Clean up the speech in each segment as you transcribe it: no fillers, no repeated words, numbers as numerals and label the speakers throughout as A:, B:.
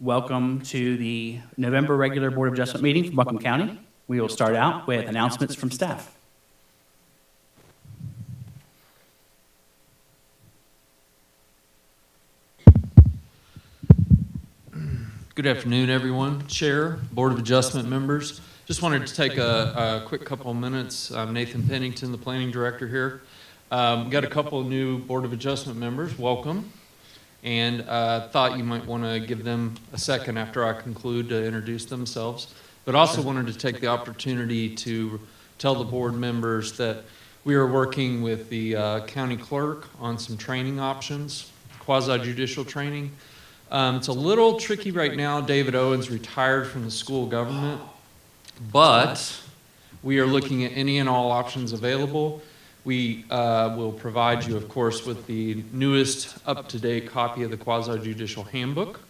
A: Welcome to the November regular Board of Adjustment meeting for Buncombe County. We will start out with announcements from staff.
B: Good afternoon, everyone. Chair, Board of Adjustment members. Just wanted to take a quick couple of minutes. I'm Nathan Pennington, the Planning Director here. Got a couple of new Board of Adjustment members. Welcome. And thought you might want to give them a second after I conclude to introduce themselves. But also wanted to take the opportunity to tell the board members that we are working with the county clerk on some training options, quasi-judicial training. It's a little tricky right now. David Owens retired from the school government, but we are looking at any and all options available. We will provide you, of course, with the newest up-to-date copy of the quasi-judicial handbook.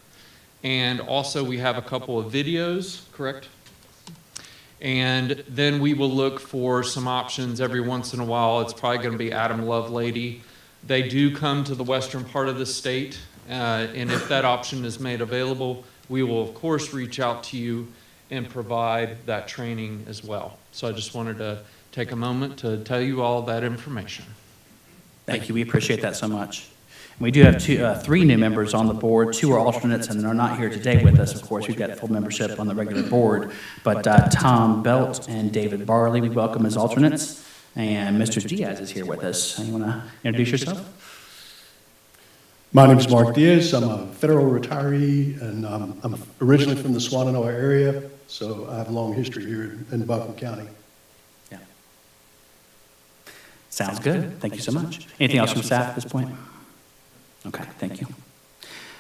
B: And also we have a couple of videos, correct? And then we will look for some options every once in a while. It's probably going to be Adam Lovelady. They do come to the western part of the state. And if that option is made available, we will, of course, reach out to you and provide that training as well. So I just wanted to take a moment to tell you all that information.
A: Thank you. We appreciate that so much. We do have three new members on the board. Two are alternates and are not here today with us. Of course, we've got full membership on the regular board. But Tom Belt and David Barley, we welcome as alternates. And Mr. Diaz is here with us. You want to introduce yourself?
C: My name is Mark Diaz. I'm a federal retiree, and I'm originally from the Swannanoa area, so I have a long history here in Buncombe County.
A: Yeah. Sounds good. Thank you so much. Anything else from staff at this point? Okay, thank you.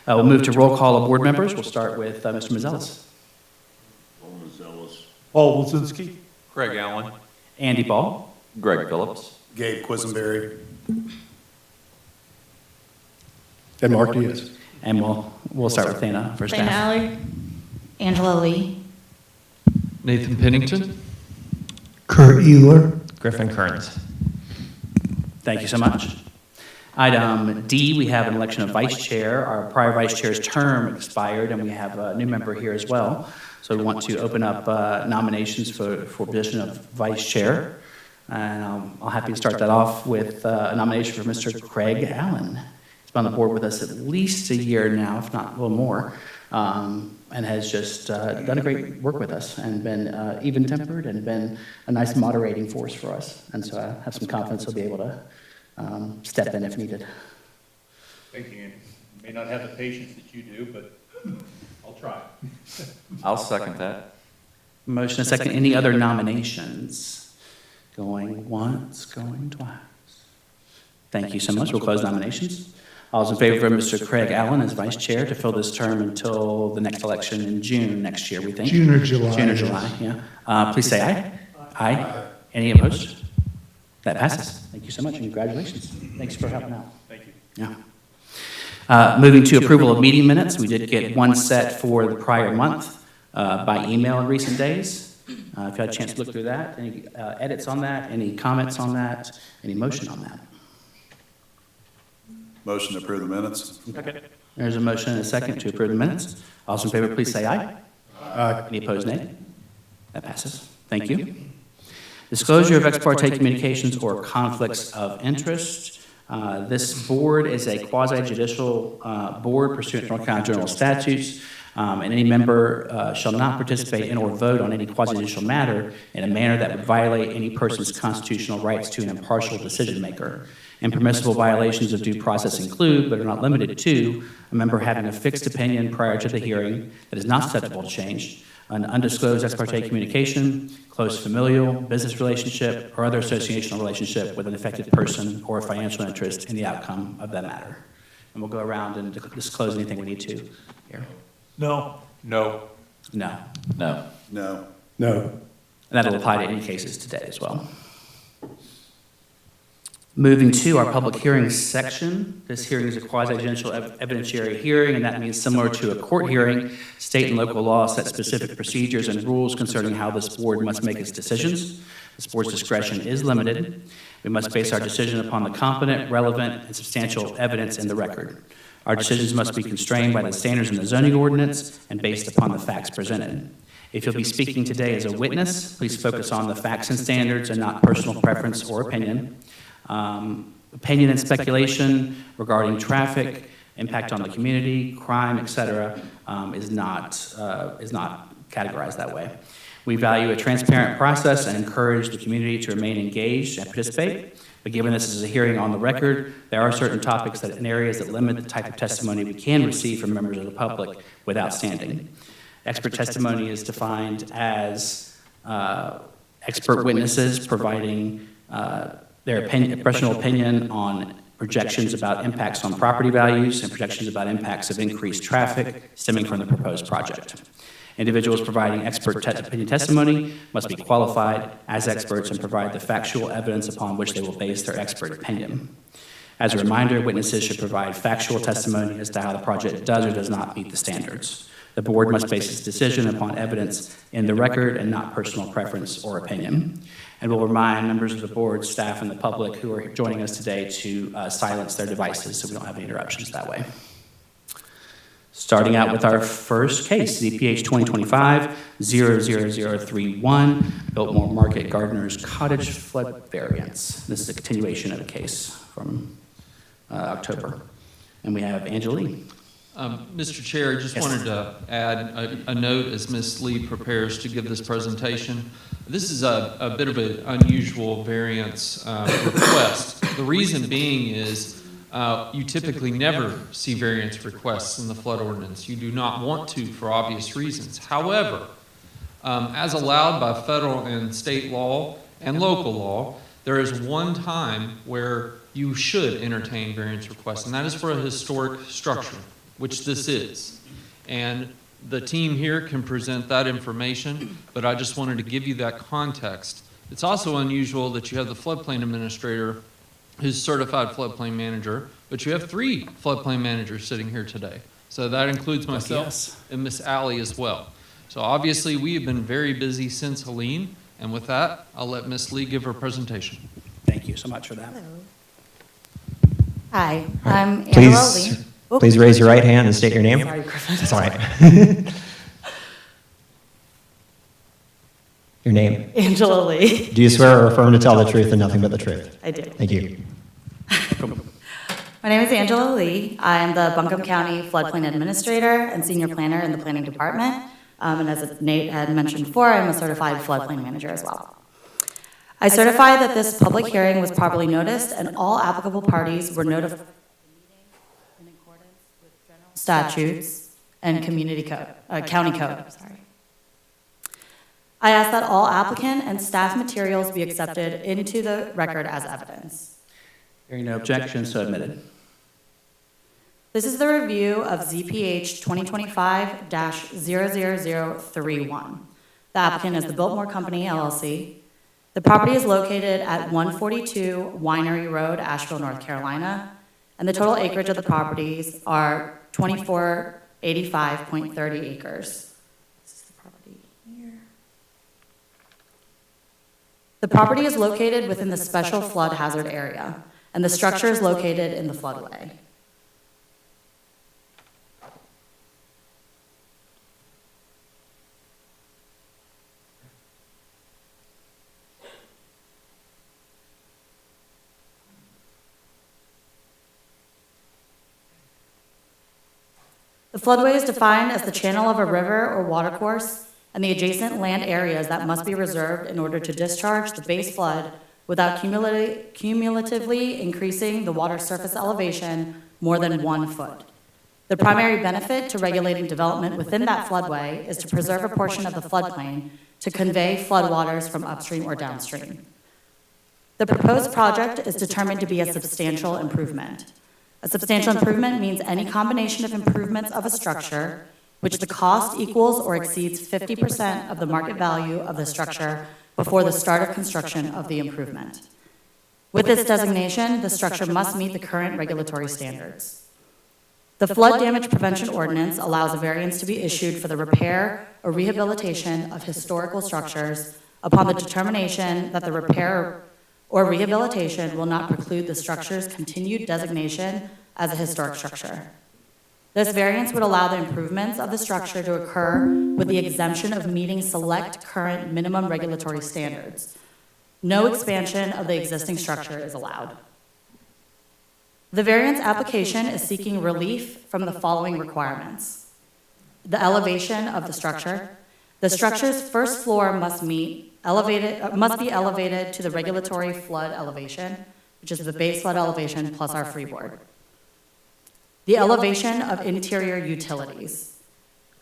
A: We'll move to roll call of board members. We'll start with Mr. Mazelis.
D: Paul Wilczynski.
E: Craig Allen.
A: Andy Ball.
E: Greg Phillips.
D: Gabe Quisenberry.
C: And Mark Diaz.
A: And we'll start with Thana for
F: Thana
A: staff.
F: Alley, Angela Lee.
B: Nathan Pennington.
G: Kurt Euler.
H: Griffin Kearns.
A: Thank you so much. Item D, we have an election of vice chair. Our prior vice chair's term expired, and we have a new member here as well. So we want to open up nominations for position of vice chair. And I'll happy to start that off with a nomination for Mr. Craig Allen. He's been on the board with us at least a year now, if not a little more, and has just done a great work with us and been even-tempered and been a nice moderating force for us. And so I have some confidence he'll be able to step in if needed.
D: Thank you, Andy. May not have the patience that you do, but I'll try.
E: I'll second that.
A: Motion and second. Any other nominations? Going once, going twice. Thank you so much. We'll close nominations. All those in favor of Mr. Craig Allen as vice chair to fill this term until the next election in June next year, we think?
G: June or July.
A: June or July, yeah. Please say aye. Aye. Any opposed? That passes. Thank you so much, and congratulations. Thanks for helping out.
D: Thank you.
A: Yeah. Moving to approval of meeting minutes, we did get one set for the prior month by email in recent days. If you had a chance to look through that, any edits on that, any comments on that, any motion on that?
I: Motion to approve the minutes.
A: Okay. There's a motion and a second to approve the minutes. All those in favor, please say aye.
C: Aye.
A: Any opposed, nay? That passes. Thank you. Disclosure of ex parte communications or conflicts of interest. This board is a quasi-judicial board pursuant to North Carolina General Statutes, and any member shall not participate in or vote on any quasi-judicial matter in a manner that would violate any person's constitutional rights to an impartial decision maker. Impermissible violations of due process include, but are not limited to, a member having a fixed opinion prior to the hearing that is not susceptible to change, an undisclosed ex parte communication, close familial, business relationship, or other associational relationship with an affected person or a financial interest in the outcome of that matter. And we'll go around and disclose anything we need to here.
D: No. No.
A: No.
E: No.
I: No.
C: No.
A: And that'll apply to any cases today as well. Moving to our public hearing section. This hearing is a quasi-judicial evidentiary hearing, and that means similar to a court hearing, state and local law set specific procedures and rules concerning how this board must make its decisions. This board's discretion is limited. We must base our decision upon the competent, relevant, and substantial evidence in the record. Our decisions must be constrained by the standards in the zoning ordinance and based upon the facts presented. If you'll be speaking today as a witness, please focus on the facts and standards and not personal preference or opinion. Opinion and speculation regarding traffic, impact on the community, crime, etc., is not categorized that way. We value a transparent process and encourage the community to remain engaged and participate. But given this is a hearing on the record, there are certain topics and areas that limit the type of testimony we can receive from members of the public without standing. Expert testimony is defined as expert witnesses providing their professional opinion on projections about impacts on property values and projections about impacts of increased traffic stemming from the proposed project. Individuals providing expert opinion testimony must be qualified as experts and provide the factual evidence upon which they will base their expert opinion. As a reminder, witnesses should provide factual testimony as to how the project does or does not meet the standards. The board must base its decision upon evidence in the record and not personal preference or opinion. And we'll remind members of the board, staff, and the public who are joining us today to silence their devices so we don't have any interruptions that way. Starting out with our first case, ZPH 2025-00031, Biltmore Market Gardener's Cottage Flood Variance. This is a continuation of a case from October. And we have Angela Lee.
B: Mr. Chair, I just wanted to add a note as Ms. Lee prepares to give this presentation. This is a bit of an unusual variance request. The reason being is you typically never see variance requests in the flood ordinance. You do not want to for obvious reasons. However, as allowed by federal and state law and local law, there is one time where you should entertain variance requests, and that is for a historic structure, which this is. And the team here can present that information, but I just wanted to give you that context. It's also unusual that you have the floodplain administrator who's certified floodplain manager, but you have 3 floodplain managers sitting here today. So that includes myself and Miss Allie as well. So obviously we have been very busy since Helene, and with that, I'll let Miss Lee give her presentation.
A: Thank you so much for that.
F: Hi, I'm Angela Lee.
H: Please raise your right hand and state your name.
F: Sorry, Griffin.
H: That's all right. Your name.
F: Angela Lee.
H: Do you swear or affirm to tell the truth and nothing but the truth?
F: I do.
H: Thank you.
F: My name is Angela Lee. I am the Buncombe County Floodplain Administrator and Senior Planner in the Planning Department. And as Nate had mentioned before, I'm a certified floodplain manager as well. I certify that this public hearing was properly noticed and all applicable parties were notified in accordance with general statutes and community code, county code. I ask that all applicant and staff materials be accepted into the record as evidence.
A: Hearing no objections, so admitted.
F: This is the review of ZPH 2025-00031. The applicant is the Biltmore Company, LLC. The property is located at 142 Winery Road, Asheville, North Carolina, and the total acreage of the properties are 2485.30 acres. This is the property here. The property is located within the special flood hazard area, and the structure is located in the floodway. The floodway is defined as the channel of a river or watercourse and the adjacent land areas that must be reserved in order to discharge the base flood without cumulatively increasing the water surface elevation more than 1 foot. The primary benefit to regulating development within that floodway is to preserve a portion of the floodplain to convey floodwaters from upstream or downstream. The proposed project is determined to be a substantial improvement. A substantial improvement means any combination of improvements of a structure which the cost equals or exceeds 50% of the market value of the structure before the start of construction of the improvement. With this designation, the structure must meet the current regulatory standards. The Flood Damage Prevention Ordinance allows a variance to be issued for the repair or rehabilitation of historical structures upon the determination that the repair or rehabilitation will not preclude the structure's continued designation as a historic structure. This variance would allow the improvements of the structure to occur with the exemption of meeting select current minimum regulatory standards. No expansion of the existing structure is allowed. The variance application is seeking relief from the following requirements. The elevation of the structure. The structure's first floor must be elevated to the regulatory flood elevation, which is the base flood elevation plus our freeboard. The elevation of interior utilities.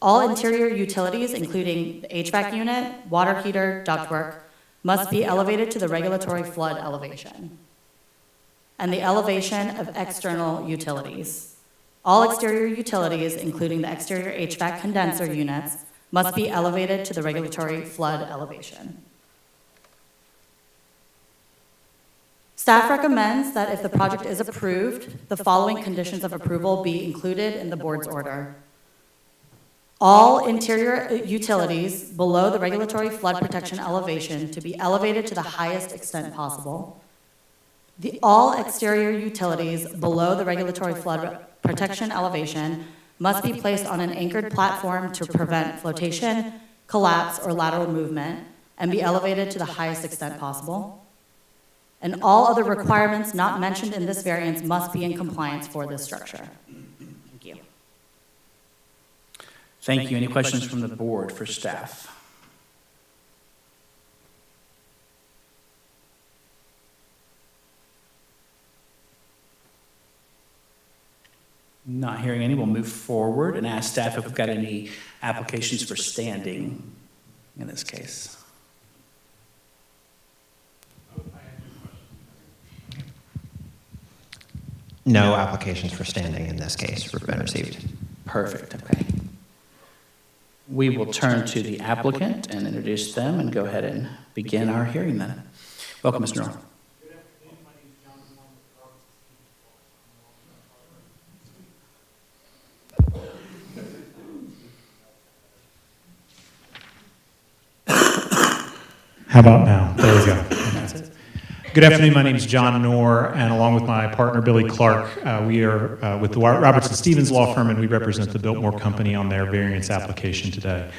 F: All interior utilities, including the HVAC unit, water heater, ductwork, must be elevated to the regulatory flood elevation. And the elevation of external utilities. All exterior utilities, including the exterior HVAC condenser units, must be elevated to the regulatory flood elevation. Staff recommends that if the project is approved, the following conditions of approval be included in the board's order. All interior utilities below the regulatory flood protection elevation to be elevated to the highest extent possible. All exterior utilities below the regulatory flood protection elevation must be placed on an anchored platform to prevent flotation, collapse, or lateral movement, and be elevated to the highest extent possible. And all other requirements not mentioned in this variance must be in compliance for this structure. Thank you.
A: Thank you. Any questions from the board for staff? Not hearing any, we'll move forward and ask staff if we've got any applications for standing in this case.
H: No applications for standing in this case have been received.
A: Perfect, okay. We will turn to the applicant and introduce them and go ahead and begin our hearing then. Welcome, Mr. North.
I: How about now? There we go. That's it. Good afternoon. My name is John Knorr, and along with my partner, Billy Clark, we are with the Robertson Stevens Law Firm, and we represent the Biltmore Company on their variance application today.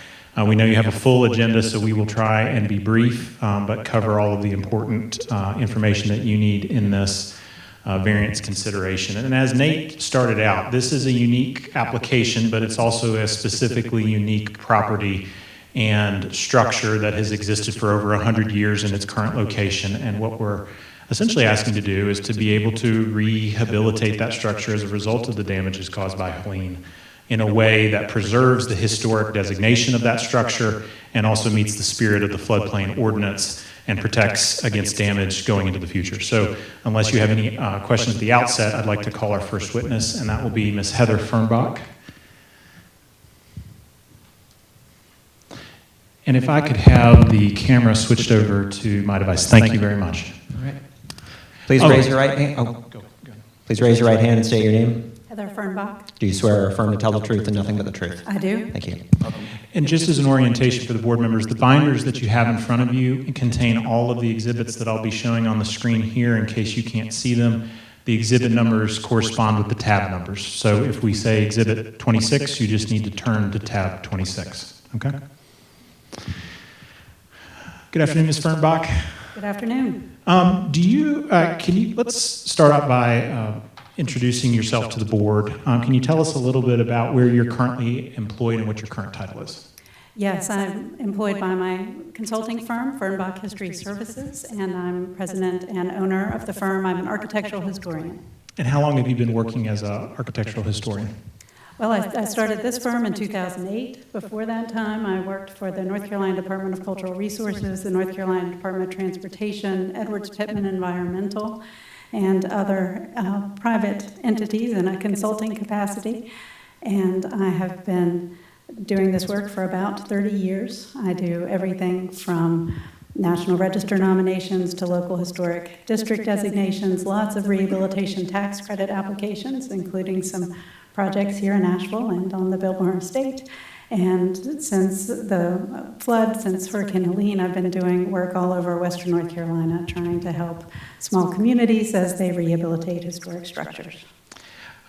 I: We know you have a full agenda, so we will try and be brief, but cover all of the important information that you need in this variance consideration. And as Nate started out, this is a unique application, but it's also a specifically unique property and structure that has existed for over 100 years in its current location. And what we're essentially asking to do is to be able to rehabilitate that structure as a result of the damages caused by Helene in a way that preserves the historic designation of that structure and also meets the spirit of the floodplain ordinance and protects against damage going into the future. So unless you have any questions at the outset, I'd like to call our first witness, and that will be Ms. Heather Fernbach. And if I could have the camera switched over to my device. Thank you very much.
H: All right. Please raise your right hand.
I: Go.
H: Please raise your right hand and state your name.
J: Heather Fernbach.
H: Do you swear or affirm to tell the truth and nothing but the truth?
J: I do.
H: Thank you.
I: And just as an orientation for the board members, the binders that you have in front of you contain all of the exhibits that I'll be showing on the screen here in case you can't see them. The exhibit numbers correspond with the tab numbers. So if we say exhibit 26, you just need to turn to tab 26. Okay? Good afternoon, Ms. Fernbach.
J: Good afternoon.
I: Let's start out by introducing yourself to the board. Can you tell us a little bit about where you're currently employed and what your current title is?
J: Yes, I'm employed by my consulting firm, Fernbach History Services, and I'm president and owner of the firm. I'm an architectural historian.
I: And how long have you been working as an architectural historian?
J: Well, I started this firm in 2008. Before that time, I worked for the North Carolina Department of Cultural Resources, the North Carolina Department of Transportation, Edwards Pittman Environmental, and other private entities in a consulting capacity. And I have been doing this work for about 30 years. I do everything from National Register nominations to local historic district designations, lots of rehabilitation tax credit applications, including some projects here in Asheville and on the Biltmore estate. And since the flood, since Hurricane Helene, I've been doing work all over Western North Carolina trying to help small communities as they rehabilitate historic structures.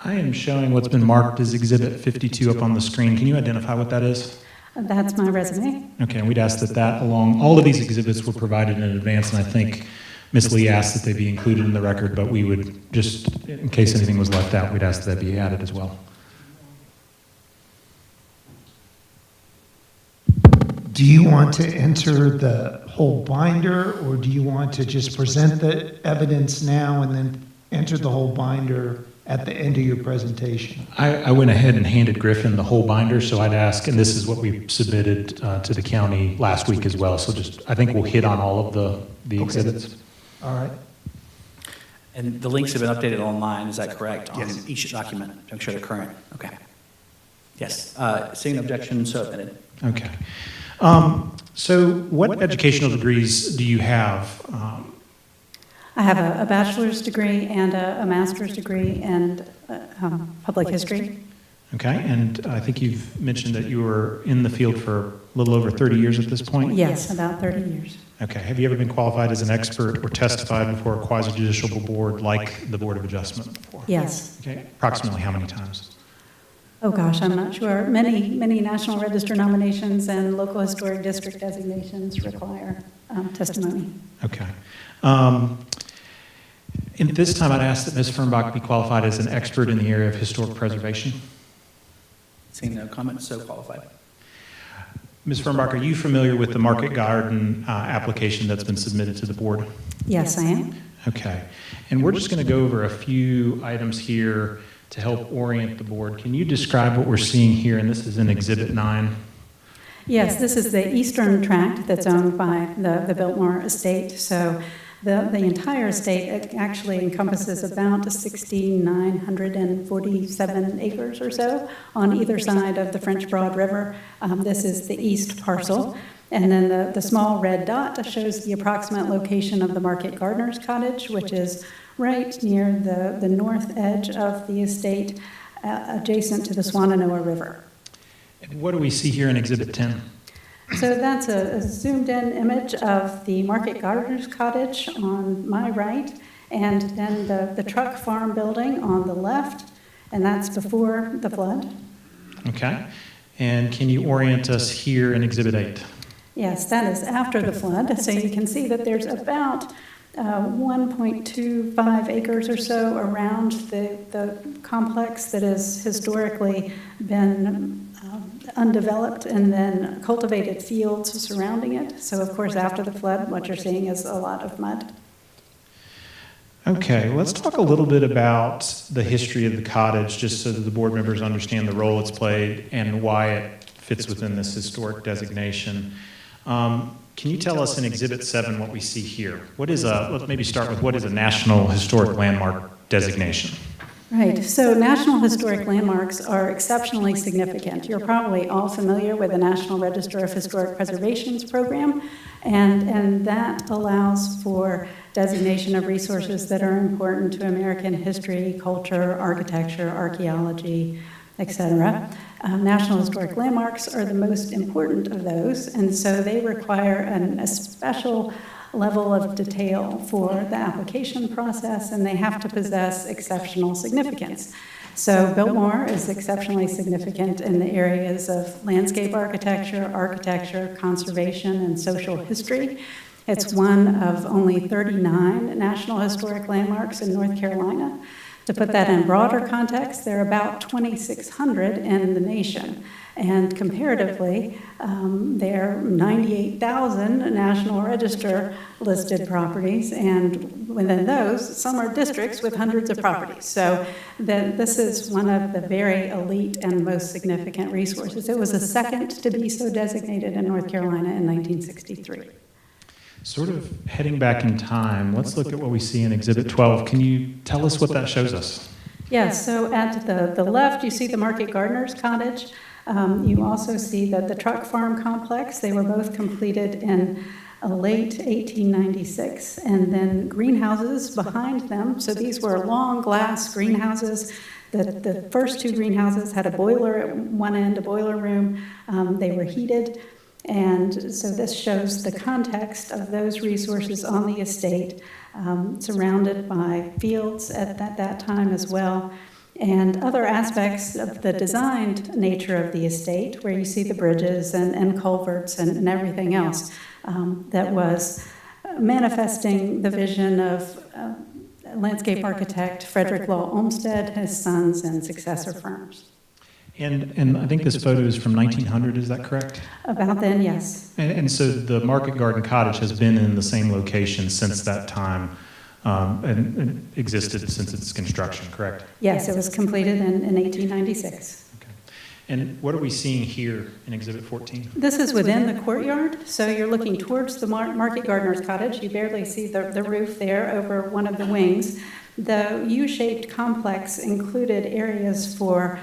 I: I am showing what's been marked as Exhibit 52 up on the screen. Can you identify what that is?
J: That's my resume.
I: Okay, and we'd ask that along, all of these exhibits were provided in advance, and I think Ms. Lee asked that they be included in the record, but we would, just in case anything was left out, we'd ask that be added as well.
G: Do you want to enter the whole binder, or do you want to just present the evidence now and then enter the whole binder at the end of your presentation?
I: I went ahead and handed Griffin the whole binder, so I'd ask, and this is what we submitted to the county last week as well, so just, I think we'll hit on all of the exhibits.
G: All right.
A: And the links have been updated online, is that correct?
C: Yes.
A: On each document, to make sure they're current? Okay. Yes. Seeing no objection, so admitted.
I: Okay. So what educational degrees do you have?
J: I have a bachelor's degree and a master's degree in public history.
I: Okay, and I think you've mentioned that you were in the field for a little over 30 years at this point?
J: Yes, about 30 years.
I: Okay, have you ever been qualified as an expert or testified before a quasi-judicial board like the Board of Adjustment before?
J: Yes.
I: Okay, approximately how many times?
J: Oh gosh, I'm not sure. Many National Register nominations and local historic district designations require testimony.
I: Okay. In this time, I'd ask that Ms. Fernbach be qualified as an expert in the area of historic preservation.
A: Seeing no comment, so qualified.
I: Ms. Fernbach, are you familiar with the Market Garden application that's been submitted to the board?
J: Yes, I am.
I: Okay. And we're just going to go over a few items here to help orient the board. Can you describe what we're seeing here? And this is in Exhibit 9.
J: Yes, this is the eastern tract that's owned by the Biltmore estate. So the entire estate actually encompasses about 6,947 acres or so on either side of the French Broad River. This is the east parcel. And then the small red dot shows the approximate location of the Market Gardener's Cottage, which is right near the north edge of the estate, adjacent to the Swannanoa River.
I: And what do we see here in Exhibit 10?
J: So that's a zoomed-in image of the Market Gardener's Cottage on my right, and then the truck farm building on the left, and that's before the flood.
I: Okay. And can you orient us here in Exhibit 8?
J: Yes, that is after the flood. So you can see that there's about 1.25 acres or so around the complex that has historically been undeveloped, and then cultivated fields surrounding it. So of course, after the flood, what you're seeing is a lot of mud.
I: Okay, let's talk a little bit about the history of the cottage, just so that the board members understand the role it's played and why it fits within this historic designation. Can you tell us in Exhibit 7 what we see here? Let's maybe start with what is a National Historic Landmark designation?
J: Right, so National Historic Landmarks are exceptionally significant. You're probably all familiar with the National Register of Historic Preservation's program, and that allows for designation of resources that are important to American history, culture, architecture, archaeology, etc. National Historic Landmarks are the most important of those, and so they require a special level of detail for the application process, and they have to possess exceptional significance. So Biltmore is exceptionally significant in the areas of landscape architecture, conservation, and social history. It's one of only 39 National Historic Landmarks in North Carolina. To put that in broader context, there are about 2,600 in the nation. And comparatively, there are 98,000 National Register listed properties, and within those, some are districts with hundreds of properties. So this is one of the very elite and most significant resources. It was the second to be so designated in North Carolina in 1963.
I: Sort of heading back in time, let's look at what we see in Exhibit 12. Can you tell us what that shows us?
J: Yes, so at the left, you see the Market Gardener's Cottage. You also see that the truck farm complex, they were both completed in late 1896, and then greenhouses behind them. So these were long glass greenhouses. The first two greenhouses had a boiler at one end, a boiler room. They were heated. And so this shows the context of those resources on the estate, surrounded by fields at that time as well. And other aspects of the designed nature of the estate, where you see the bridges and culverts and everything else that was manifesting the vision of landscape architect Frederick Law Olmsted, his sons, and successor firms.
I: And I think this photo is from 1900, is that correct?
J: About then, yes.
I: And so the Market Garden Cottage has been in the same location since that time, and existed since its construction, correct?
J: Yes, it was completed in 1896.
I: Okay. And what are we seeing here in Exhibit 14?
J: This is within the courtyard, so you're looking towards the Market Gardener's Cottage. You barely see the roof there over one of the wings. The U-shaped complex included areas for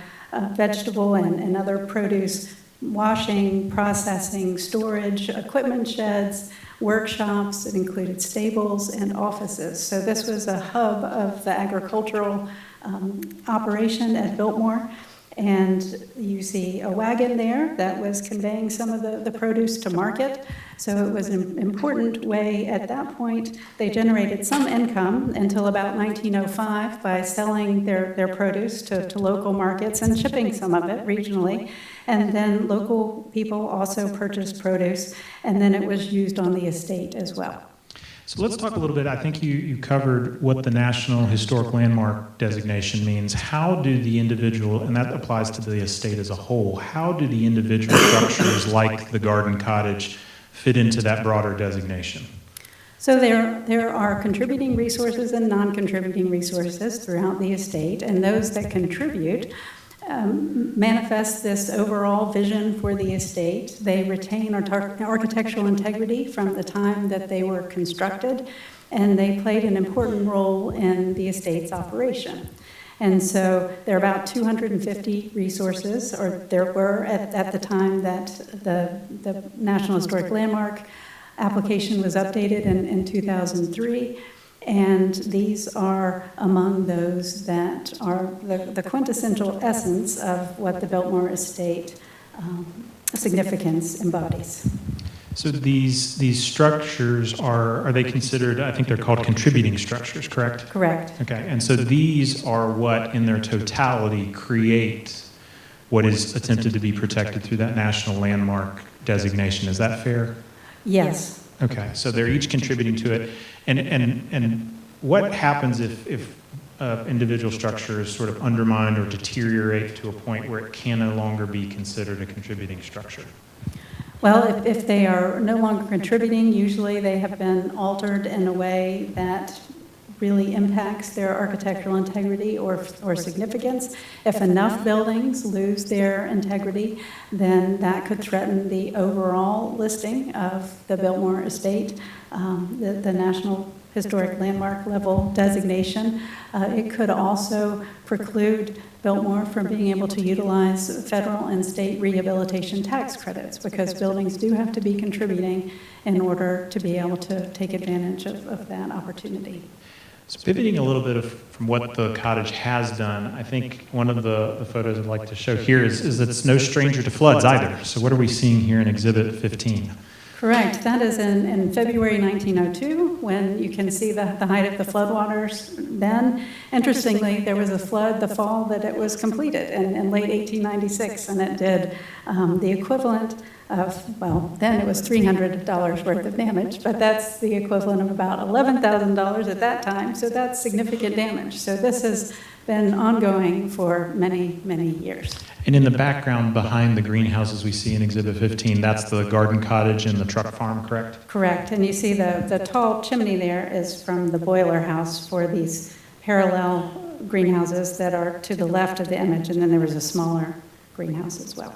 J: vegetable and other produce washing, processing, storage, equipment sheds, workshops. It included stables and offices. So this was a hub of the agricultural operation at Biltmore. And you see a wagon there that was conveying some of the produce to market. So it was an important way at that point. They generated some income until about 1905 by selling their produce to local markets and shipping some of it regionally. And then local people also purchased produce, and then it was used on the estate as well.
I: So let's talk a little bit. I think you covered what the National Historic Landmark designation means. How do the individual, and that applies to the estate as a whole, how do the individual structures like the Garden Cottage fit into that broader designation?
J: So there are contributing resources and non-contributing resources throughout the estate, and those that contribute manifest this overall vision for the estate. They retain architectural integrity from the time that they were constructed, and they played an important role in the estate's operation. And so there are about 250 resources, or there were at the time that the National Historic Landmark application was updated in 2003. And these are among those that are the quintessential essence of what the Biltmore estate significance embodies.
I: So these structures are they considered, I think they're called contributing structures, correct?
J: Correct.
I: Okay, and so these are what in their totality create what is attempted to be protected through that national landmark designation. Is that fair?
J: Yes.
I: Okay, so they're each contributing to it. And what happens if individual structure is sort of undermined or deteriorate to a point where it can no longer be considered a contributing structure?
J: Well, if they are no longer contributing, usually they have been altered in a way that really impacts their architectural integrity or significance. If enough buildings lose their integrity, then that could threaten the overall listing of the Biltmore estate, the National Historic Landmark level designation. It could also preclude Biltmore from being able to utilize federal and state rehabilitation tax credits, because buildings do have to be contributing in order to be able to take advantage of that opportunity.
I: So pivoting a little bit from what the cottage has done, I think one of the photos I'd like to show here is that it's no stranger to floods either. So what are we seeing here in Exhibit 15?
J: Correct. That is in February 1902, when you can see the height of the floodwaters then. Interestingly, there was a flood the fall that it was completed in late 1896, and it did the equivalent of, well, then it was $300 worth of damage, but that's the equivalent of about $11,000 at that time, so that's significant damage. So this has been ongoing for many, many years.
I: And in the background behind the greenhouses we see in Exhibit 15, that's the garden cottage and the truck farm, correct?
J: Correct. And you see the tall chimney there is from the boiler house for these parallel greenhouses that are to the left of the image, and then there was a smaller greenhouse as well.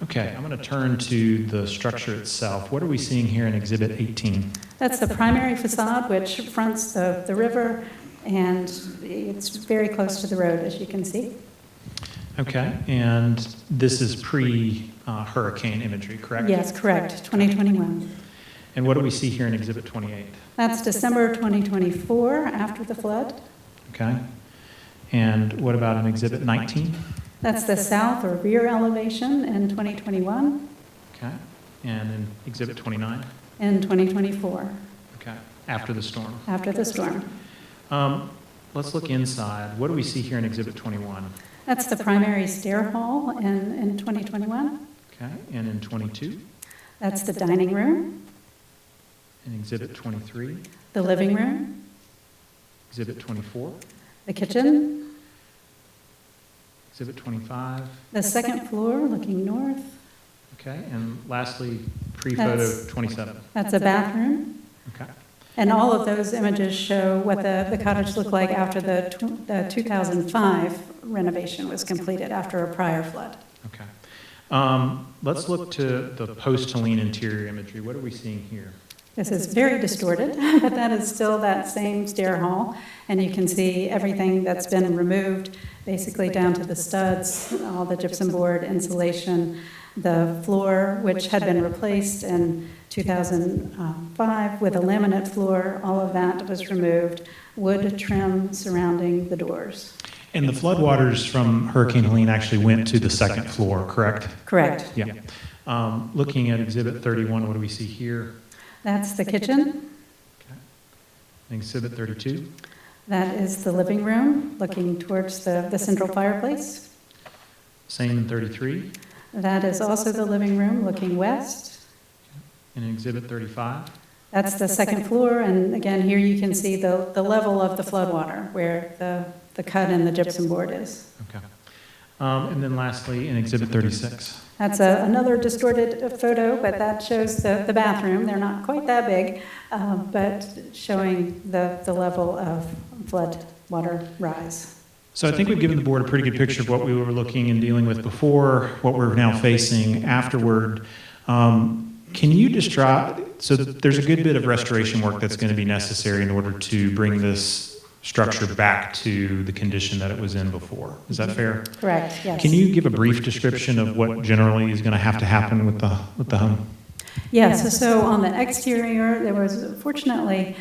I: Okay, I'm going to turn to the structure itself. What are we seeing here in Exhibit 18?
J: That's the primary facade, which fronts the river, and it's very close to the road, as you can see.
I: Okay, and this is pre-hurricane imagery, correct?
J: Yes, correct, 2021.
I: And what do we see here in Exhibit 28?
J: That's December 2024, after the flood.
I: Okay. And what about in Exhibit 19?
J: That's the south or rear elevation in 2021.
I: Okay. And in Exhibit 29?
J: In 2024.
I: Okay. After the storm.
J: After the storm.
I: let's look inside. What do we see here in Exhibit 21?
J: That's the primary stair hall in 2021.
I: Okay, and in 22?
J: That's the dining room,
I: In Exhibit 23?
J: the living room,
I: Exhibit 24?
J: the kitchen,
I: Exhibit 25?
J: the second floor looking north.
I: Okay, and lastly, pre-photo
J: That's-
I: 27?
J: That's a bathroom.
I: Okay.
J: And all of those images show what the cottage looked like after the 2005 renovation was completed after a prior flood.
I: Okay. Let's look to the post-Helene interior imagery. What are we seeing here?
J: This is very distorted, but that is still that same stair hall. And you can see everything that's been removed, basically down to the studs, all the gypsum board, insulation, the floor, which had been replaced in 2005 with a laminate floor. All of that was removed, wood trim surrounding the doors.
I: And the floodwaters from Hurricane Helene actually went to the second floor, correct?
J: Correct.
I: Yeah. Looking at Exhibit 31, what do we see here?
J: That's the kitchen.
I: Okay. And Exhibit 32?
J: That is the living room, looking towards the central fireplace.
I: Same in 33?
J: That is also the living room, looking west.
I: And in Exhibit 35?
J: That's the second floor, and again, here you can see the level of the floodwater, where the cut in the gypsum board is.
I: Okay. And then lastly, in Exhibit 36?
J: That's another distorted photo, but that shows the bathroom. They're not quite that big, but showing the level of flood water rise.
I: So I think we've given the board a pretty good picture of what we were looking and dealing with before, what we're now facing afterward. Can you describe, so there's a good bit of restoration work that's going to be necessary in order to bring this structure back to the condition that it was in before. Is that fair?
J: Correct, yes.
I: Can you give a brief description of what generally is going to have to happen with the home?
J: Yes, so on the exterior, there was fortunately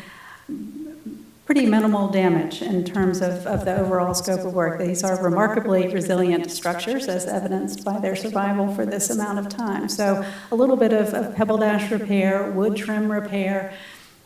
J: pretty minimal damage in terms of the overall scope of work. These are remarkably resilient structures, as evidenced by their survival for this amount of time. So a little bit of pebble dash repair, wood trim repair.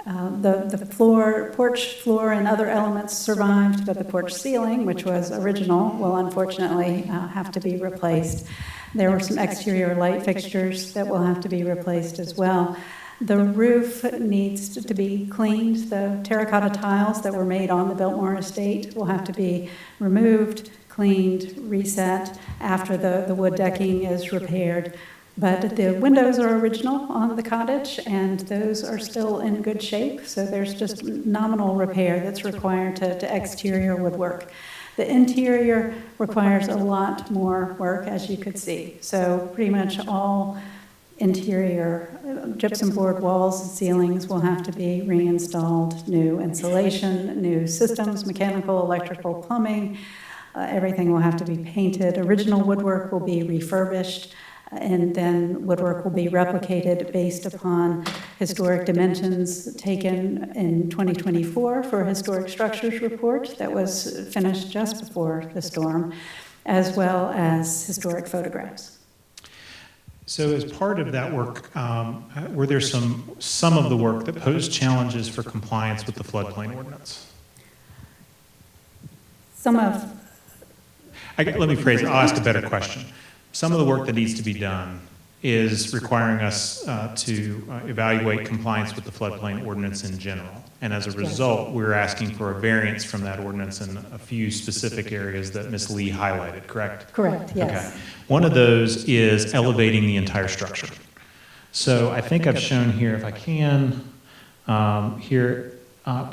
J: The floor, porch floor and other elements survived, but the porch ceiling, which was original, will unfortunately have to be replaced. There were some exterior light fixtures that will have to be replaced as well. The roof needs to be cleaned. The terracotta tiles that were made on the Biltmore estate will have to be removed, cleaned, reset after the wood decking is repaired. But the windows are original on the cottage, and those are still in good shape, so there's just nominal repair that's required to exterior woodwork. The interior requires a lot more work, as you could see. So pretty much all interior gypsum board walls and ceilings will have to be reinstalled, new insulation, new systems, mechanical, electrical, plumbing. Everything will have to be painted. Original woodwork will be refurbished, and then woodwork will be replicated based upon historic dimensions taken in 2024 for a historic structures report that was finished just before the storm, as well as historic photographs.
I: So as part of that work, were there some of the work that posed challenges for compliance with the floodplain ordinance?
J: Let
I: me phrase it, I'll ask a better question. Some of the work that needs to be done is requiring us to evaluate compliance with the floodplain ordinance in general. And as a result, we're asking for a variance from that ordinance in a few specific areas that Ms. Lee highlighted, correct?
J: Correct, yes.
I: Okay. One of those is elevating the entire structure. So I think I've shown here, if I can, can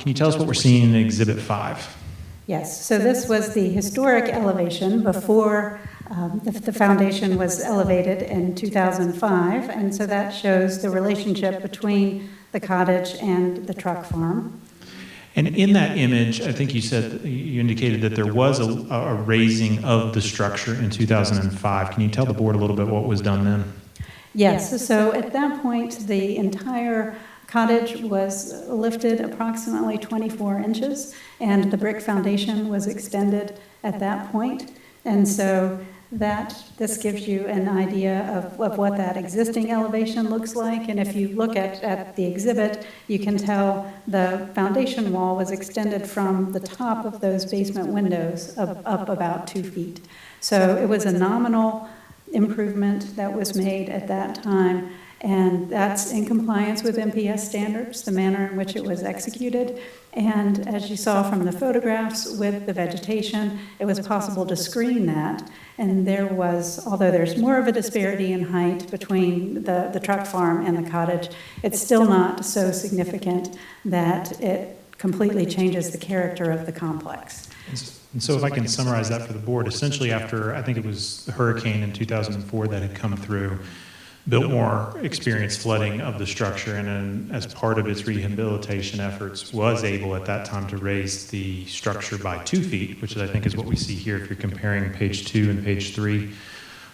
I: you tell us what we're seeing in Exhibit 5?
J: Yes, so this was the historic elevation before the foundation was elevated in 2005, and so that shows the relationship between the cottage and the truck farm.
I: And in that image, I think you indicated that there was a raising of the structure in 2005. Can you tell the board a little bit what was done then?
J: Yes, so at that point, the entire cottage was lifted approximately 24 inches, and the brick foundation was extended at that point. And so that this gives you an idea of what that existing elevation looks like. And if you look at the exhibit, you can tell the foundation wall was extended from the top of those basement windows up about 2 feet. So it was a nominal improvement that was made at that time, and that's in compliance with MPS standards, the manner in which it was executed. And as you saw from the photographs with the vegetation, it was possible to screen that. And there was, although there's more of a disparity in height between the truck farm and the cottage, it's still not so significant that it completely changes the character of the complex.
I: And so if I can summarize that for the board, essentially after, I think it was the hurricane in 2004 that had come through, Biltmore experienced flooding of the structure, and then as part of its rehabilitation efforts was able at that time to raise the structure by 2 feet, which I think is what we see here if you're comparing page 2 and page 3,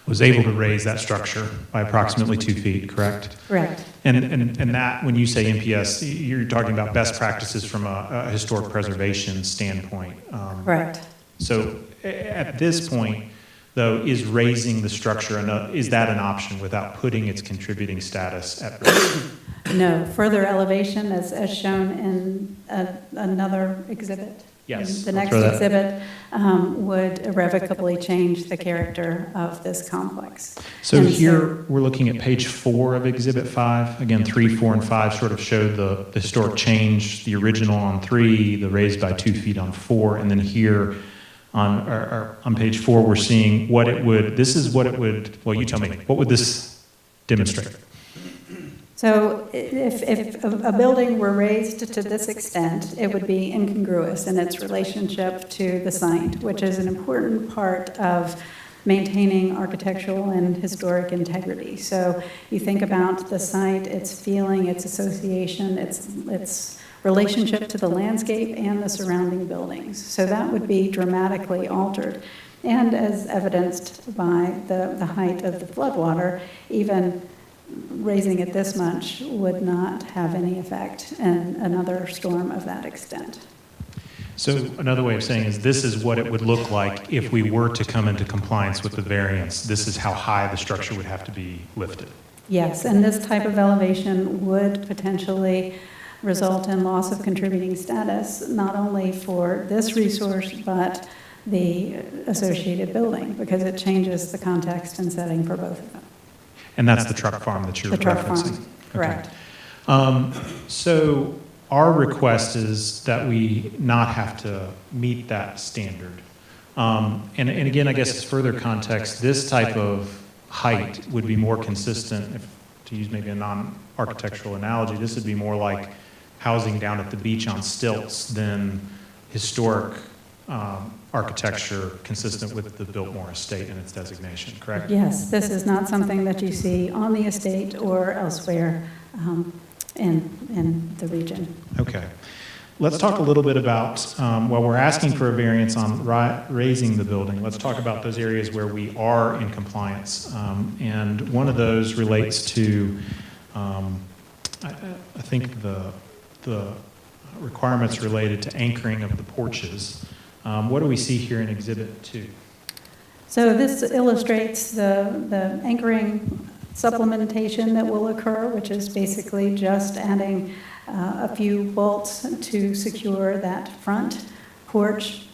I: was able to raise that structure by approximately 2 feet, correct?
J: Correct.
I: And that, when you say MPS, you're talking about best practices from a historic preservation standpoint.
J: Correct.
I: So at this point, though, is raising the structure, is that an option without putting its contributing status at risk?
J: No, further elevation as shown in another exhibit.
I: Yes.
J: The next exhibit would irrevocably change the character of this complex.
I: So here, we're looking at page 4 of Exhibit 5. Again, 3, 4, and 5 sort of showed the historic change, the original on 3, the raised by 2 feet on 4, and then here on page 4, we're seeing what it would, this is what it would, well, you tell me, what would this demonstrate?
J: So if a building were raised to this extent, it would be incongruous in its relationship to the site, which is an important part of maintaining architectural and historic integrity. So you think about the site, its feeling, its association, its relationship to the landscape and the surrounding buildings. So that would be dramatically altered. And as evidenced by the height of the floodwater, even raising it this much would not have any effect in another storm of that extent.
I: So another way of saying is this is what it would look like if we were to come into compliance with the variance. This is how high the structure would have to be lifted.
J: Yes, and this type of elevation would potentially result in loss of contributing status, not only for this resource, but the associated building, because it changes the context and setting for both of them.
I: And that's the truck farm that you're referencing?
J: The truck farm, correct.
I: Okay. So our request is that we not have to meet that standard. And again, I guess as further context, this type of height would be more consistent, if, to use maybe a non-architectural analogy, this would be more like housing down at the beach on stilts than historic architecture consistent with the Biltmore estate and its designation, correct?
J: Yes, this is not something that you see on the estate or elsewhere in the region.
I: Okay. Let's talk a little bit about, while we're asking for a variance on raising the building, let's talk about those areas where we are in compliance. And one of those relates to, I think, the requirements related to anchoring of the porches. What do we see here in Exhibit 2?
J: So this illustrates the anchoring supplementation that will occur, which is basically just adding a few bolts to secure that front porch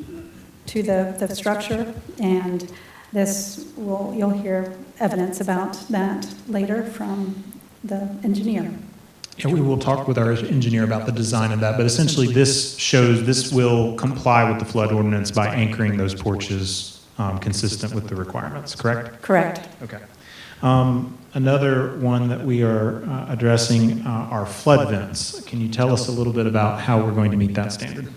J: to the structure. And this you'll hear evidence about that later from the engineer.
I: Yeah, we will talk with our engineer about the design of that, but essentially this will comply with the flood ordinance by anchoring those porches consistent with the requirements, correct?
J: Correct.
I: Okay. Another one that we are addressing are flood vents. Can you tell us a little bit about how we're going to meet that standard?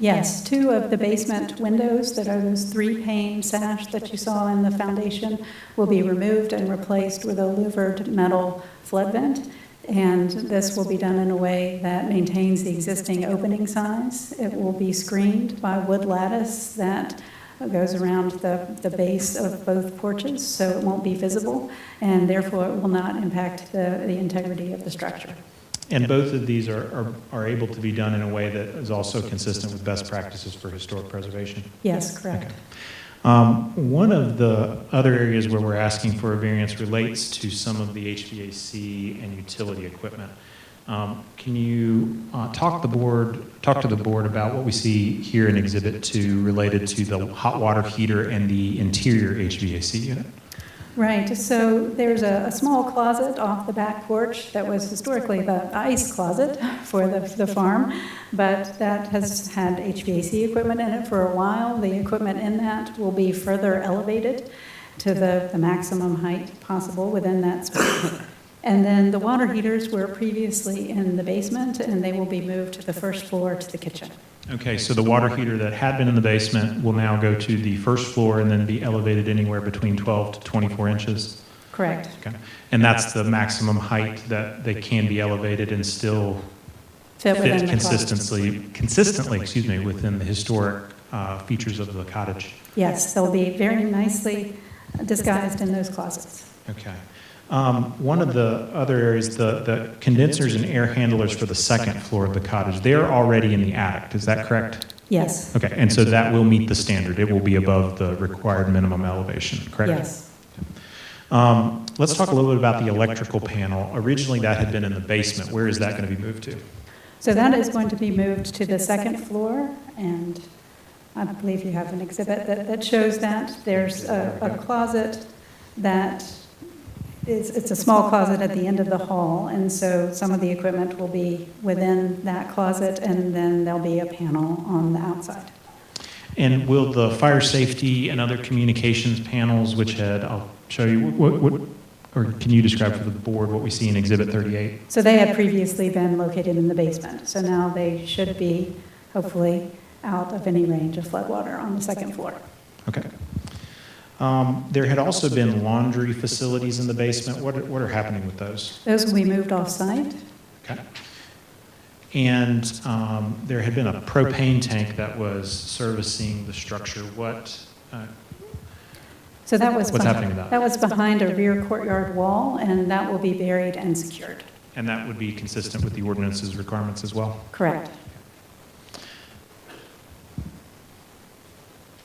J: Yes, 2 of the basement windows that are those 3-pane sash that you saw in the foundation will be removed and replaced with a louvered metal flood vent. And this will be done in a way that maintains the existing opening size. It will be screened by wood lattice that goes around the base of both porches, so it won't be visible, and therefore it will not impact the integrity of the structure.
I: And both of these are able to be done in a way that is also consistent with best practices for historic preservation?
J: Yes, correct.
I: One of the other areas where we're asking for a variance relates to some of the HVAC and utility equipment. Can you talk to the board about what we see here in Exhibit 2 related to the hot water heater and the interior HVAC unit?
J: Right, so there's a small closet off the back porch that was historically the ice closet for the farm, but that has had HVAC equipment in it for a while. The equipment in that will be further elevated to the maximum height possible within that space. And then the water heaters were previously in the basement, and they will be moved to the first floor to the kitchen.
I: Okay, so the water heater that had been in the basement will now go to the first floor and then be elevated anywhere between 12 to 24 inches?
J: Correct.
I: Okay. And that's the maximum height that they can be elevated and still
J: Fit within
I: fit
J: the
I: consistently, excuse me, within the historic features of the cottage?
J: Yes, they'll be very nicely disguised in those closets.
I: Okay. One of the other areas, the condensers and air handlers for the second floor of the cottage, they're already in the attic, is that correct?
J: Yes.
I: Okay, and so that will meet the standard. It will be above the required minimum elevation, correct?
J: Yes.
I: Let's talk a little bit about the electrical panel. Originally, that had been in the basement. Where is that going to be moved to?
J: So that is going to be moved to the second floor, and I believe you have an exhibit that shows that. There's a closet that it's a small closet at the end of the hall, and so some of the equipment will be within that closet, and then there'll be a panel on the outside.
I: And will the fire safety and other communications panels, which I'll show you, or can you describe for the board what we see in Exhibit 38?
J: So they had previously been located in the basement, so now they should be, hopefully, out of any range of floodwater on the second floor.
I: Okay. There had also been laundry facilities in the basement. What are happening with those?
J: Those will be moved off-site.
I: Okay. And there had been a propane tank that was servicing the structure.
J: So that was
I: What's happening with that?
J: That was behind a rear courtyard wall, and that will be buried and secured.
I: And that would be consistent with the ordinance's requirements as well?
J: Correct.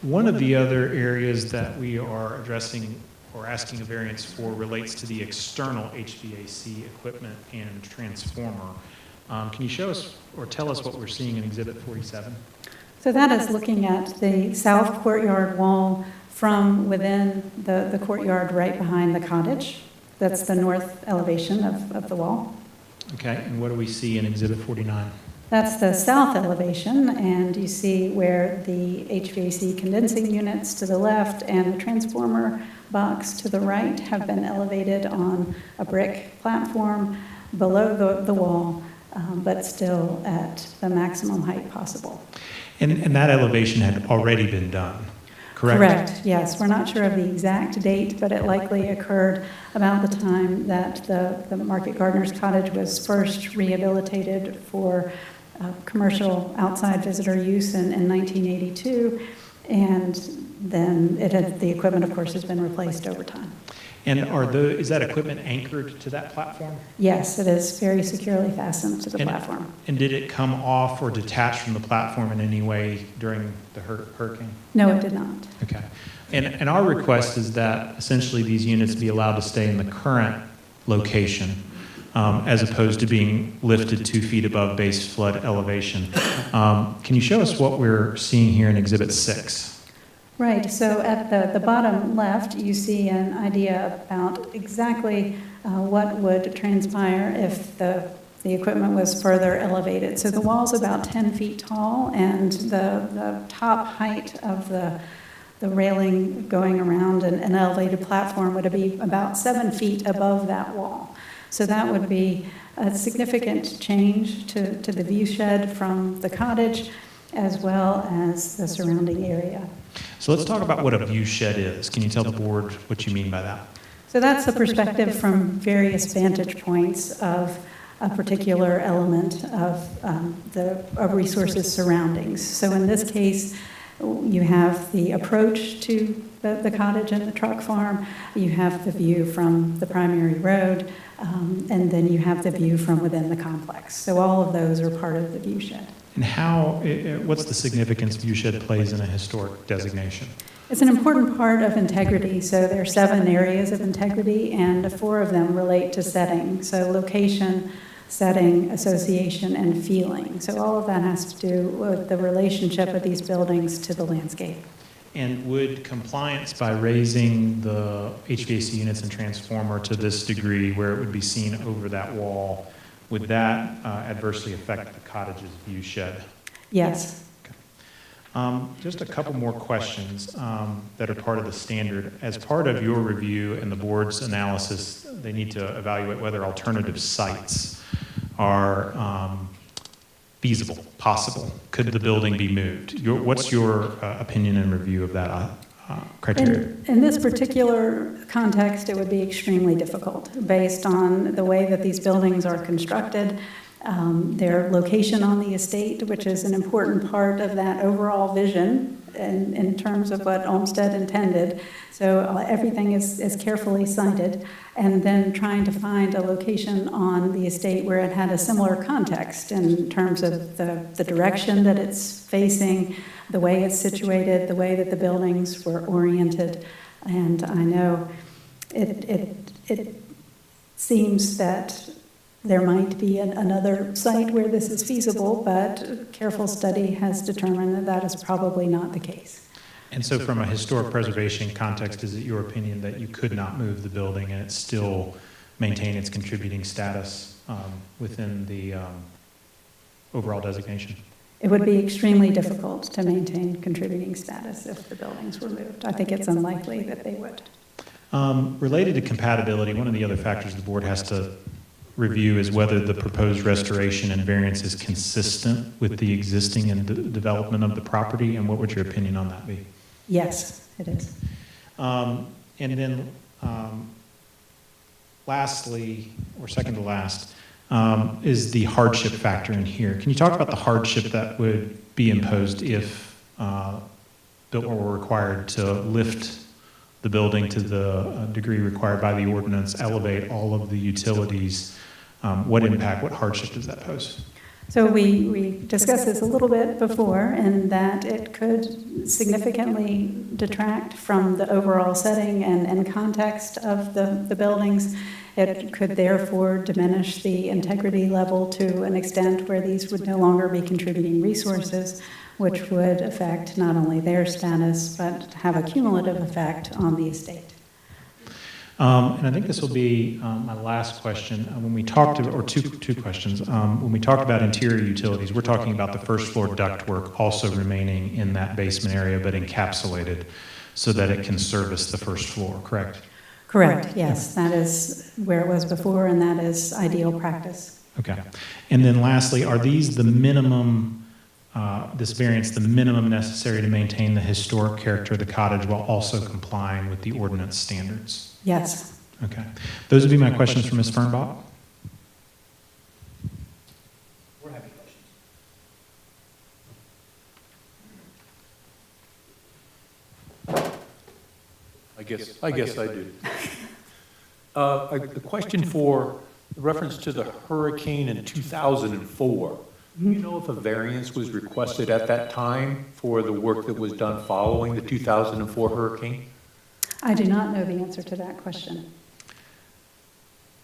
I: One of the other areas that we are addressing or asking a variance for relates to the external HVAC equipment and transformer. Can you show us or tell us what we're seeing in Exhibit 47?
J: So that is looking at the south courtyard wall from within the courtyard right behind the cottage. That's the north elevation of the wall.
I: Okay, and what do we see in Exhibit 49?
J: That's the south elevation, and you see where the HVAC condensing units to the left and the transformer box to the right have been elevated on a brick platform below the wall, but still at the maximum height possible.
I: And that elevation had already been done, correct?
J: Correct, yes. We're not sure of the exact date, but it likely occurred about the time that the Market Gardener's Cottage was first rehabilitated for commercial outside visitor use in 1982, and then the equipment, of course, has been replaced over time.
I: And is that equipment anchored to that platform?
J: Yes, it is very securely fastened to the platform.
I: And did it come off or detach from the platform in any way during the hurricane?
J: No, it did not.
I: Okay. And our request is that essentially these units be allowed to stay in the current location as opposed to being lifted 2 feet above base flood elevation. Can you show us what we're seeing here in Exhibit 6?
J: Right, so at the bottom left, you see an idea about exactly what would transpire if the equipment was further elevated. So the wall's about 10 feet tall, and the top height of the railing going around an elevated platform would be about 7 feet above that wall. So that would be a significant change to the view shed from the cottage, as well as the surrounding area.
I: So let's talk about what a view shed is. Can you tell the board what you mean by that?
J: So that's the perspective from various vantage points of a particular element of the resource's surroundings. So in this case, you have the approach to the cottage and the truck farm, you have the view from the primary road, and then you have the view from within the complex. So all of those are part of the view shed.
I: And what's the significance view shed plays in a historic designation?
J: It's an important part of integrity. So there are 7 areas of integrity, and 4 of them relate to setting. So location, setting, association, and feeling. So all of that has to do with the relationship of these buildings to the landscape.
I: And would compliance by raising the HVAC units and transformer to this degree where it would be seen over that wall, would that adversely affect the cottage's view shed?
J: Yes.
I: Just a couple more questions that are part of the standard. As part of your review and the board's analysis, they need to evaluate whether alternative sites are feasible, possible. Could the building be moved? What's your opinion and review of that criteria?
J: In this particular context, it would be extremely difficult based on the way that these buildings are constructed, their location on the estate, which is an important part of that overall vision in terms of what Olmsted intended. So everything is carefully cited, and then trying to find a location on the estate where it had a similar context in terms of the direction that it's facing, the way it's situated, the way that the buildings were oriented. And I know it seems that there might be another site where this is feasible, but careful study has determined that that is probably not the case.
I: And so from a historic preservation context, is it your opinion that you could not move the building and it still maintain its contributing status within the overall designation?
J: It would be extremely difficult to maintain contributing status if the buildings were moved. I think it's unlikely that they would.
I: Related to compatibility, one of the other factors the board has to review is whether the proposed restoration and variance is consistent with the existing and development of the property, and what would your opinion on that be?
J: Yes, it is.
I: And then lastly, or second to last, is the hardship factor in here. Can you talk about the hardship that would be imposed if Biltmore were required to lift the building to the degree required by the ordinance, elevate all of the utilities? What impact, what hardship does that pose?
J: So we discussed this a little bit before, in that it could significantly detract from the overall setting and context of the buildings. It could therefore diminish the integrity level to an extent where these would no longer be contributing resources, which would affect not only their status, but have a cumulative effect on the estate.
I: And I think this will be my last question. When we talked about, or two questions. When we talked about interior utilities, we're talking about the first floor ductwork also remaining in that basement area, but encapsulated so that it can service the first floor, correct?
J: Correct, yes. That is where it was before, and that is ideal practice.
I: Okay. And then lastly, are these the minimum, this variance, the minimum necessary to maintain the historic character of the cottage while also complying with the ordinance standards?
J: Yes.
I: Okay. Those would be my questions for Ms. Fernbach.
D: We're having questions. I guess I do. The question for reference to the hurricane in 2004. Do you know if a variance was requested at that time for the work that was done following the 2004 hurricane?
J: I do not know the answer to that question.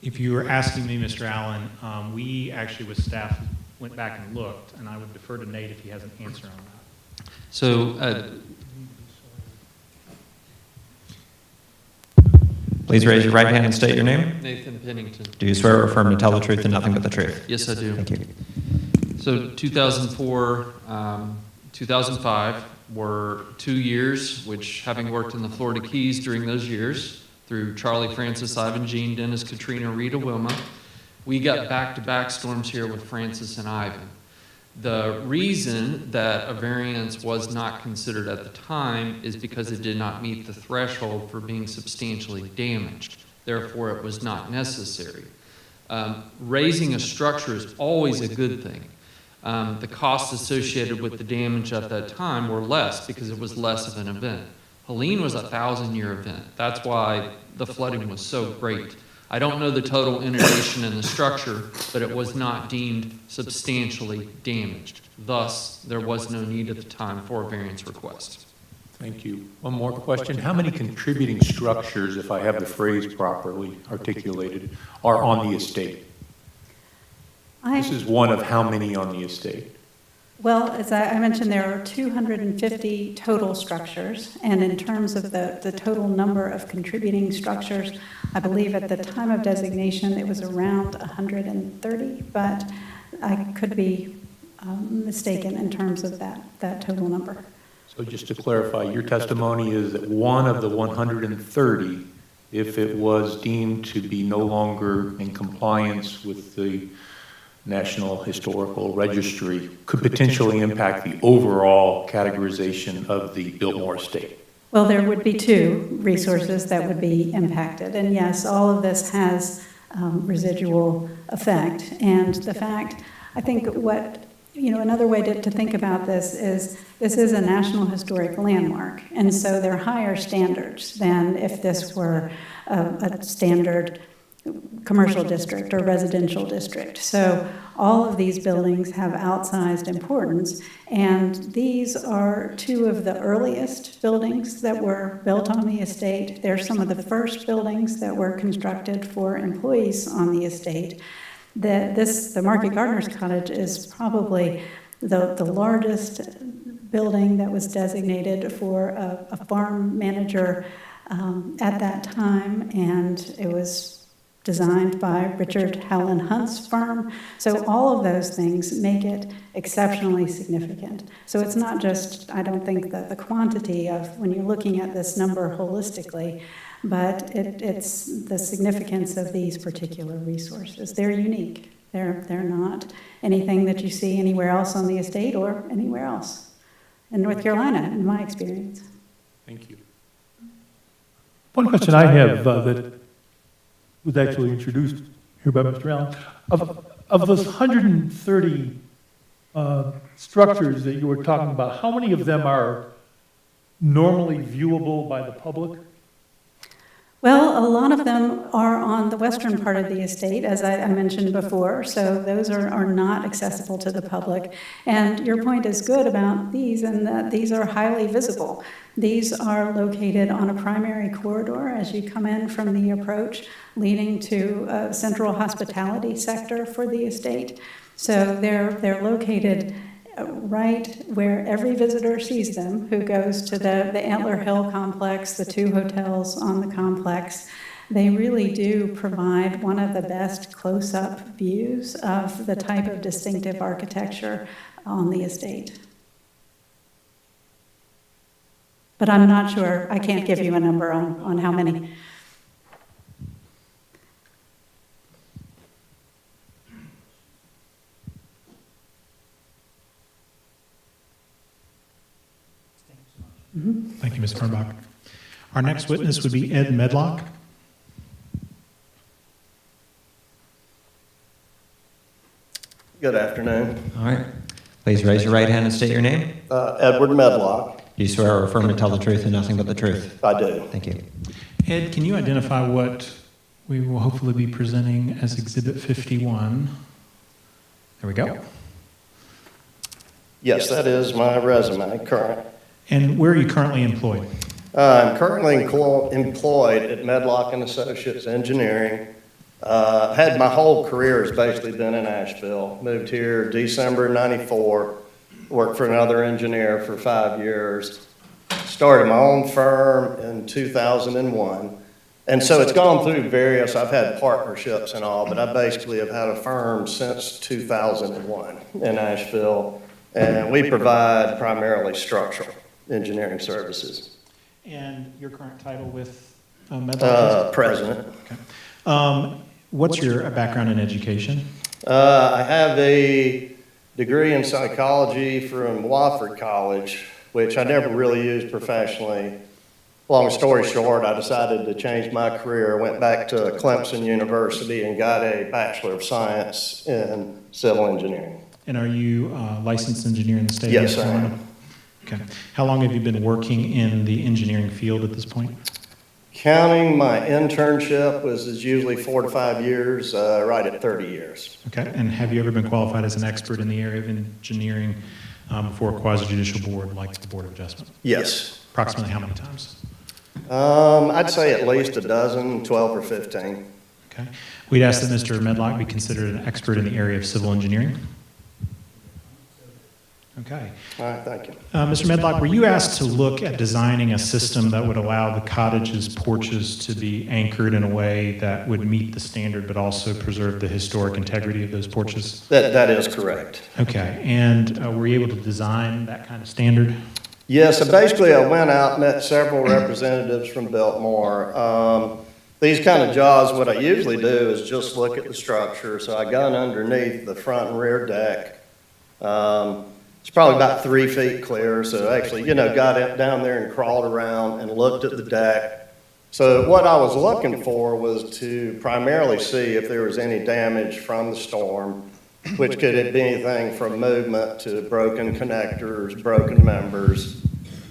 I: If you were asking me, Mr. Allen, we actually with staff went back and looked, and I would defer to Nate if he has an answer on that.
B: So,
H: Please raise your right hand and state your name.
B: Nathan Pennington.
H: Do you swear or affirm to tell the truth and nothing but the truth?
B: Yes, I do.
H: Thank you.
B: So 2004, 2005 were 2 years, which, having worked in the Florida Keys during those years, through Charlie, Francis, Ivan, Jean, Dennis, Katrina, Rita, Wilma, we got back-to-back storms here with Francis and Ivan. The reason that a variance was not considered at the time is because it did not meet the threshold for being substantially damaged. Therefore, it was not necessary. Raising a structure is always a good thing. The costs associated with the damage at that time were less because it was less of an event. Helene was a 1,000-year event. That's why the flooding was so great. I don't know the total inundation in the structure, but it was not deemed substantially damaged. Thus, there was no need at the time for a variance request.
D: Thank you. One more question. How many contributing structures, if I have the phrase properly articulated, are on the estate? This is one of how many on the estate?
J: Well, as I mentioned, there are 250 total structures, and in terms of the total number of contributing structures, I believe at the time of designation it was around 130, but I could be mistaken in terms of that total number.
D: So just to clarify, your testimony is that one of the 130, if it was deemed to be no longer in compliance with the National Historical Registry, could potentially impact the overall categorization of the Biltmore estate?
J: Well, there would be two resources that would be impacted. And yes, all of this has residual effect. And the fact, I think another way to think about this is a National Historic Landmark. And so there are higher standards than if this were a standard commercial district or residential district. So all of these buildings have outsized importance, and these are two of the earliest buildings that were built on the estate. They're some of the first buildings that were constructed for employees on the estate. The Market Gardener's Cottage is probably the largest building that was designated for a farm manager at that time, and it was designed by Richard Howland Hunt's firm. So all of those things make it exceptionally significant. So it's not just, I don't think, the quantity of when you're looking at this number holistically, but it's the significance of these particular resources. They're unique. They're not anything that you see anywhere else on the estate or anywhere else in North Carolina, in my experience.
D: Thank you. One question I have that was actually introduced here by Mr. Allen. Of those 130 structures that you were talking about, how many of them are normally viewable by the public?
J: Well, a lot of them are on the western part of the estate, as I mentioned before, so those are not accessible to the public. And your point is good about these, and that these are highly visible. These are located on a primary corridor as you come in from the approach, leading to a central hospitality sector for the estate. So they're located right where every visitor sees them who goes to the Antler Hill complex, the two hotels on the complex. They really do provide one of the best close-up views of the type of distinctive architecture on the estate. But I'm not sure, I can't give you a number on how many.
I: Thank you, Ms. Fernbach. Our next witness would be Ed Medlock.
K: Good afternoon.
H: All right. Please raise your right hand and state your name.
K: Edward Medlock.
H: Do you swear or affirm to tell the truth and nothing but the truth?
K: I do.
H: Thank you.
I: Ed, can you identify what we will hopefully be presenting as Exhibit 51? There we go.
K: Yes, that is my resume, current.
I: And where are you currently employed?
K: I'm currently employed at Medlock & Associates Engineering. Had my whole career has basically been in Asheville. Moved here December '94. Worked for another engineer for 5 years. Started my own firm in 2001. And so it's gone through various, I've had partnerships and all, but I basically have had a firm since 2001 in Asheville. And we provide primarily structural engineering services.
I: And your current title with Medlock?
K: President.
I: Okay. What's your background in education?
K: I have a degree in psychology from Wofford College, which I never really used professionally. Long story short, I decided to change my career. I went back to Clemson University and got a Bachelor of Science in Civil Engineering.
I: And are you a licensed engineer in the state?
K: Yes, I am.
I: Okay. How long have you been working in the engineering field at this point?
K: Counting my internship is usually 4 to 5 years, right at 30 years.
I: Okay. And have you ever been qualified as an expert in the area of engineering before a quasi-judicial board like the Board of Adjustment?
K: Yes.
I: Approximately how many times?
K: I'd say at least a dozen, 12 or 15.
I: Okay. We'd ask that Mr. Medlock be considered an expert in the area of civil engineering. Okay.
K: All right, thank you.
I: Mr. Medlock, were you asked to look at designing a system that would allow the cottage's porches to be anchored in a way that would meet the standard but also preserve the historic integrity of those porches?
K: That is correct.
I: Okay. And were you able to design that kind of standard?
K: Yes, so basically I went out, met several representatives from Biltmore. These kind of jobs, what I usually do is just look at the structure. So I got underneath the front and rear deck. It's probably about 3 feet clear, so actually, got it down there and crawled around and looked at the deck. So what I was looking for was to primarily see if there was any damage from the storm, which could be anything from movement to broken connectors, broken members.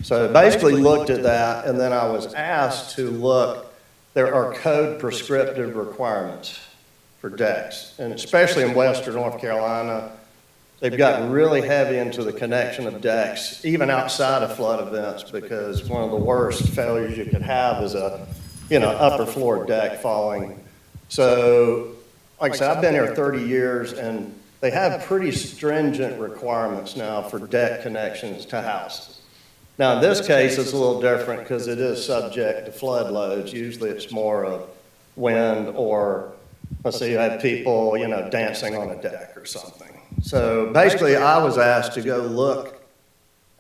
K: So basically looked at that, and then I was asked to look, there are code prescriptive requirements for decks, and especially in western North Carolina, they've gotten really heavy into the connection of decks, even outside of flood events, because one of the worst failures you could have is a, upper floor deck falling. So, like I said, I've been here 30 years, and they have pretty stringent requirements now for deck connections to houses. Now, in this case, it's a little different because it is subject to flood loads. Usually it's more of wind or, let's say you have people, dancing on a deck or something. So basically, I was asked to go look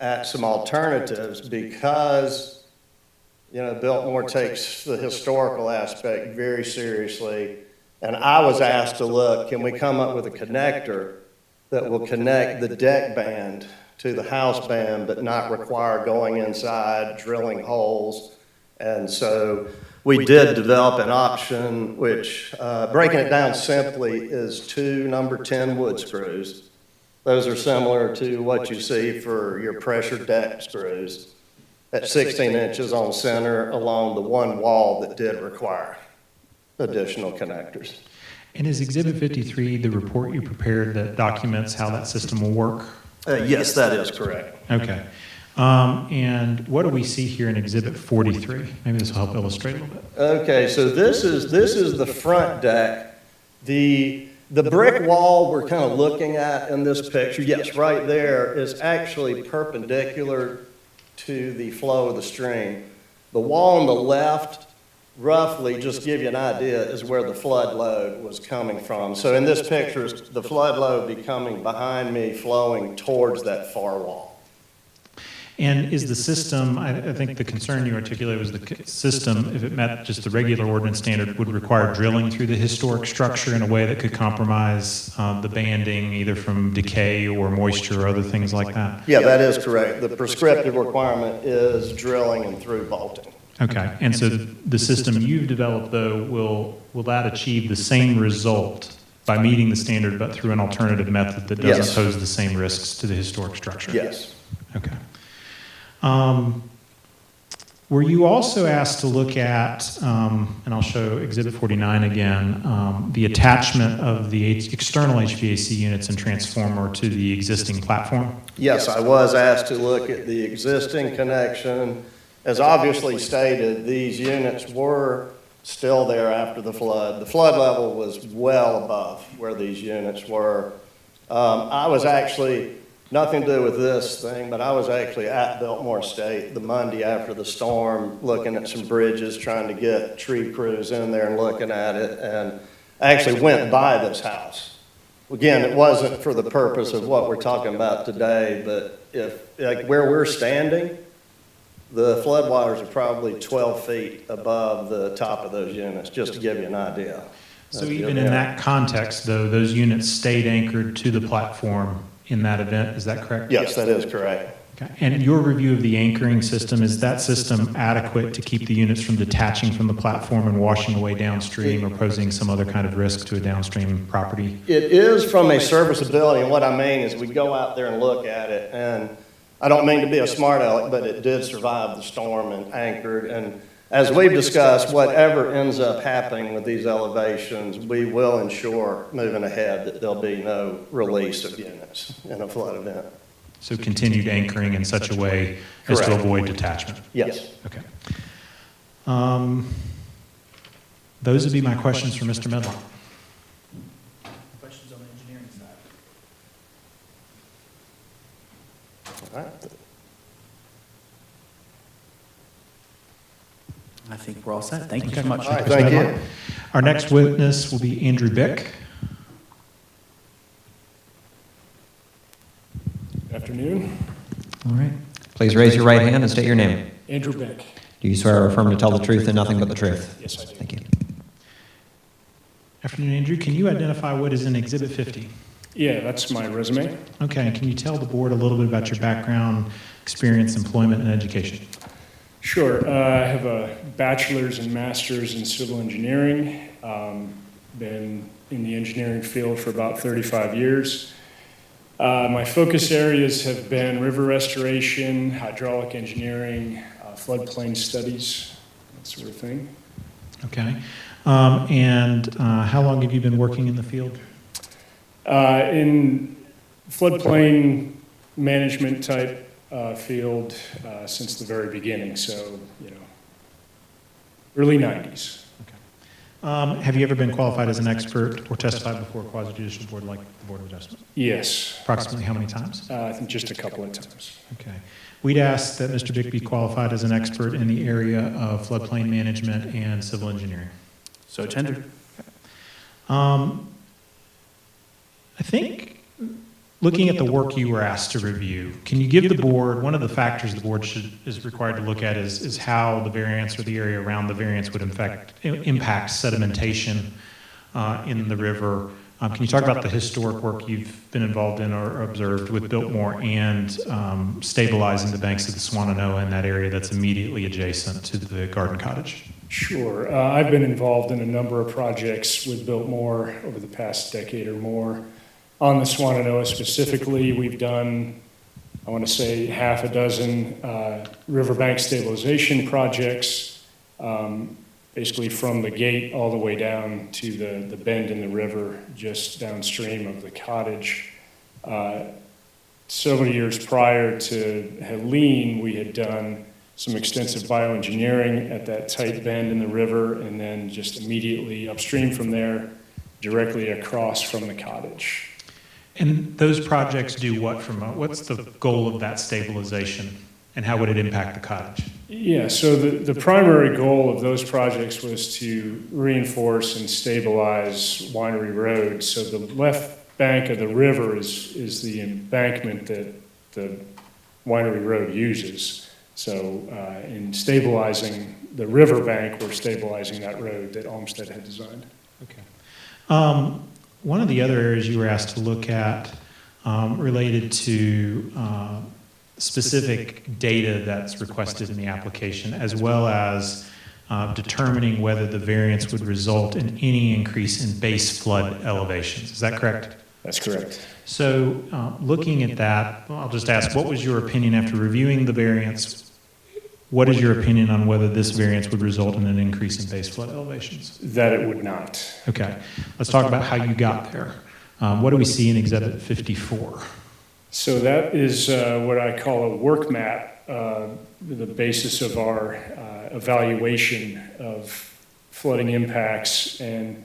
K: at some alternatives because, Biltmore takes the historical aspect very seriously. And I was asked to look, can we come up with a connector that will connect the deck band to the house band, but not require going inside, drilling holes. And so we did develop an option, which, breaking it down simply, is 2 number 10 wood screws. Those are similar to what you see for your pressure deck screws at 16 inches on center along the one wall that did require additional connectors.
I: And is Exhibit 53 the report you prepared that documents how that system will work?
K: Yes, that is correct.
I: Okay. And what do we see here in Exhibit 43? Maybe this will help illustrate a little bit.
K: Okay, so this is the front deck. The brick wall we're kind of looking at in this picture, yes, right there, is actually perpendicular to the flow of the stream. The wall on the left, roughly, just to give you an idea, is where the flood load was coming from. So in this picture, the flood load would be coming behind me, flowing towards that far wall.
I: And is the system, I think the concern you articulated was the system, if it met just the regular ordinance standard, would require drilling through the historic structure in a way that could compromise the banding, either from decay or moisture or other things like that?
K: Yeah, that is correct. The prescriptive requirement is drilling and through bolting.
I: Okay, and so the system you've developed, though, will that achieve the same result by meeting the standard, but through an alternative method that doesn't
K: Yes.
I: pose the same risks to the historic structure?
K: Yes.
I: Okay. Were you also asked to look at, and I'll show Exhibit 49 again, the attachment of the external HVAC units and transformer to the existing platform?
K: Yes, I was asked to look at the existing connection. As obviously stated, these units were still there after the flood. The flood level was well above where these units were. I was actually, nothing to do with this thing, but I was actually at Biltmore State the Monday after the storm, looking at some bridges, trying to get tree crews in there and looking at it, and I actually went by this house. Again, it wasn't for the purpose of what we're talking about today, but like where we're standing, the floodwaters are probably 12 feet above the top of those units, just to give you an idea.
I: So even in that context, though, those units stayed anchored to the platform in that event, is that correct?
K: Yes, that is correct.
I: Okay. And your review of the anchoring system, is that system adequate to keep the units from detaching from the platform and washing away downstream or posing some other kind of risk to a downstream property?
K: It is from a serviceability, and what I mean is we go out there and look at it, and I don't mean to be a smart aleck, but it did survive the storm and anchored. And as we've discussed, whatever ends up happening with these elevations, we will ensure moving ahead that there'll be no release of units in a flood event.
I: So continued anchoring in such a way as to
K: Correct.
I: avoid detachment.
K: Yes.
I: Okay. Those would be my questions for Mr. Medlock.
A: Questions on the engineering side?
K: All right.
A: I think we're all set. Thank you
I: Okay.
A: so much.
K: All right,
I: Mr.
K: thank you.
I: Medlock. Our next witness will be Andrew Bick.
L: Afternoon,
H: All right. Please raise your right hand and state your name.
L: Andrew Beck.
H: Do you swear or affirm to tell the truth and nothing but the truth?
L: Yes, I do.
H: Thank you.
I: Afternoon, Andrew. Can you identify what is in Exhibit 50?
L: Yeah, that's my resume.
I: Okay, and can you tell the board a little bit about your background, experience, employment, and education?
L: Sure, I have a bachelor's and master's in civil engineering. Been in the engineering field for about 35 years. My focus areas have been river restoration, hydraulic engineering, floodplain studies, that sort of thing.
I: Okay. And how long have you been working in the field?
L: In floodplain management type field since the very beginning, so, early 90s.
I: Have you ever been qualified as an expert or testified before a quasi-judicial board like the Board of Adjustment?
L: Yes,
I: Approximately how many times?
L: I think just a couple of times.
I: Okay. We'd ask that Mr. Bick be qualified as an expert in the area of floodplain management and civil engineering.
A: So tendered.
I: I think, looking at the work you were asked to review, can you give the board, one of the factors the board is required to look at is how the variance or the area around the variance would impact sedimentation in the river. Can you talk about the historic work you've been involved in or observed with Biltmore and stabilizing the banks of the Swannanoa in that area that's immediately adjacent to the garden cottage?
L: Sure. I've been involved in a number of projects with Biltmore over the past decade or more. On the Swannanoa specifically, we've done, I want to say, half a dozen riverbank stabilization projects, basically from the gate all the way down to the bend in the river just downstream of the cottage. Several years prior to Helene, we had done some extensive bioengineering at that tight bend in the river, and then just immediately upstream from there, directly across from the cottage.
I: And those projects do what what's the goal of that stabilization, and how would it impact the cottage?
L: Yeah, so the primary goal of those projects was to reinforce and stabilize Winery Road. So the left bank of the river is the embankment that the Winery Road uses. So in stabilizing the riverbank, we're stabilizing that road that Olmsted had designed.
I: Okay. One of the other areas you were asked to look at related to specific data that's requested in the application, as well as determining whether the variance would result in any increase in base flood elevations. Is that correct?
L: That's correct.
I: So looking at that, I'll just ask, what was your opinion after reviewing the variance? What is your opinion on whether this variance would result in an increase in base flood elevations?
L: That it would not.
I: Okay. Let's talk about how you got there. What do we see in Exhibit 54?
L: So that is what I call a work map, the basis of our evaluation of flooding impacts. And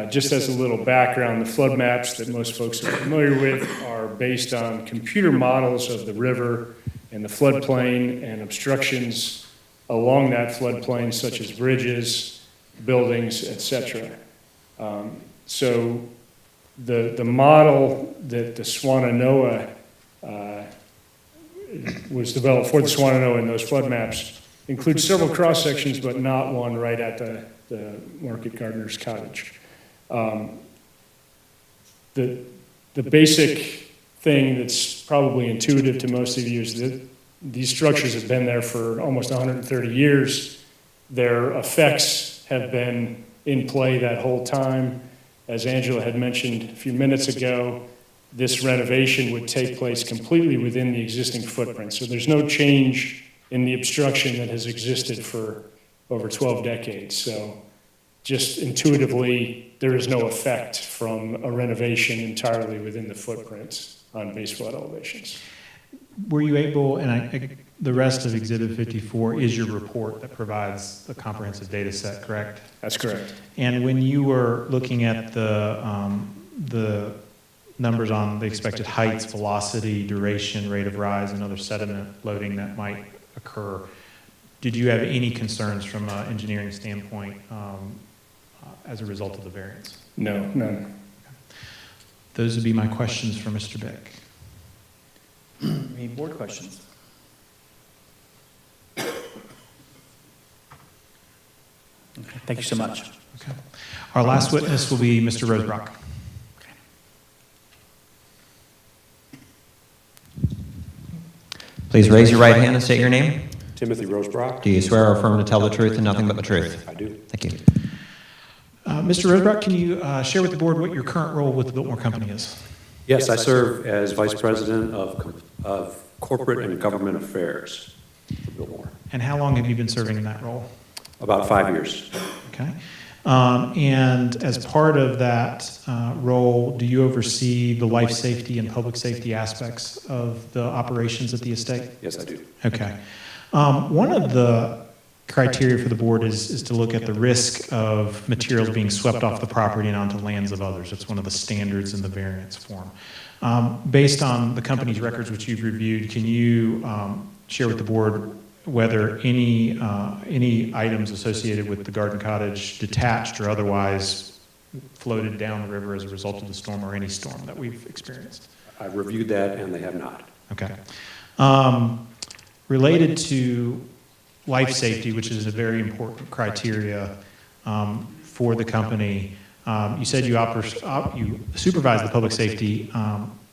L: just as a little background, the flood maps that most folks are familiar with are based on computer models of the river and the floodplain and obstructions along that floodplain, such as bridges, buildings, et cetera. So the model that the Swannanoa was developed for the Swannanoa and those flood maps includes several cross sections, but not one right at the Market Gardener's Cottage. The basic thing that's probably intuitive to most of you is that these structures have been there for almost 130 years. Their effects have been in play that whole time. As Angela had mentioned a few minutes ago, this renovation would take place completely within the existing footprint. So there's no change in the obstruction that has existed for over 12 decades. So just intuitively, there is no effect from a renovation entirely within the footprint on base flood elevations.
I: Were you able, and the rest of Exhibit 54 is your report that provides the comprehensive data set, correct?
L: That's correct.
I: And when you were looking at the numbers on the expected heights, velocity, duration, rate of rise, and other sediment loading that might occur, did you have any concerns from an engineering standpoint as a result of the variance?
L: No, none.
I: Those would be my questions for Mr. Beck.
A: Any board questions? Okay, thank you so much.
I: Okay. Our last witness will be Mr. Rosebrock.
H: Please raise your right hand and state your name.
M: Timothy Rosebrock.
H: Do you swear or affirm to tell the truth and nothing but the truth?
M: I do.
H: Thank you.
I: Mr. Rosebrock, can you share with the board what your current role with the Biltmore Company is?
M: Yes, I serve as Vice President of Corporate and Government Affairs for Biltmore.
I: And how long have you been serving in that role?
M: About 5 years.
I: Okay. And as part of that role, do you oversee the life safety and public safety aspects of the operations at the estate?
M: Yes, I do.
I: Okay. One of the criteria for the board is to look at the risk of materials being swept off the property and onto lands of others. It's one of the standards in the variance form. Based on the company's records which you've reviewed, can you share with the board whether any items associated with the garden cottage, detached or otherwise, floated down the river as a result of the storm or any storm that we've experienced?
M: I've reviewed that and they have not.
I: Okay. Related to life safety, which is a very important criteria for the company, you said you supervise the public safety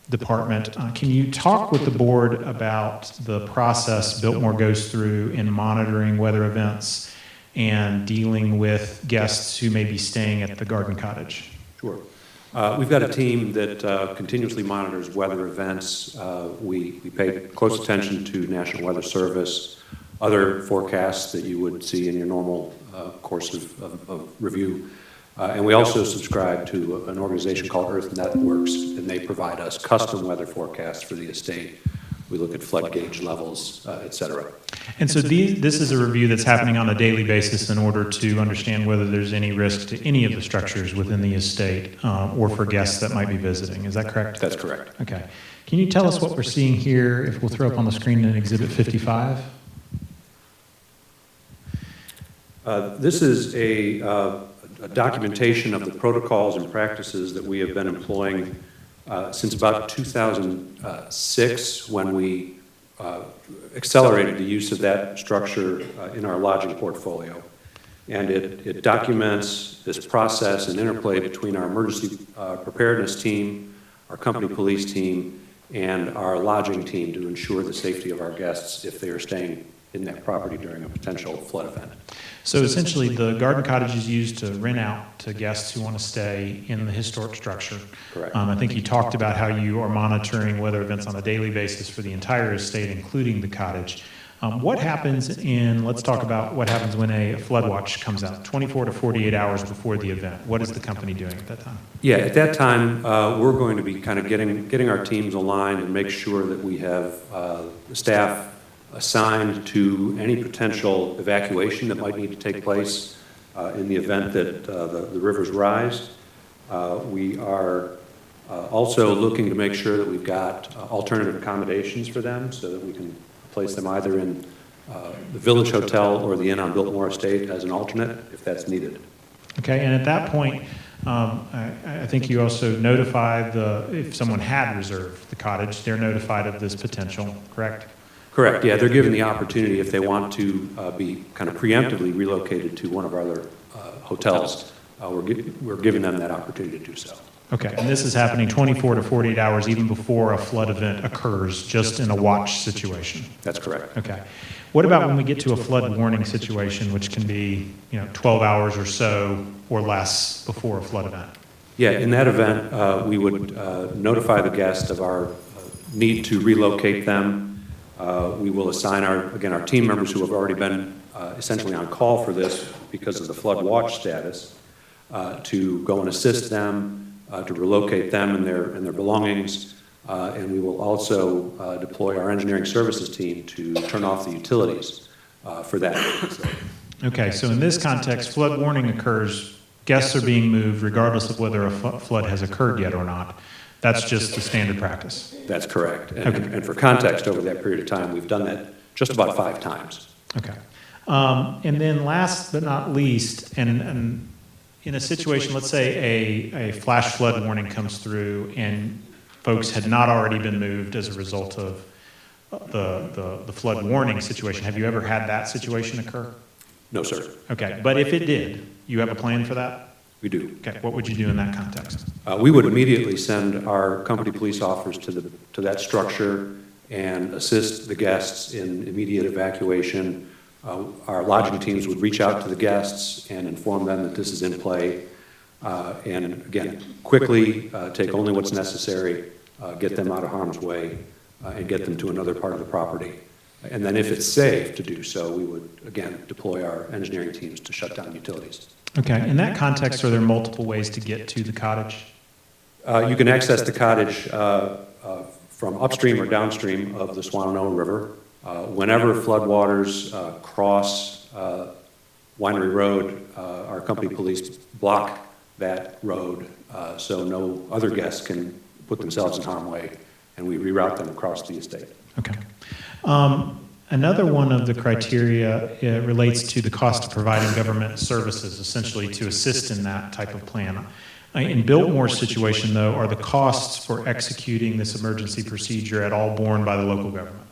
I: department. Can you talk with the board about the process Biltmore goes through in monitoring weather events and dealing with guests who may be staying at the garden cottage?
M: Sure. We've got a team that continuously monitors weather events. We pay close attention to National Weather Service, other forecasts that you would see in your normal course of review. And we also subscribe to an organization called Earth Networks, and they provide us custom weather forecasts for the estate. We look at flood gauge levels, et cetera.
I: And so this is a review that's happening on a daily basis in order to understand whether there's any risk to any of the structures within the estate or for guests that might be visiting. Is that correct?
M: That's correct.
I: Okay. Can you tell us what we're seeing here, if we'll throw up on the screen in Exhibit 55?
M: This is a documentation of the protocols and practices that we have been employing since about 2006, when we accelerated the use of that structure in our lodging portfolio. And it documents this process and interplay between our emergency preparedness team, our company police team, and our lodging team to ensure the safety of our guests if they are staying in that property during a potential flood event.
I: So essentially, the garden cottage is used to rent out to guests who want to stay in the historic structure.
M: Correct.
I: I think you talked about how you are monitoring weather events on a daily basis for the entire estate, including the cottage. What happens let's talk about what happens when a flood watch comes out, 24 to 48 hours before the event. What is the company doing at that time?
M: Yeah, at that time, we're going to be kind of getting our teams aligned and make sure that we have the staff assigned to any potential evacuation that might need to take place in the event that the rivers rise. We are also looking to make sure that we've got alternative accommodations for them so that we can place them either in the Village Hotel or the Inn on Biltmore Estate as an alternate if that's needed.
I: Okay, and at that point, I think you also notify if someone had reserved the cottage, they're notified of this potential, correct?
M: Correct, yeah, they're given the opportunity if they want to be kind of preemptively relocated to one of our other hotels. We're giving them that opportunity to do so.
I: Okay, and this is happening 24 to 48 hours even before a flood event occurs, just in a watch situation?
M: That's correct.
I: Okay. What about when we get to a flood warning situation, which can be 12 hours or so or less before a flood event?
M: Yeah, in that event, we would notify the guest of our need to relocate them. We will assign our team members who have already been essentially on call for this because of the flood watch status to go and assist them, to relocate them and their belongings. And we will also deploy our engineering services team to turn off the utilities for that.
I: Okay, so in this context, flood warning occurs, guests are being moved regardless of whether a flood has occurred yet or not. That's just the standard practice.
M: That's correct. And for context, over that period of time, we've done that just about 5 times.
I: Okay. And then last but not least, and in a situation, let's say a flash flood warning comes through and folks had not already been moved as a result of the flood warning situation. Have you ever had that situation occur?
M: No, sir.
I: Okay, but if it did, you have a plan for that?
M: We do.
I: Okay, what would you do in that context?
M: We would immediately send our company police officers to that structure and assist the guests in immediate evacuation. Our lodging teams would reach out to the guests and inform them that this is in play. And again, quickly take only what's necessary, get them out of harm's way, and get them to another part of the property. And then if it's safe to do so, we would, again, deploy our engineering teams to shut down utilities.
I: Okay, in that context, are there multiple ways to get to the cottage?
M: You can access the cottage from upstream or downstream of the Swannanoa River. Whenever floodwaters cross Winery Road, our company police block that road so no other guests can put themselves in harm's way, and we reroute them across the estate.
I: Okay. Another one of the criteria relates to the cost of providing government services, essentially to assist in that type of plan. In Biltmore's situation, though, are the costs for executing this emergency procedure at all borne by the local government?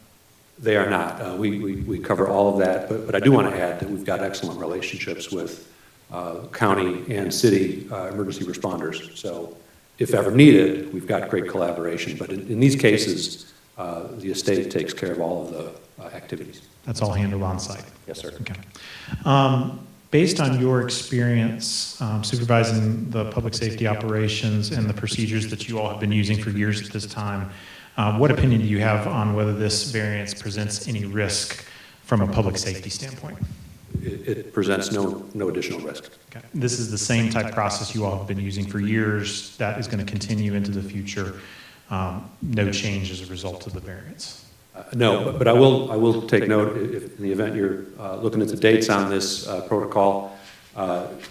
M: They are not. We cover all of that, but I do want to add that we've got excellent relationships with county and city emergency responders. So if ever needed, we've got great collaboration. But in these cases, the estate takes care of all of the activities.
I: That's all handled on site?
M: Yes, sir.
I: Okay. Based on your experience supervising the public safety operations and the procedures that you all have been using for years at this time, what opinion do you have on whether this variance presents any risk from a public safety standpoint?
M: It presents no additional risk.
I: Okay. This is the same type process you all have been using for years. That is going to continue into the future. No change as a result of the variance.
M: No, but I will take note, if in the event you're looking at the dates on this protocol,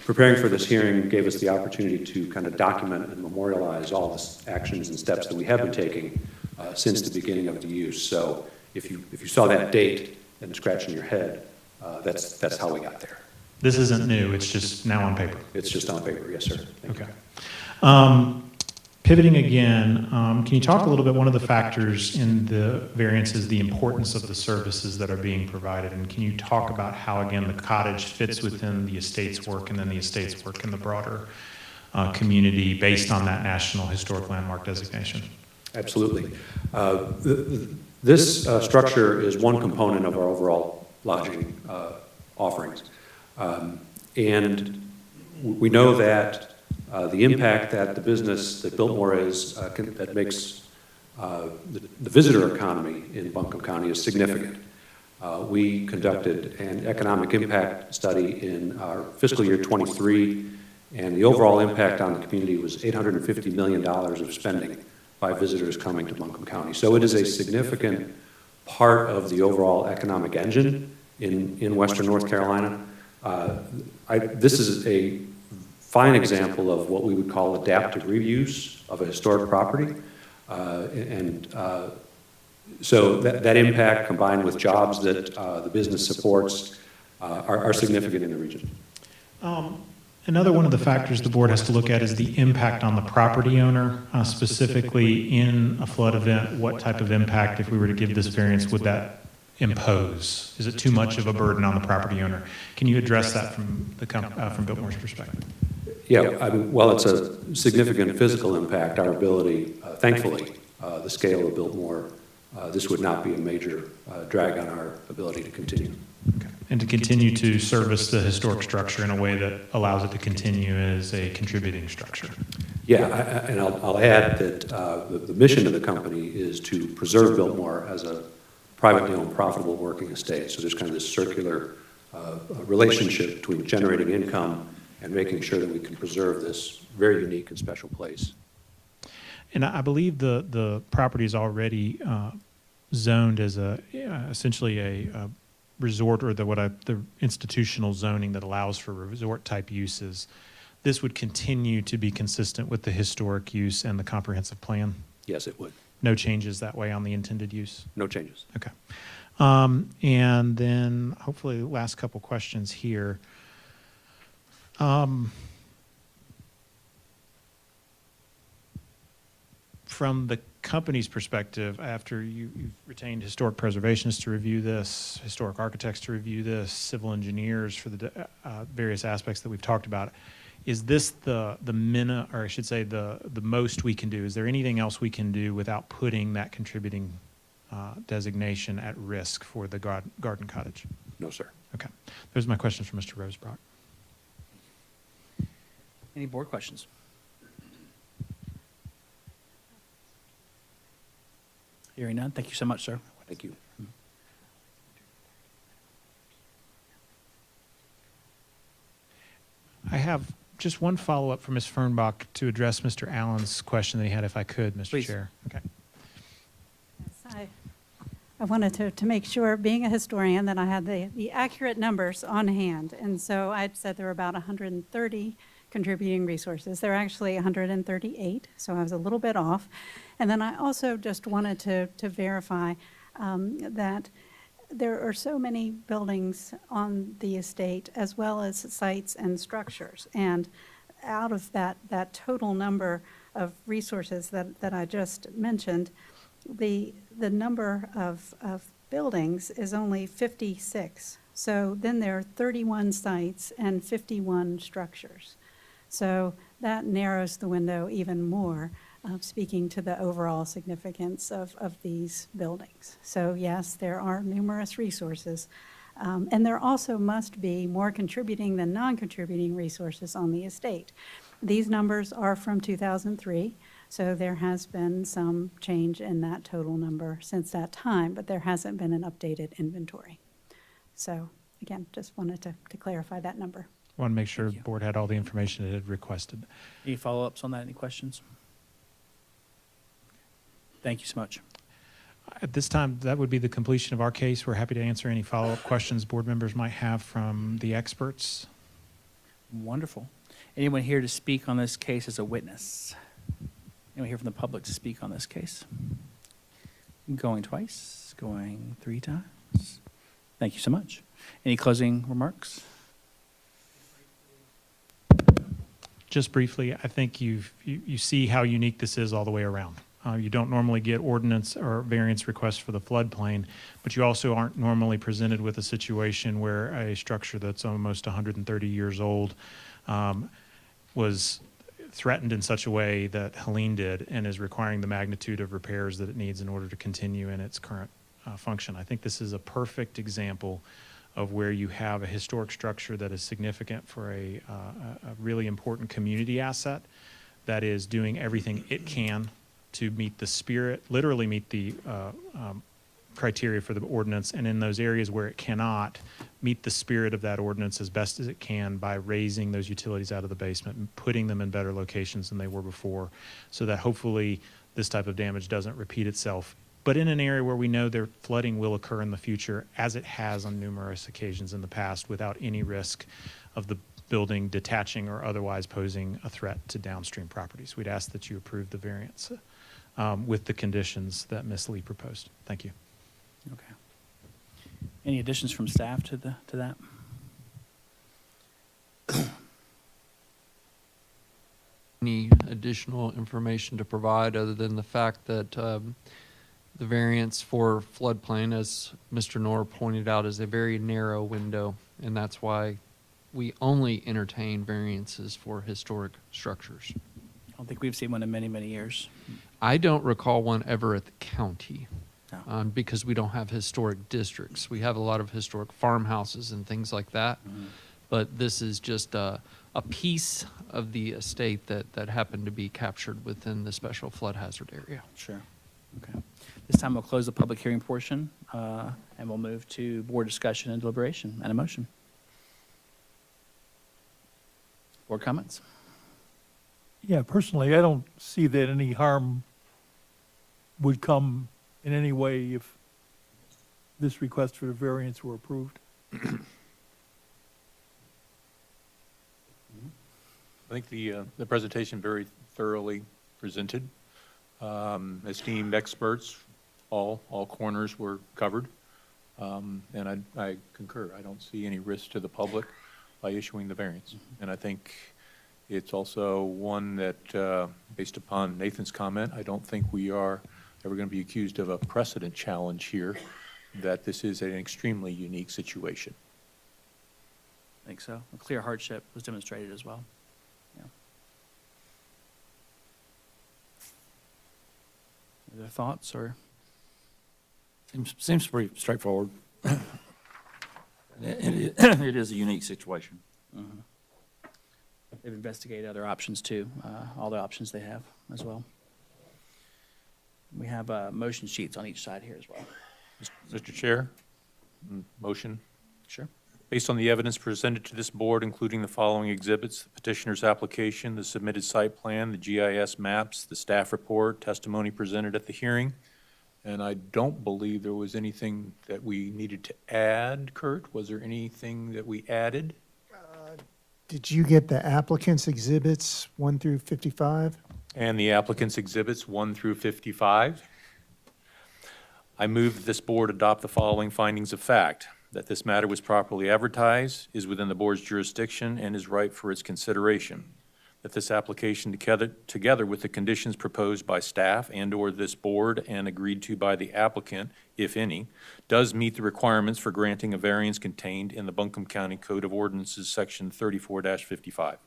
M: preparing for this hearing gave us the opportunity to kind of document and memorialize all the actions and steps that we have been taking since the beginning of the use. So if you saw that date and scratching your head, that's how we got there.
I: This isn't new, it's just now on paper?
M: It's just on paper, yes, sir. Thank
I: you. Pivoting again, can you talk a little bit, one of the factors in the variance is the importance of the services that are being provided, and can you talk about how, again, the cottage fits within the estate's work and then the estate's work in the broader community based on that National Historic Landmark designation?
M: Absolutely. This structure is one component of our overall lodging offerings. And we know that the impact that the business that Biltmore is, that makes the visitor economy in Buncombe County is significant. We conducted an economic impact study in our fiscal year 23, and the overall impact on the community was $850 million of spending by visitors coming to Buncombe County. So it is a significant part of the overall economic engine in Western North Carolina. This is a fine example of what we would call adaptive reuse of a historic property. So that impact combined with jobs that the business supports are significant in the region.
I: Another one of the factors the board has to look at is the impact on the property owner, specifically in a flood event. What type of impact, if we were to give this variance, would that impose? Is it too much of a burden on the property owner? Can you address that from Biltmore's perspective?
M: Yeah, well, it's a significant physical impact. Our ability, thankfully, the scale of Biltmore, this would not be a major drag on our ability to continue.
I: Okay. And to continue to service the historic structure in a way that allows it to continue as a contributing structure.
M: Yeah, and I'll add that the mission of the company is to preserve Biltmore as a privately owned, profitable working estate. So there's kind of this circular relationship between generating income and making sure that we can preserve this very unique and special place.
I: And I believe the property is already zoned as essentially a resort, or the institutional zoning that allows for resort-type uses. This would continue to be consistent with the historic use and the comprehensive plan?
M: Yes, it would.
I: No changes that way on the intended use?
M: No changes.
I: Okay. And then hopefully last couple questions here. From the company's perspective, after you've retained historic preservationists to review this, historic architects to review this, civil engineers for the various aspects that we've talked about, is this the most we can do? Is there anything else we can do without putting that contributing designation at risk for the garden cottage?
M: No, sir.
I: Okay. Those are my questions for Mr. Rosebrock.
A: Any board questions? Hearing none, thank you so much, sir.
M: Thank you.
I: I have just one follow-up from Ms. Fernbach to address Mr. Allen's question that he had, if I could, Mr.
A: Please.
I: Chair. Okay.
J: Yes, I wanted to make sure, being a historian, that I had the accurate numbers on hand. And so I'd said there were about 130 contributing resources. There are actually 138, so I was a little bit off. And then I also just wanted to verify that there are so many buildings on the estate, as well as sites and structures. And out of that total number of resources that I just mentioned, the number of buildings is only 56. So then there are 31 sites and 51 structures. So that narrows the window even more, speaking to the overall significance of these buildings. So yes, there are numerous resources, and there also must be more contributing than non-contributing resources on the estate. These numbers are from 2003, so there has been some change in that total number since that time, but there hasn't been an updated inventory. So again, just wanted to clarify that number.
I: I want to make sure the board had all the information it had requested.
A: Any follow-ups on that? Any questions? Thank you so much.
I: At this time, that would be the completion of our case. We're happy to answer any follow-up questions board members might have from the experts.
A: Wonderful. Anyone here to speak on this case as a witness? Anyone here from the public to speak on this case? Going twice, going 3 times. Thank you so much. Any closing remarks?
I: Just briefly, I think you see how unique this is all the way around. You don't normally get ordinance or variance requests for the floodplain, but you also aren't normally presented with a situation where a structure that's almost 130 years old was threatened in such a way that Helene did and is requiring the magnitude of repairs that it needs in order to continue in its current function. I think this is a perfect example of where you have a historic structure that is significant for a really important community asset that is doing everything it can to meet the spirit, literally meet the criteria for the ordinance, and in those areas where it cannot, meet the spirit of that ordinance as best as it can by raising those utilities out of the basement and putting them in better locations than they were before, so that hopefully this type of damage doesn't repeat itself. But in an area where we know their flooding will occur in the future, as it has on numerous occasions in the past, without any risk of the building detaching or otherwise posing a threat to downstream properties. We'd ask that you approve the variance with the conditions that Ms. Lee proposed. Thank you.
A: Okay. Any additions from staff to that?
B: Any additional information to provide other than the fact that the variance for floodplain, as Mr. Knorr pointed out, is a very narrow window, and that's why we only entertain variances for historic structures.
A: I don't think we've seen one in many, many years.
B: I don't recall one ever at the county.
A: No.
B: Because we don't have historic districts. We have a lot of historic farmhouses and things like that.
A: Mm-hmm.
B: But this is just a piece of the estate that happened to be captured within the special flood hazard area.
A: Sure. Okay. This time we'll close the public hearing portion, and we'll move to board discussion and deliberation and a motion. Board comments?
D: Yeah, personally, I don't see that any harm would come in any way if this request for the variance were approved.
N: I think the presentation very thoroughly presented. Esteemed experts, all corners were covered. And I concur. I don't see any risk to the public by issuing the variance. And I think it's also one that, based upon Nathan's comment, I don't think we are ever going to be accused of a precedent challenge here, that this is an extremely unique situation.
A: I think so. A clear hardship was demonstrated as well. Yeah. Other thoughts or?
E: Seems pretty straightforward. It is a unique situation.
A: They've investigated other options too, all the options they have as well. We have motion sheets on each side here as well.
N: Mr. Chair, motion.
A: Sure.
N: Based on the evidence presented to this board, including the following exhibits: the petitioner's application, the submitted site plan, the GIS maps, the staff report, testimony presented at the hearing, and I don't believe there was anything that we needed to add. Kurt, was there anything that we added?
G: Did you get the applicant's exhibits 1 through 55?
N: And the applicant's exhibits 1 through 55. I move that this board adopt the following findings of fact: that this matter was properly advertised, is within the board's jurisdiction, and is ripe for its consideration. That this application, together with the conditions proposed by staff and/or this board and agreed to by the applicant, if any, does meet the requirements for granting a variance contained in the Buncombe County Code of Ordinances, Section 34-55.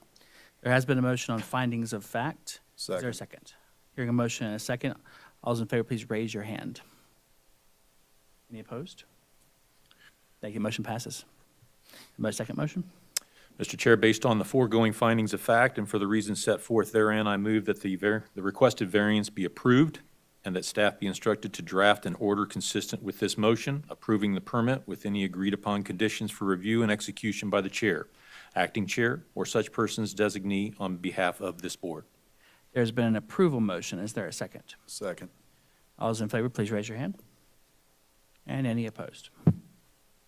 A: There has been a motion on findings of fact. Is there a second? Hearing a motion and a second, all those in favor, please raise your hand. Any opposed? Thank you. Motion passes. Second motion?
N: Mr. Chair, based on the foregoing findings of fact and for the reasons set forth therein, I move that the requested variance be approved and that staff be instructed to draft an order consistent with this motion, approving the permit with any agreed-upon conditions for review and execution by the chair, acting chair, or such person's designee on behalf of this board.
A: There's been an approval motion. Is there a second?
E: Second.
A: All those in favor, please raise your hand. And any opposed?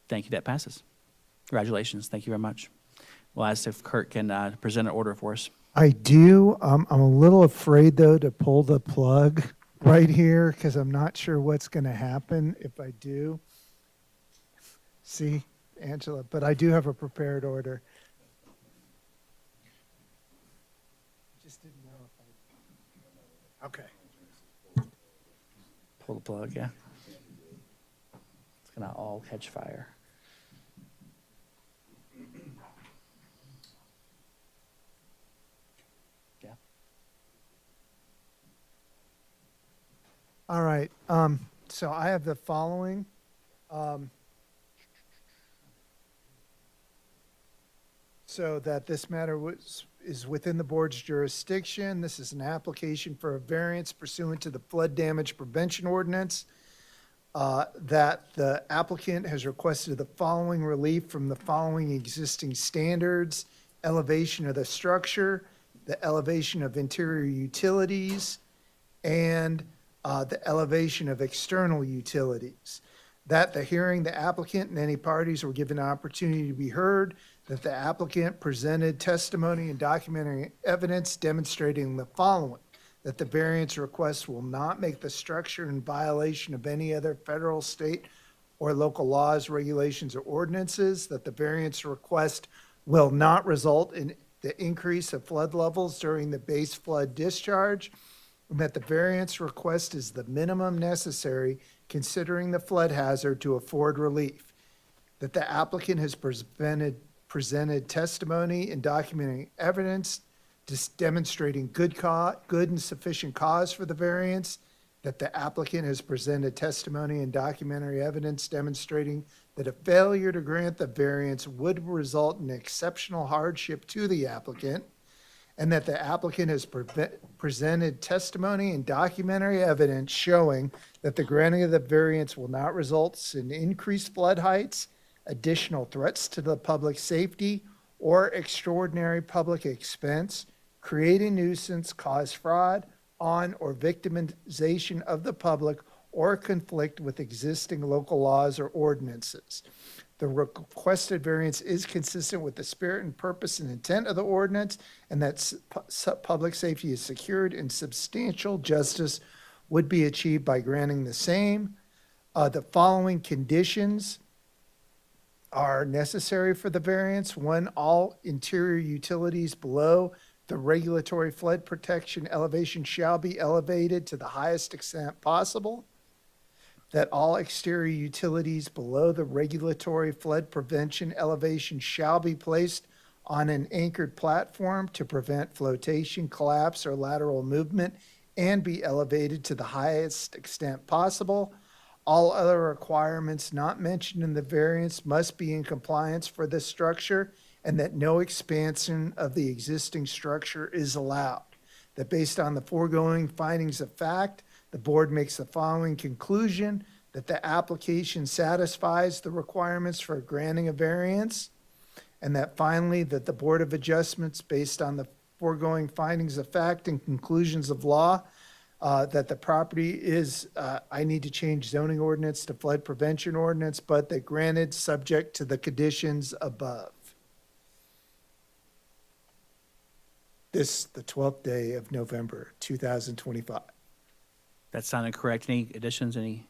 A: Thank you. That passes. Congratulations. Thank you very much. We'll ask if Kurt can present an order for us.
G: I do. I'm a little afraid, though, to pull the plug right here because I'm not sure what's going to happen if I do. See, Angela, but I do have a prepared order. Just didn't know if I... Okay.
A: Pull the plug, yeah. It's going to all catch fire.
G: All right, so I have the following. So that this matter is within the board's jurisdiction. This is an application for a variance pursuant to the flood damage prevention ordinance. That the applicant has requested the following relief from the following existing standards: elevation of the structure, the elevation of interior utilities, and the elevation of external utilities. That the hearing, the applicant and any parties were given an opportunity to be heard. That the applicant presented testimony and documentary evidence demonstrating the following: that the variance request will not make the structure in violation of any other federal, state, or local laws, regulations, or ordinances. That the variance request will not result in the increase of flood levels during the base flood discharge. And that the variance request is the minimum necessary considering the flood hazard to afford relief. That the applicant has presented testimony and documenting evidence demonstrating good and sufficient cause for the variance. That the applicant has presented testimony and documentary evidence demonstrating that a failure to grant the variance would result in exceptional hardship to the applicant. And that the applicant has presented testimony and documentary evidence showing that the granting of the variance will not result in increased flood heights, additional threats to the public safety, or extraordinary public expense, create a nuisance, cause fraud on or victimization of the public, or conflict with existing local laws or ordinances. The requested variance is consistent with the spirit and purpose and intent of the ordinance, and that public safety is secured and substantial justice would be achieved by granting the same. The following conditions are necessary for the variance. One, all interior utilities below the regulatory flood protection elevation shall be elevated to the highest extent possible. That all exterior utilities below the regulatory flood prevention elevation shall be placed on an anchored platform to prevent flotation, collapse, or lateral movement and be elevated to the highest extent possible. All other requirements not mentioned in the variance must be in compliance for this structure, and that no expansion of the existing structure is allowed. That based on the foregoing findings of fact, the board makes the following conclusion: that the application satisfies the requirements for granting a variance, and that finally, that the Board of Adjustments, based on the foregoing findings of fact and conclusions of law, that the property is, I need to change zoning ordinance to flood prevention ordinance, but that granted subject to the conditions above. This, the 12th day of November, 2025.
A: That sounded correct. Any additions, any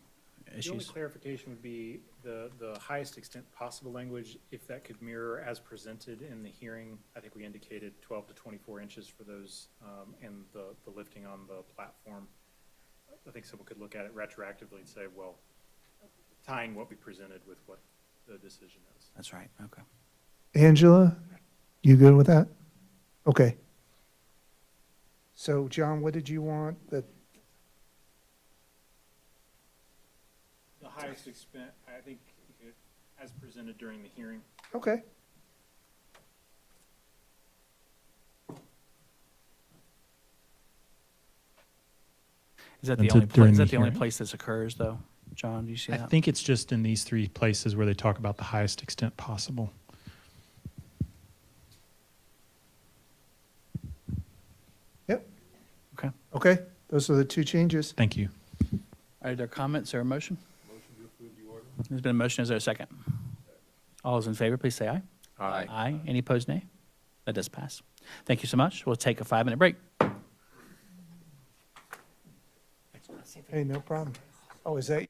I: The only
A: issues?
I: clarification would be the highest extent possible language, if that could mirror as presented in the hearing. I think we indicated 12 to 24 inches for those, and the lifting on the platform. I think someone could look at it retroactively and say, well, tying what we presented with what the decision is.
A: That's right, okay.
G: Angela, you good with that? Okay. So, John, what did you want?
I: The highest extent, I think, as presented during the hearing.
G: Okay.
A: Is that
I: And
A: the
I: to-
A: only,
I: during
A: is
I: the
A: that the only
I: hearing.
A: place this occurs, though? John, do you see
I: I
A: that?
I: think it's just in these three places where they talk about the highest extent possible.
G: Yep.
A: Okay.
G: Okay, those are the two changes.
I: Thank you.
A: Are there comments or a motion? There's been a motion. Is there a second? All those in favor, please say aye.
N: Aye.
A: Aye. Any opposed, nay? That does pass. Thank you so much. We'll take a 5-minute break.
G: Hey, no problem. Oh, is that?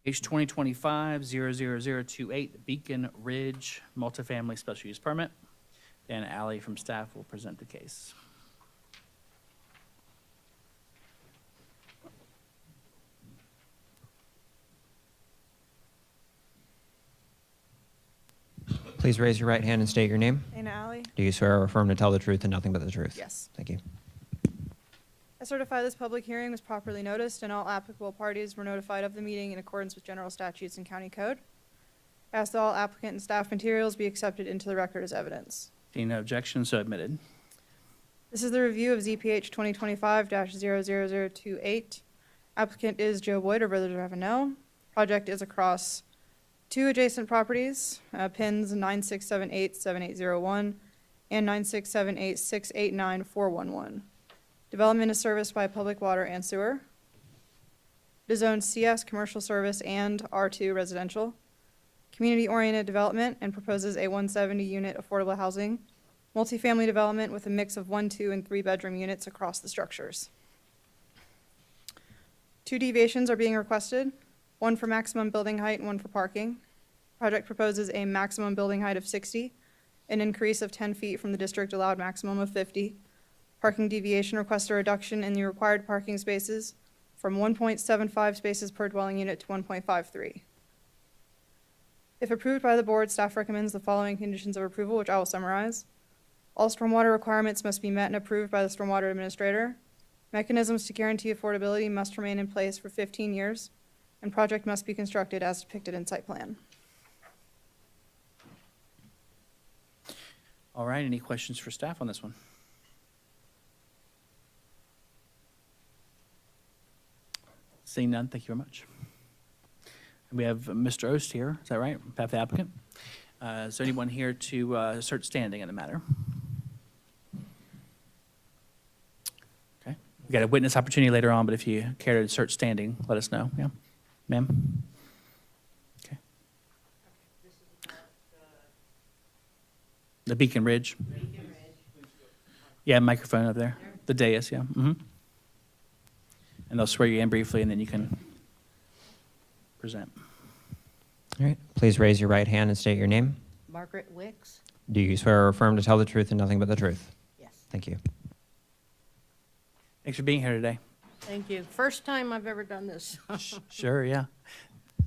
A: Page 2025-00028, Beacon Ridge Multifamily Special Use Permit. Dan Alley from staff will present the case.
H: Please raise your right hand and state your name.
O: Dana Alley.
H: Do you swear or affirm to tell the truth and nothing but the truth?
O: Yes.
H: Thank you.
O: I certify this public hearing was properly noticed and all applicable parties were notified of the meeting in accordance with general statutes and county code. I ask that all applicant and staff materials be accepted into the record as evidence.
A: Seeing no objection, so admitted.
O: This is the review of ZPH 2025-00028. Applicant is Joe Boyd, or Brothers Ravenel. Project is across two adjacent properties, pins 9678-7801 and 9678-689-411. Development is serviced by public water and sewer. It is zoned CS Commercial Service and R2 Residential. Community-oriented development and proposes a 170-unit affordable housing, multifamily development with a mix of 1, 2, and 3-bedroom units across the structures. 2 deviations are being requested, one for maximum building height and one for parking. Project proposes a maximum building height of 60, an increase of 10 feet from the district allowed maximum of 50. Parking deviation requests a reduction in the required parking spaces from 1.75 spaces per dwelling unit to 1.53. If approved by the board, staff recommends the following conditions of approval, which I will summarize. All stormwater requirements must be met and approved by the stormwater administrator. Mechanisms to guarantee affordability must remain in place for 15 years, and project must be constructed as depicted in site plan.
A: All right, any questions for staff on this one? Seeing none, thank you very much. We have Mr. Ost here, is that right? On behalf of the applicant. Is there anyone here to assert standing in the matter? Okay, we got a witness opportunity later on, but if you care to assert standing, let us know. Yeah, ma'am? Okay. The Beacon Ridge. Yeah, microphone over there. The dais, yeah. Mm-hmm. And they'll swear you in briefly, and then you can present.
H: All right. Please raise your right hand and state your name.
P: Margaret Wicks?
H: Do you swear or affirm to tell the truth and nothing but the truth?
P: Yes.
H: Thank you.
A: Thanks for being here today.
P: Thank you. First time I've ever done this.
A: Sure, yeah.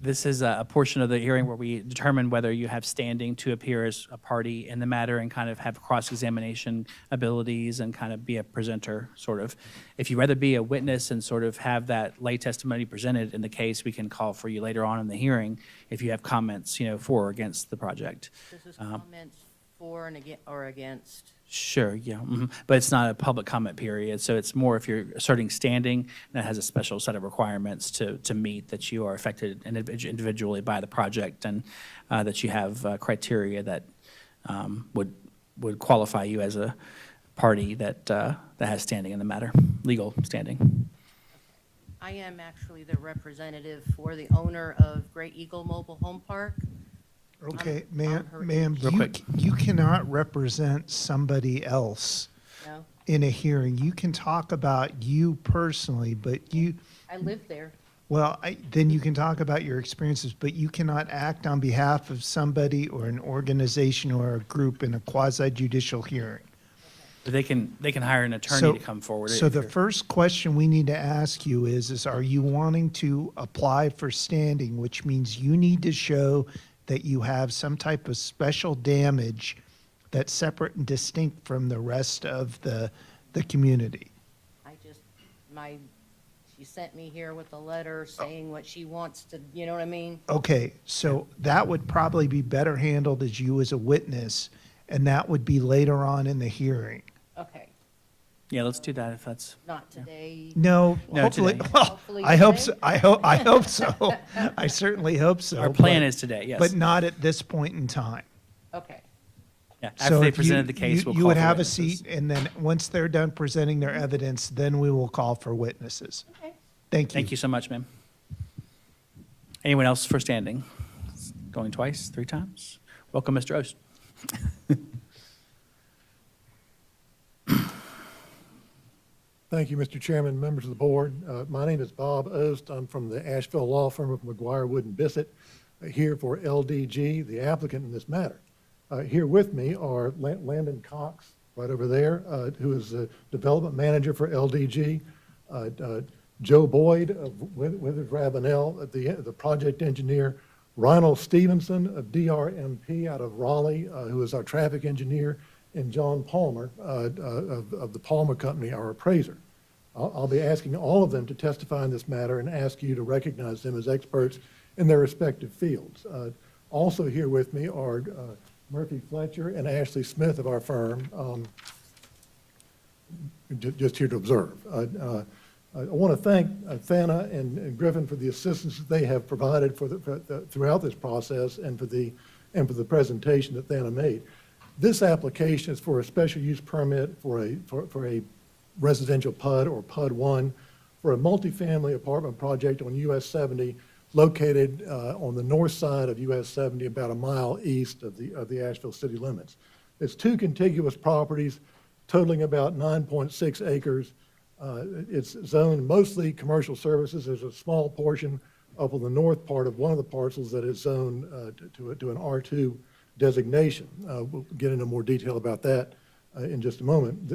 A: This is a portion of the hearing where we determine whether you have standing to appear as a party in the matter and kind of have cross-examination abilities and kind of be a presenter, sort of. If you'd rather be a witness and sort of have that lay testimony presented in the case, we can call for you later on in the hearing if you have comments, for or against the project.
P: This is comments for and against.
A: Sure, yeah, but it's not a public comment period, so it's more if you're asserting standing, that has a special set of requirements to meet, that you are affected individually by the project, and that you have criteria that would qualify you as a party that has standing in the matter, legal standing.
P: I am actually the representative for the owner of Great Eagle Mobile Home Park.
G: Okay,
P: Real
G: ma'am, you cannot represent somebody else
P: No,
G: in a hearing. You can talk about you personally, but
P: I live there.
G: well, then you can talk about your experiences, but you cannot act on behalf of somebody or an organization or a group in a quasi-judicial hearing.
A: But they can hire an attorney to come forward.
G: So
A: if
G: the
A: you're-
G: first question we need to ask you is are you wanting to apply for standing, which means you need to show that you have some type of special damage that's separate and distinct from the rest of the community?
P: She sent me here with a letter saying what she wants to, you know what I mean?
G: Okay, so that would probably be better handled as you as a witness, and that would be later on in the hearing.
P: Okay,
A: Yeah, let's do that if that's.
P: not today.
G: No,
A: No,
G: hopefully,
A: today.
G: well,
P: Hopefully
G: I hope
P: today?
G: so, I hope so. I certainly hope so.
A: Our plan
G: but-
A: is today, yes.
G: But not at this point in time.
P: Okay,
A: Yeah,
G: So
A: after they
G: if you-
A: presented the case, we'll
G: You
A: call
G: would
A: for
G: have a
A: witnesses.
G: seat, and then once they're done presenting their evidence, then we will call for witnesses.
P: okay.
G: Thank you.
A: Thank you so much, ma'am. Anyone else for standing? Going twice, 3 times? Welcome, Mr. Ost.
C: Thank you, Mr. Chairman, members of the board. My name is Bob Ost. I'm from the Asheville law firm of McGuire, Wood and Bissett, here for LDG, the applicant in this matter. Here with me are Landon Cox, right over there, who is the development manager for LDG. Joe Boyd of Withers Ravenel, the project engineer. Ronald Stevenson of DRMP out of Raleigh, who is our traffic engineer, and John Palmer of the Palmer Company, our appraiser. I'll be asking all of them to testify in this matter and ask you to recognize them as experts in their respective fields. Also here with me are Murphy Fletcher and Ashley Smith of our firm, just here to observe. I want to thank Thana and Griffin for the assistance that they have provided throughout this process and for the presentation that Thana made. This application is for a special use permit for a residential PUD or PUD 1 for a multifamily apartment project on US 70 located on the north side of US 70 about a mile east of the Asheville city limits. It's two contiguous properties totaling about 9.6 acres. It's zoned mostly commercial services. There's a small portion up on the north part of one of the parcels that is zoned to an R2 designation. We'll get into more detail about that in just a moment.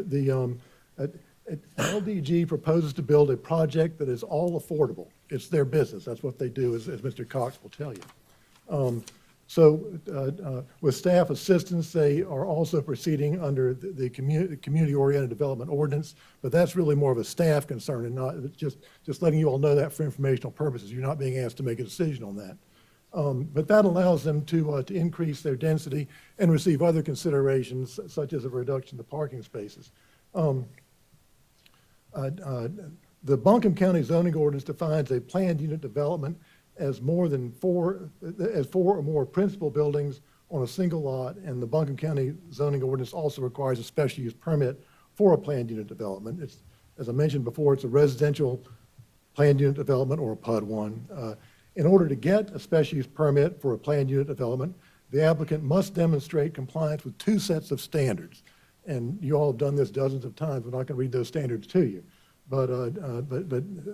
C: LDG proposes to build a project that is all affordable. It's their business. That's what they do, as Mr. Cox will tell you. With staff assistance, they are also proceeding under the community-oriented development ordinance, but that's really more of a staff concern and not just letting you all know that for informational purposes. You're not being asked to make a decision on that. But that allows them to increase their density and receive other considerations, such as a reduction of parking spaces. The Buncombe County zoning ordinance defines a planned unit development as four or more principal buildings on a single lot, and the Buncombe County zoning ordinance also requires a special use permit for a planned unit development. It's, as I mentioned before, it's a residential planned unit development or a PUD 1. In order to get a special use permit for a planned unit development, the applicant must demonstrate compliance with two sets of standards. And you all have done this dozens of times. We're not going to read those standards to you. But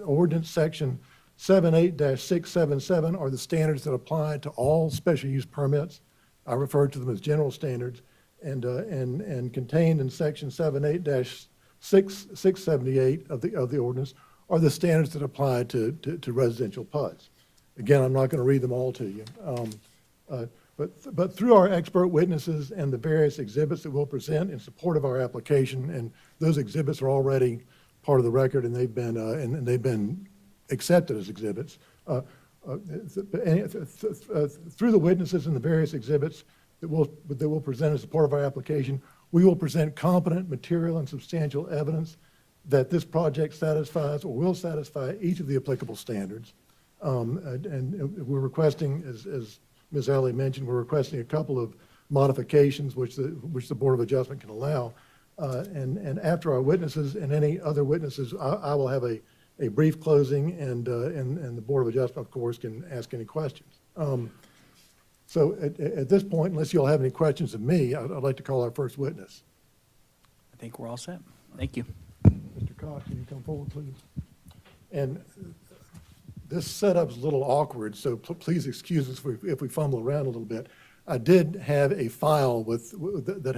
C: ordinance section 78-677 are the standards that apply to all special use permits. I refer to them as general standards, and contained in section 78-678 of the ordinance are the standards that apply to residential PUDs. Again, I'm not going to read them all to you. But through our expert witnesses and the various exhibits that we'll present in support of our application, and those exhibits are already part of the record, and they've been accepted as exhibits. Through the witnesses and the various exhibits that we'll present in support of our application, we will present competent material and substantial evidence that this project satisfies or will satisfy each of the applicable standards. And we're requesting, as Ms. Alley mentioned, we're requesting a couple of modifications which the Board of Adjustment can allow. And after our witnesses and any other witnesses, I will have a brief closing, and the Board of Adjustment, of course, can ask any questions. So at this point, unless you all have any questions of me, I'd like to call our first witness.
A: I think we're all set. Thank you.
C: Mr. Cox, can you come forward, please? And this setup's a little awkward, so please excuse us if we fumble around a little bit. I did have a file that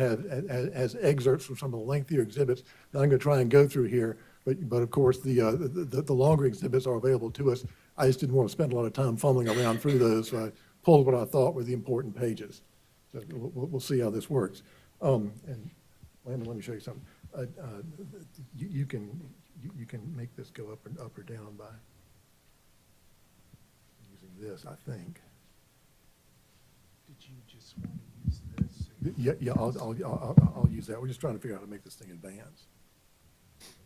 C: has excerpts from some of the lengthier exhibits that I'm going to try and go through here. But of course, the longer exhibits are available to us. I just didn't want to spend a lot of time fumbling around through those, so I pulled what I thought were the important pages. So we'll see how this works. And Landon, let me show you something. You can make this go up or down by using this, I think.
G: Did you just want to use this?
C: Yeah, I'll use that. We're just trying to figure out how to make this thing advance.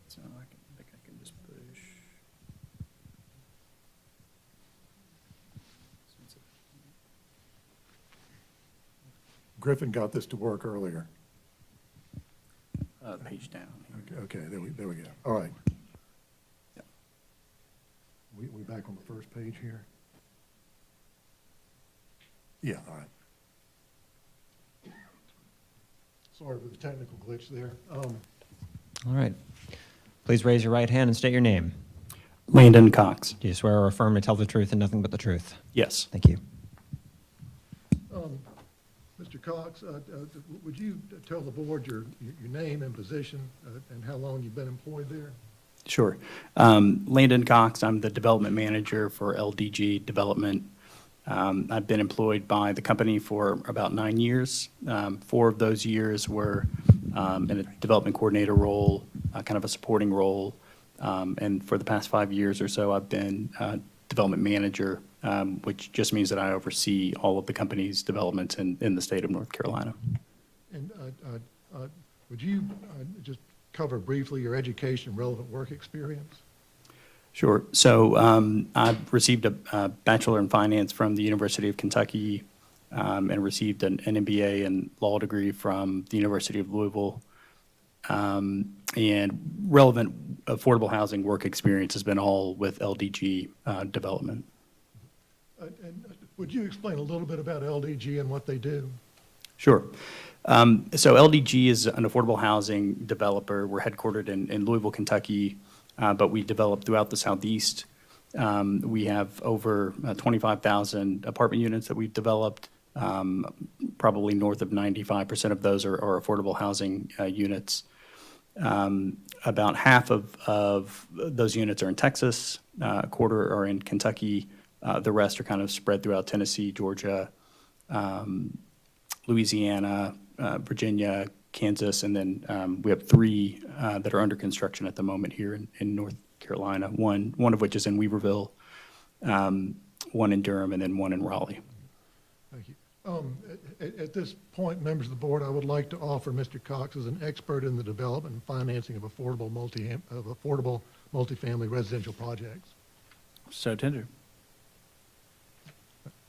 A: So I think I can just push.
C: Griffin got this to work earlier.
A: Page down.
C: Okay, there we go. All right.
A: Yep.
C: We back on the first page here? Yeah, all right. Sorry for the technical glitch there.
H: All right. Please raise your right hand and state your name.
A: Landon Cox.
H: Do you swear or affirm to tell the truth and nothing but the truth?
A: Yes.
H: Thank you.
C: Mr. Cox, would you tell the board your name and position and how long you've been employed there?
A: Sure. Landon Cox, I'm the development manager for LDG Development. I've been employed by the company for about 9 years. 4 of those years were in a development coordinator role, kind of a supporting role. And for the past 5 years or so, I've been development manager, which just means that I oversee all of the company's developments in the state of North Carolina.
C: And would you just cover briefly your education and relevant work experience?
A: Sure. So I've received a Bachelor in Finance from the University of Kentucky and received an MBA and law degree from the University of Louisville. And relevant affordable housing work experience has been all with LDG development.
C: And would you explain a little bit about LDG and what they do?
A: Sure. So LDG is an affordable housing developer. We're headquartered in Louisville, Kentucky, but we develop throughout the Southeast. We have over 25,000 apartment units that we've developed. Probably north of 95% of those are affordable housing units. About half of those units are in Texas, a quarter are in Kentucky. The rest are kind of spread throughout Tennessee, Georgia, Louisiana, Virginia, Kansas, and then we have 3 that are under construction at the moment here in North Carolina, one of which is in Weaverville, one in Durham, and then one in Raleigh.
C: Thank you. At this point, members of the board, I would like to offer Mr. Cox as an expert in the development and financing of affordable multifamily residential projects.
A: So tender.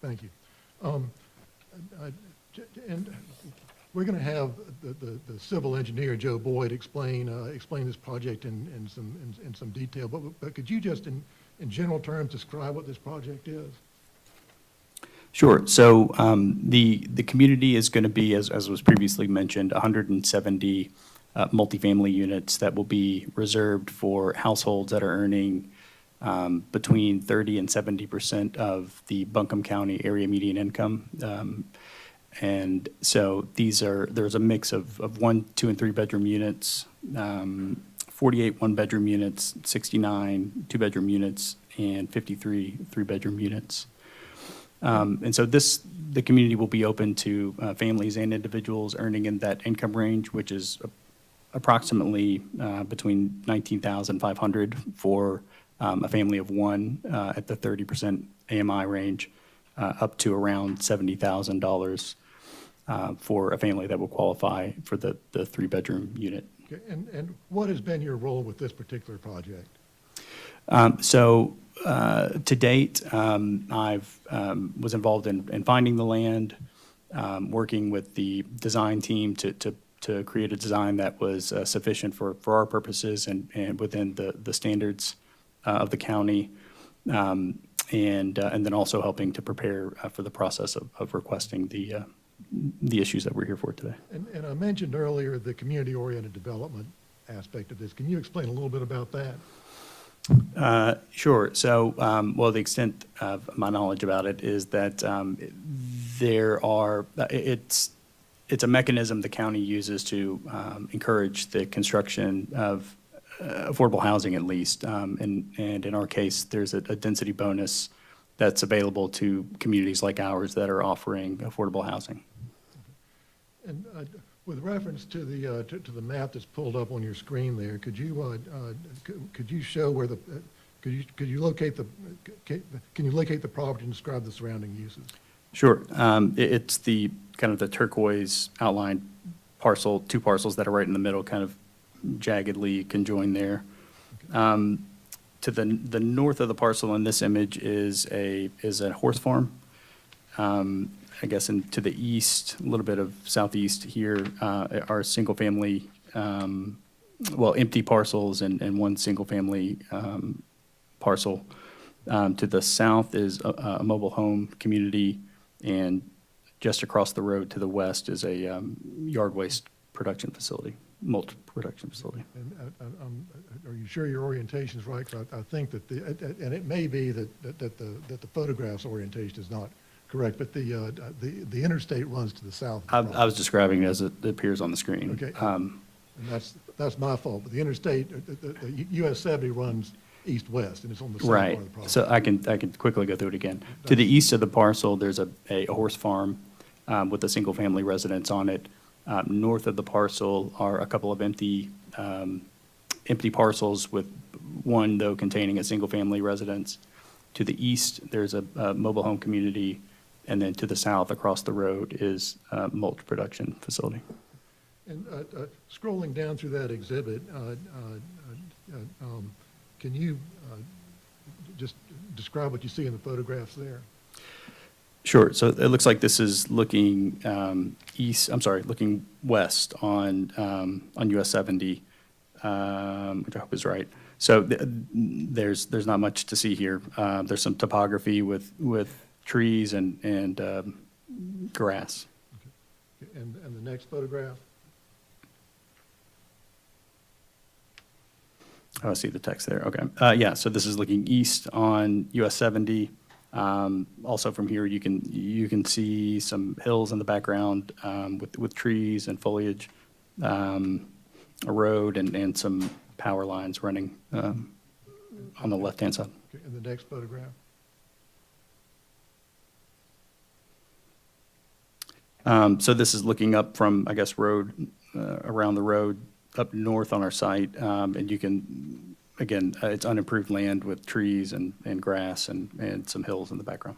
C: Thank you. And we're going to have the civil engineer, Joe Boyd, explain this project in some detail. But could you just, in general terms, describe what this project is?
A: Sure. So the community is going to be, as was previously mentioned, 170 multifamily units that will be reserved for households that are earning between 30 and 70% of the Buncombe County area median income. And so there's a mix of 1, 2, and 3 bedroom units, 48 one-bedroom units, 69 two-bedroom units, and 53 three-bedroom units. And so the community will be open to families and individuals earning in that income range, which is approximately between $19,500 for a family of 1 at the 30% AMI range, up to around $70,000 for a family that will qualify for the 3-bedroom unit.
C: Okay. And what has been your role with this particular project?
A: To date, I've was involved in finding the land, working with the design team to create a design that was sufficient for our purposes and within the standards of the county, and then also helping to prepare for the process of requesting the issues that we're here for today.
C: And I mentioned earlier the community-oriented development aspect of this. Can you explain a little bit about that?
A: Sure. So, well, the extent of my knowledge about it is that it's a mechanism the county uses to encourage the construction of affordable housing, at least. And in our case, there's a density bonus that's available to communities like ours that are offering affordable housing.
C: And with reference to the map that's pulled up on your screen there, could you show where can you locate the property and describe the surrounding uses?
A: Sure. It's the kind of the turquoise outlined parcel, 2 parcels that are right in the middle, kind of jaggedly conjoined there. Okay. To the north of the parcel in this image is a horse farm. I guess to the east, a little bit of southeast here, are single-family, empty parcels and 1 single-family parcel. To the south is a mobile home community, and just across the road to the west is a yard waste production facility. multi-production facility.
C: And are you sure your orientation's right? 'Cause I think that and it may be that the photograph's orientation is not correct, but the interstate runs to the south.
A: I was describing it as it appears on the screen.
C: Okay. And that's my fault, but the interstate, the US 70 runs east-west, and it's on the south part
A: Right.
C: of the property.
A: So I can quickly go through it again. To the east of the parcel, there's a horse farm with a single-family residence on it. North of the parcel are a couple of empty parcels, with one, though, containing a single-family residence. To the east, there's a mobile home community, and then to the south, across the road, is a mulch-production facility.
C: And scrolling down through that exhibit, can you just describe what you see in the photographs there?
A: Sure. So it looks like this is looking looking west on US 70, which I hope is right. So there's not much to see here. There's some topography with trees and grass.
C: Okay. And the next photograph?
A: Oh, I see the text there. Okay. Yeah, so this is looking east on US 70. Also from here, you can see some hills in the background with trees and foliage, a road and some power lines running on the left-hand side.
C: Okay. And the next photograph?
A: So this is looking up from, I guess, around the road up north on our site, and you can, again, it's unimproved land with trees and grass and some hills in the background.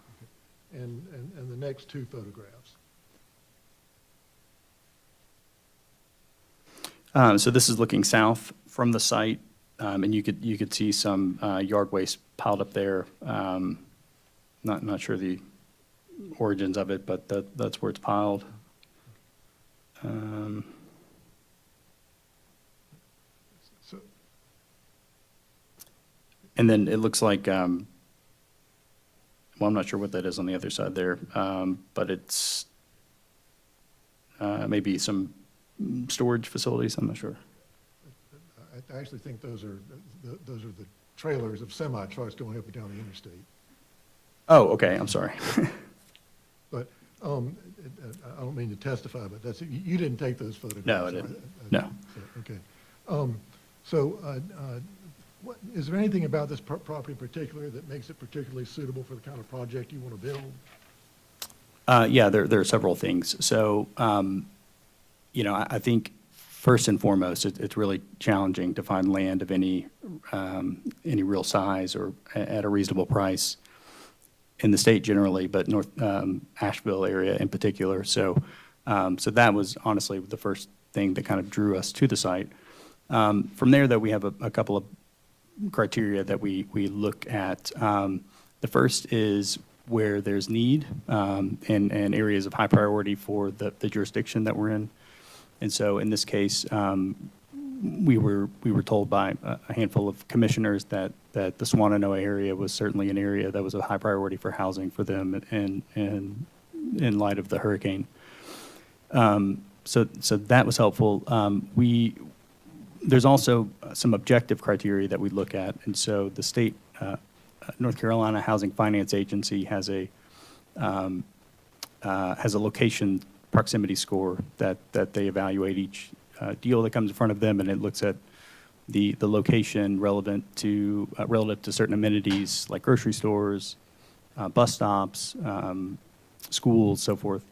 C: Okay. And the next two photographs?
A: So this is looking south from the site, and you could see some yard waste piled up there. Not sure the origins of it, but that's where it's piled. And then it looks like, well, I'm not sure what that is on the other side there, but it's maybe some storage facilities, I'm not sure.
C: I actually think those are the trailers of semi-trucks going up and down the interstate.
A: Oh, okay, I'm sorry.
C: But I don't mean to testify, but you didn't take those photographs.
A: No, I didn't. No.
C: Okay. Is there anything about this property in particular that makes it particularly suitable for the kind of project you want to build?
A: Yeah, there are several things. So, I think first and foremost, it's really challenging to find land of any real size or at a reasonable price in the state generally, but North Asheville area in particular. So that was honestly the first thing that kind of drew us to the site. From there, though, we have a couple of criteria that we look at. The first is where there's need and areas of high priority for the jurisdiction that we're in. And so in this case, we were told by a handful of commissioners that the Swannanoa area was certainly an area that was a high priority for housing for them and in light of the hurricane. So that was helpful. There's also some objective criteria that we look at, and so the state, North Carolina Housing Finance Agency has a location proximity score that they evaluate each deal that comes in front of them, and it looks at the location relative to certain amenities like grocery stores, bus stops, schools, so forth.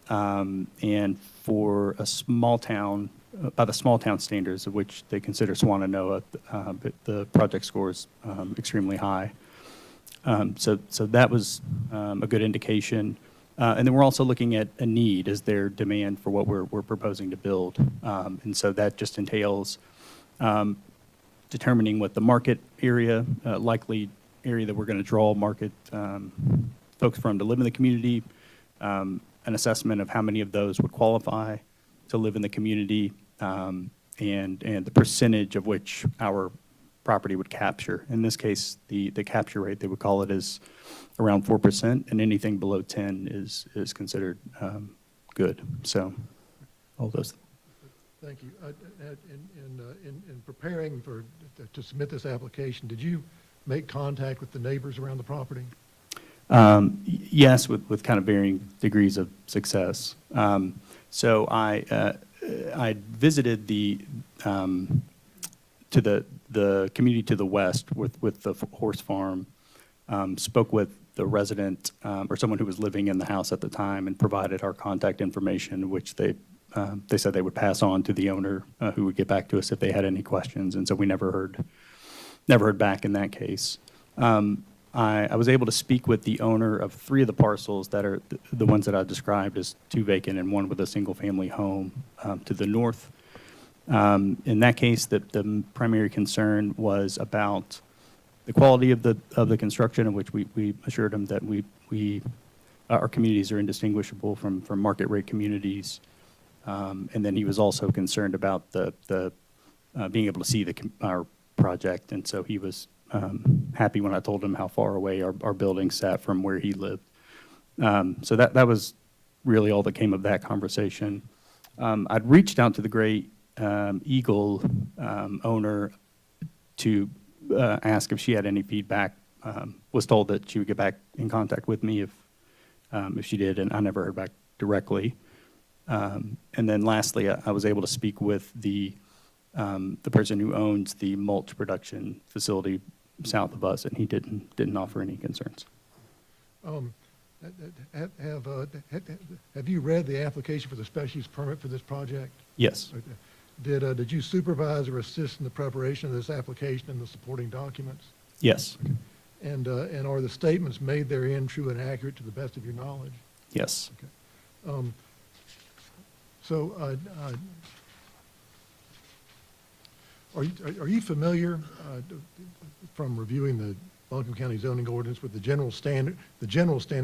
A: And for a small town, by the small town standards of which they consider Swannanoa, the project score is extremely high. So that was a good indication. And then we're also looking at a need. Is there demand for what we're proposing to build? And so that just entails determining what the market area, likely area that we're going to draw market folks from to live in the community, an assessment of how many of those would qualify to live in the community, and the percentage of which our property would capture. In this case, the capture rate, they would call it, is around 4%, and anything below 10 is considered good. So all those.
C: Thank you. In preparing to submit this application, did you make contact with the neighbors around the property?
A: Yes, with kind of varying degrees of success. So I visited the community to the west with the horse farm, spoke with the resident or someone who was living in the house at the time, and provided our contact information, which they said they would pass on to the owner, who would get back to us if they had any questions. And so we never heard back in that case. I was able to speak with the owner of 3 of the parcels that are the ones that I described as 2 vacant and 1 with a single-family home to the north. In that case, the primary concern was about the quality of the construction, in which we assured him that our communities are indistinguishable from market rate communities. And then he was also concerned about the being able to see our project, and so he was happy when I told him how far away our building sat from where he lived. So that was really all that came of that conversation. I'd reached out to the Great Eagle owner to ask if she had any feedback. Was told that she would get back in contact with me if she did, and I never heard back directly. And then lastly, I was able to speak with the person who owns the mulch production facility south of us, and he didn't offer any concerns.
C: Have you read the application for the special use permit for this project?
A: Yes.
C: Did you supervise or assist in the preparation of this application and the supporting documents?
A: Yes.
C: Okay. And are the statements made therein true and accurate to the best of your knowledge?
A: Yes.
C: Okay. So, are you familiar, from reviewing the Buncombe County zoning ordinance, with the general standard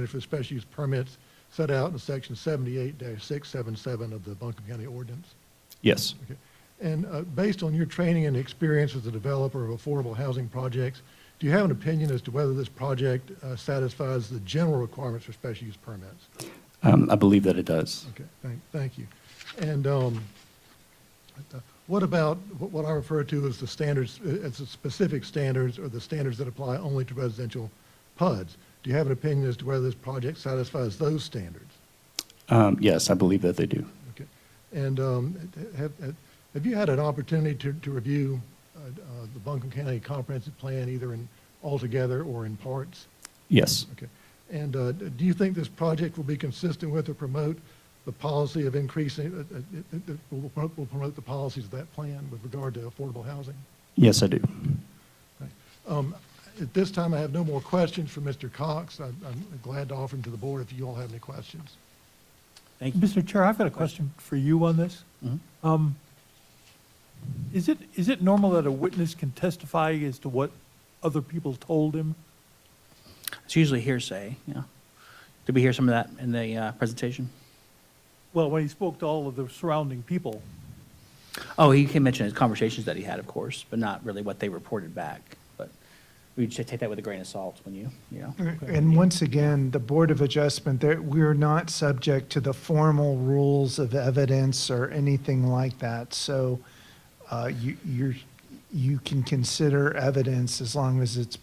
C: for special use permits set out in section 78-677 of the Buncombe County ordinance?
A: Yes.
C: Okay. And based on your training and experience as a developer of affordable housing projects, do you have an opinion as to whether this project satisfies the general requirements for special use permits?
A: I believe that it does.
C: Okay, thank you. And what about what I refer to as the standards, as the specific standards, or the standards that apply only to residential PUDs? Do you have an opinion as to whether this project satisfies those standards?
A: Yes, I believe that they do.
C: Okay. And have you had an opportunity to review the Buncombe County Comprehensive Plan, either in altogether or in parts?
A: Yes.
C: Okay. And do you think this project will be consistent with or promote the policy of increasing, will promote the policies of that plan with regard to affordable housing?
A: Yes, I do.
C: Right. At this time, I have no more questions for Mr. Cox. I'm glad to offer them to the board if you all have any questions.
A: Thank you.
D: Mr. Chair, I've got a question for you on this.
A: Mm-hmm.
D: Is it normal that a witness can testify as to what other people told him?
A: It's usually hearsay, yeah. Did we hear some of that in the presentation?
D: Well, when he spoke to all of the surrounding people.
A: Oh, he can mention his conversations that he had, of course, but not really what they reported back. But we should take that with a grain of salt when you know.
G: And once again, the Board of Adjustment, we're not subject to the formal rules of evidence or anything like that. So you can consider evidence as long as it's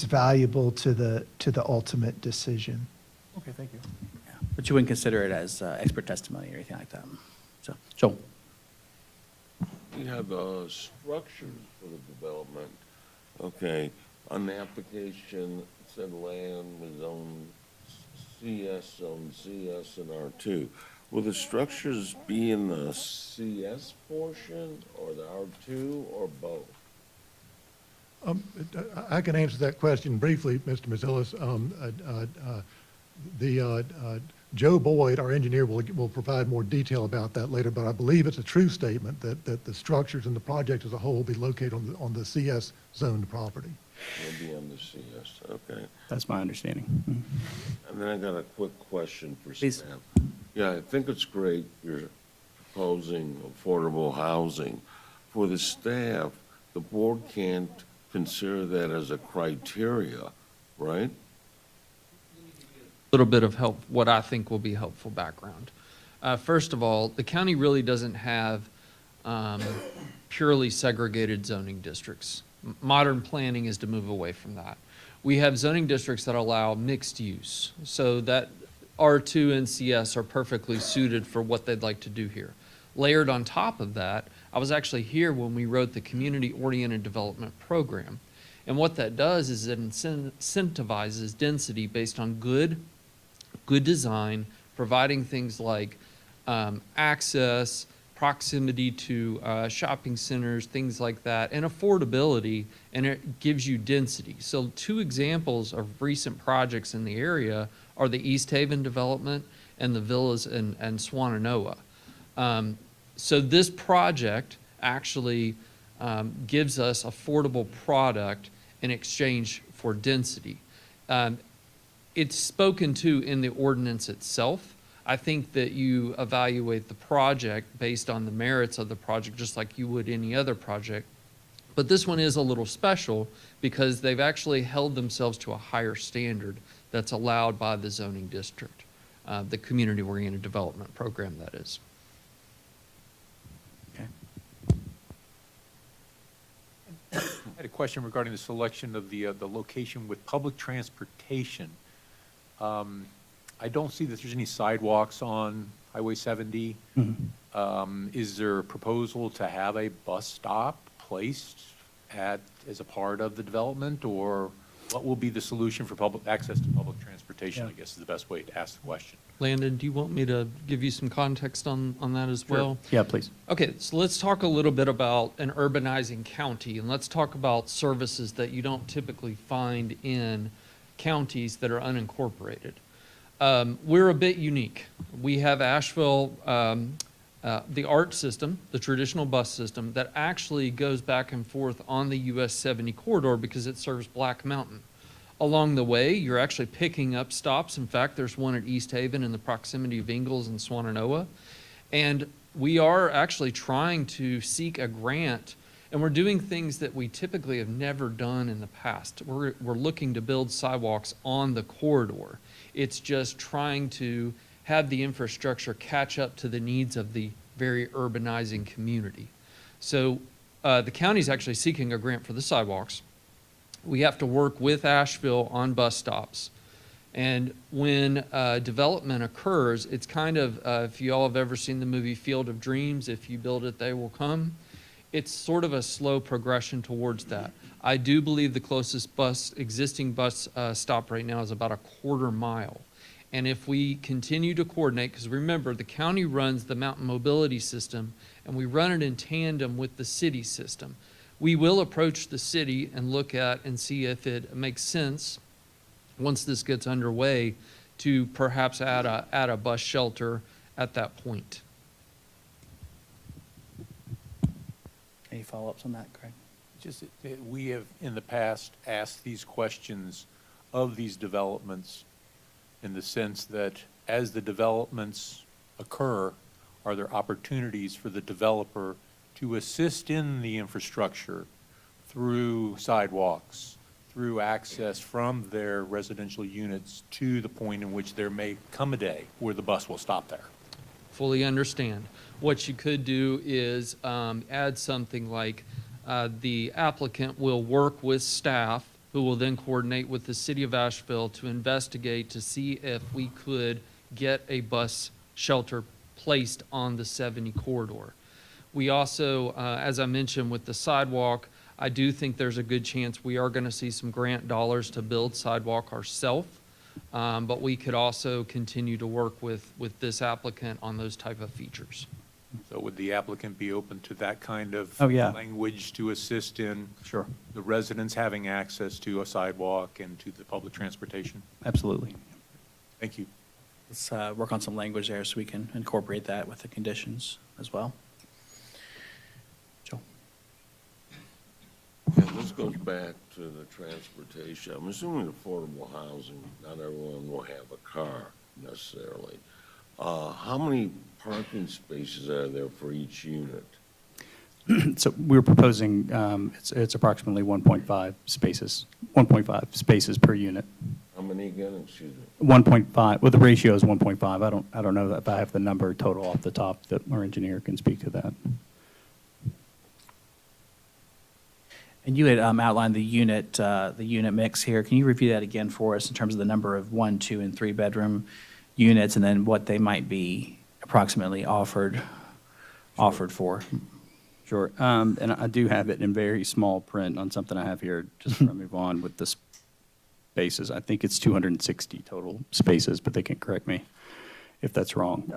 G: valuable to the ultimate decision.
D: Okay, thank you.
A: Yeah. But you wouldn't consider it as expert testimony or anything like that. So, Joel.
Q: You have structures for the development. Okay, on the application, it said land was on CS, on CS and R2. Will the structures be in the CS portion or the R2 or both?
C: I can answer that question briefly, Mr. Mazzillis. Joe Boyd, our engineer, will provide more detail about that later, but I believe it's a true statement that the structures and the project as a whole will be located on the CS zoned property.
Q: Will be on the CS, okay.
A: That's my understanding. Mm-hmm.
Q: And then I got a quick question for
A: Please.
Q: staff. Yeah, I think it's great you're proposing affordable housing. For the staff, the board can't consider that as a criteria, right?
B: Little bit of help, what I think will be helpful background. First of all, the county really doesn't have purely segregated zoning districts. Modern planning is to move away from that. We have zoning districts that allow mixed use, so that R2 and CS are perfectly suited for what they'd like to do here. Layered on top of that, I was actually here when we wrote the community-oriented development program. And what that does is it incentivizes density based on good design, providing things like access, proximity to shopping centers, things like that, and affordability, and it gives you density. So 2 examples of recent projects in the area are the East Haven development and the villas in Swananoa. So this project actually gives us affordable product in exchange for density. It's spoken to in the ordinance itself. I think that you evaluate the project based on the merits of the project, just like you would any other project. But this one is a little special because they've actually held themselves to a higher standard that's allowed by the zoning district, the community-oriented development program, that is.
N: I had a question regarding the selection of the location with public transportation. I don't see that there's any sidewalks on Highway 70. Is there a proposal to have a bus stop placed as a part of the development, or what will be the solution for public access to public transportation, I guess is the best way to ask the question.
B: Landon, do you want me to give you some context on that as well?
A: Yeah, please.
B: Okay, so let's talk a little bit about an urbanizing county, and let's talk about services that you don't typically find in counties that are unincorporated. We're a bit unique. We have Asheville, the ART system, the traditional bus system, that actually goes back and forth on the US 70 corridor because it serves Black Mountain. Along the way, you're actually picking up stops. In fact, there's one at East Haven in the proximity of Ingalls and Swananoa. And we are actually trying to seek a grant, and we're doing things that we typically have never done in the past. We're looking to build sidewalks on the corridor. It's just trying to have the infrastructure catch up to the needs of the very urbanizing community. So the county's actually seeking a grant for the sidewalks. We have to work with Asheville on bus stops. And when development occurs, it's kind of, if you all have ever seen the movie Field of Dreams, if you build it, they will come. It's sort of a slow progression towards that. I do believe the closest existing bus stop right now is about a quarter mile. And if we continue to coordinate, because remember, the county runs the mountain mobility system, and we run it in tandem with the city system. We will approach the city and look at and see if it makes sense, once this gets underway, to perhaps add a bus shelter at that point.
A: Any follow-ups on that, Craig?
N: Just that we have in the past asked these questions of these developments in the sense that as the developments occur, are there opportunities for the developer to assist in the infrastructure through sidewalks, through access from their residential units to the point in which there may come a day where the bus will stop there?
B: Fully understand. What you could do is add something like the applicant will work with staff who will then coordinate with the city of Asheville to investigate to see if we could get a bus shelter placed on the 70 corridor. We also, as I mentioned with the sidewalk, I do think there's a good chance we are going to see some grant dollars to build sidewalk ourselves. But we could also continue to work with this applicant on those type of features.
N: So would the applicant be open to that kind of language to assist in the residents having access to a sidewalk and to the public transportation?
A: Absolutely.
N: Thank you.
A: Let's work on some language there so we can incorporate that with the conditions as well. Joe?
Q: Yeah, this goes back to the transportation. I'm assuming affordable housing, not everyone will have a car necessarily. How many parking spaces are there for each unit?
R: So we were proposing, it's approximately 1.5 spaces per unit.
Q: How many again, excuse me?
R: 1.5, well, the ratio is 1.5. I don't know if I have the number total off the top, that our engineer can speak to that.
A: And you had outlined the unit mix here. Can you review that again for us in terms of the number of 1, 2, and 3 bedroom units, and then what they might be approximately offered for?
R: Sure. And I do have it in very small print on something I have here, just before I move on with the spaces. I think it's 260 total spaces, but they can correct me if that's wrong.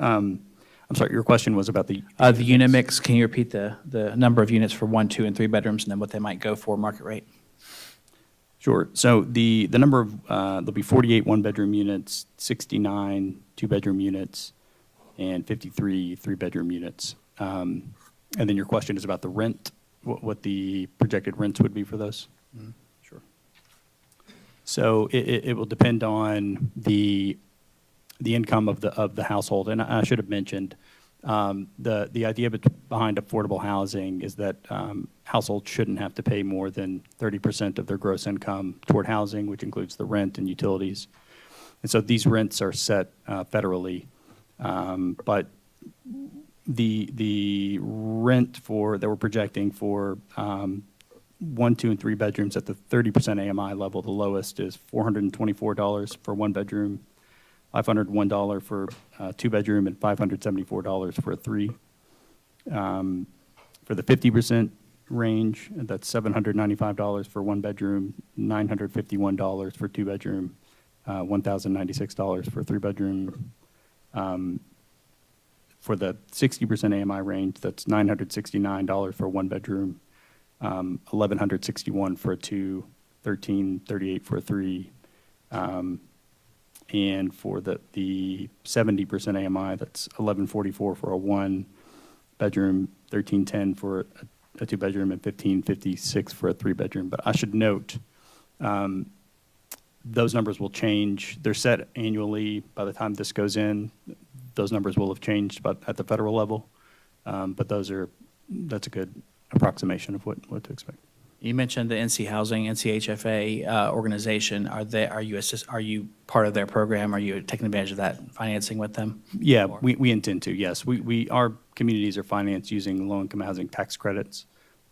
R: I'm sorry, your question was about the
A: unit mix. Can you repeat the number of units for 1, 2, and 3 bedrooms, and then what they might go for market rate?
R: Sure. So the number of, there'll be 48 one-bedroom units, 69 two-bedroom units, and 53 three-bedroom units. And then your question is about the rent, what the projected rents would be for those? Mm-hmm. Sure. So it will depend on the income of the household. And I should have mentioned, the idea behind affordable housing is that households shouldn't have to pay more than 30% of their gross income toward housing, which includes the rent and utilities. And so these rents are set federally, but the rent that we're projecting for 1, 2, and 3 bedrooms at the 30% AMI level, the lowest is $424 for 1 bedroom, $501 for 2 bedroom, and $574 for a 3. For the 50% range, that's $795 for 1 bedroom, $951 for 2 bedroom, $1,096 for a 3 bedroom. For the 60% AMI range, that's $969 for 1 bedroom, $1,161 for a 2, $1,338 for a 3. And for the 70% AMI, that's $1,144 for a 1 bedroom, $1,310 for a 2 bedroom, and $1,556 for a 3 bedroom. But I should note, those numbers will change. They're set annually. By the time this goes in, those numbers will have changed, but at the federal level. But that's a good approximation of what to expect.
A: You mentioned the NC Housing, NCHFA organization. Are you part of their program? Are you taking advantage of that financing with them?
R: Yeah, we intend to, yes. Our communities are financed using low-income housing tax credits.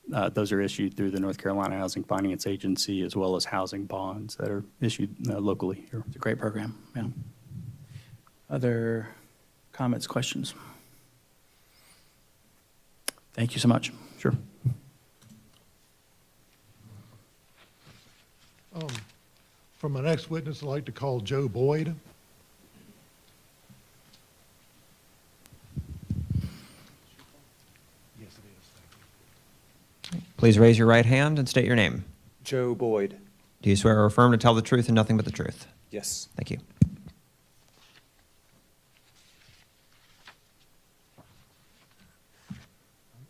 R: Those are issued through the North Carolina Housing Finance Agency, as well as housing bonds that are issued locally here.
A: It's a great program, yeah. Other comments, questions? Thank you so much.
R: Sure.
C: For my next witness, I'd like to call Joe Boyd. Yes, it is.
H: Please raise your right hand and state your name.
S: Joe Boyd.
H: Do you swear or affirm to tell the truth and nothing but the truth?
S: Yes.
H: Thank you.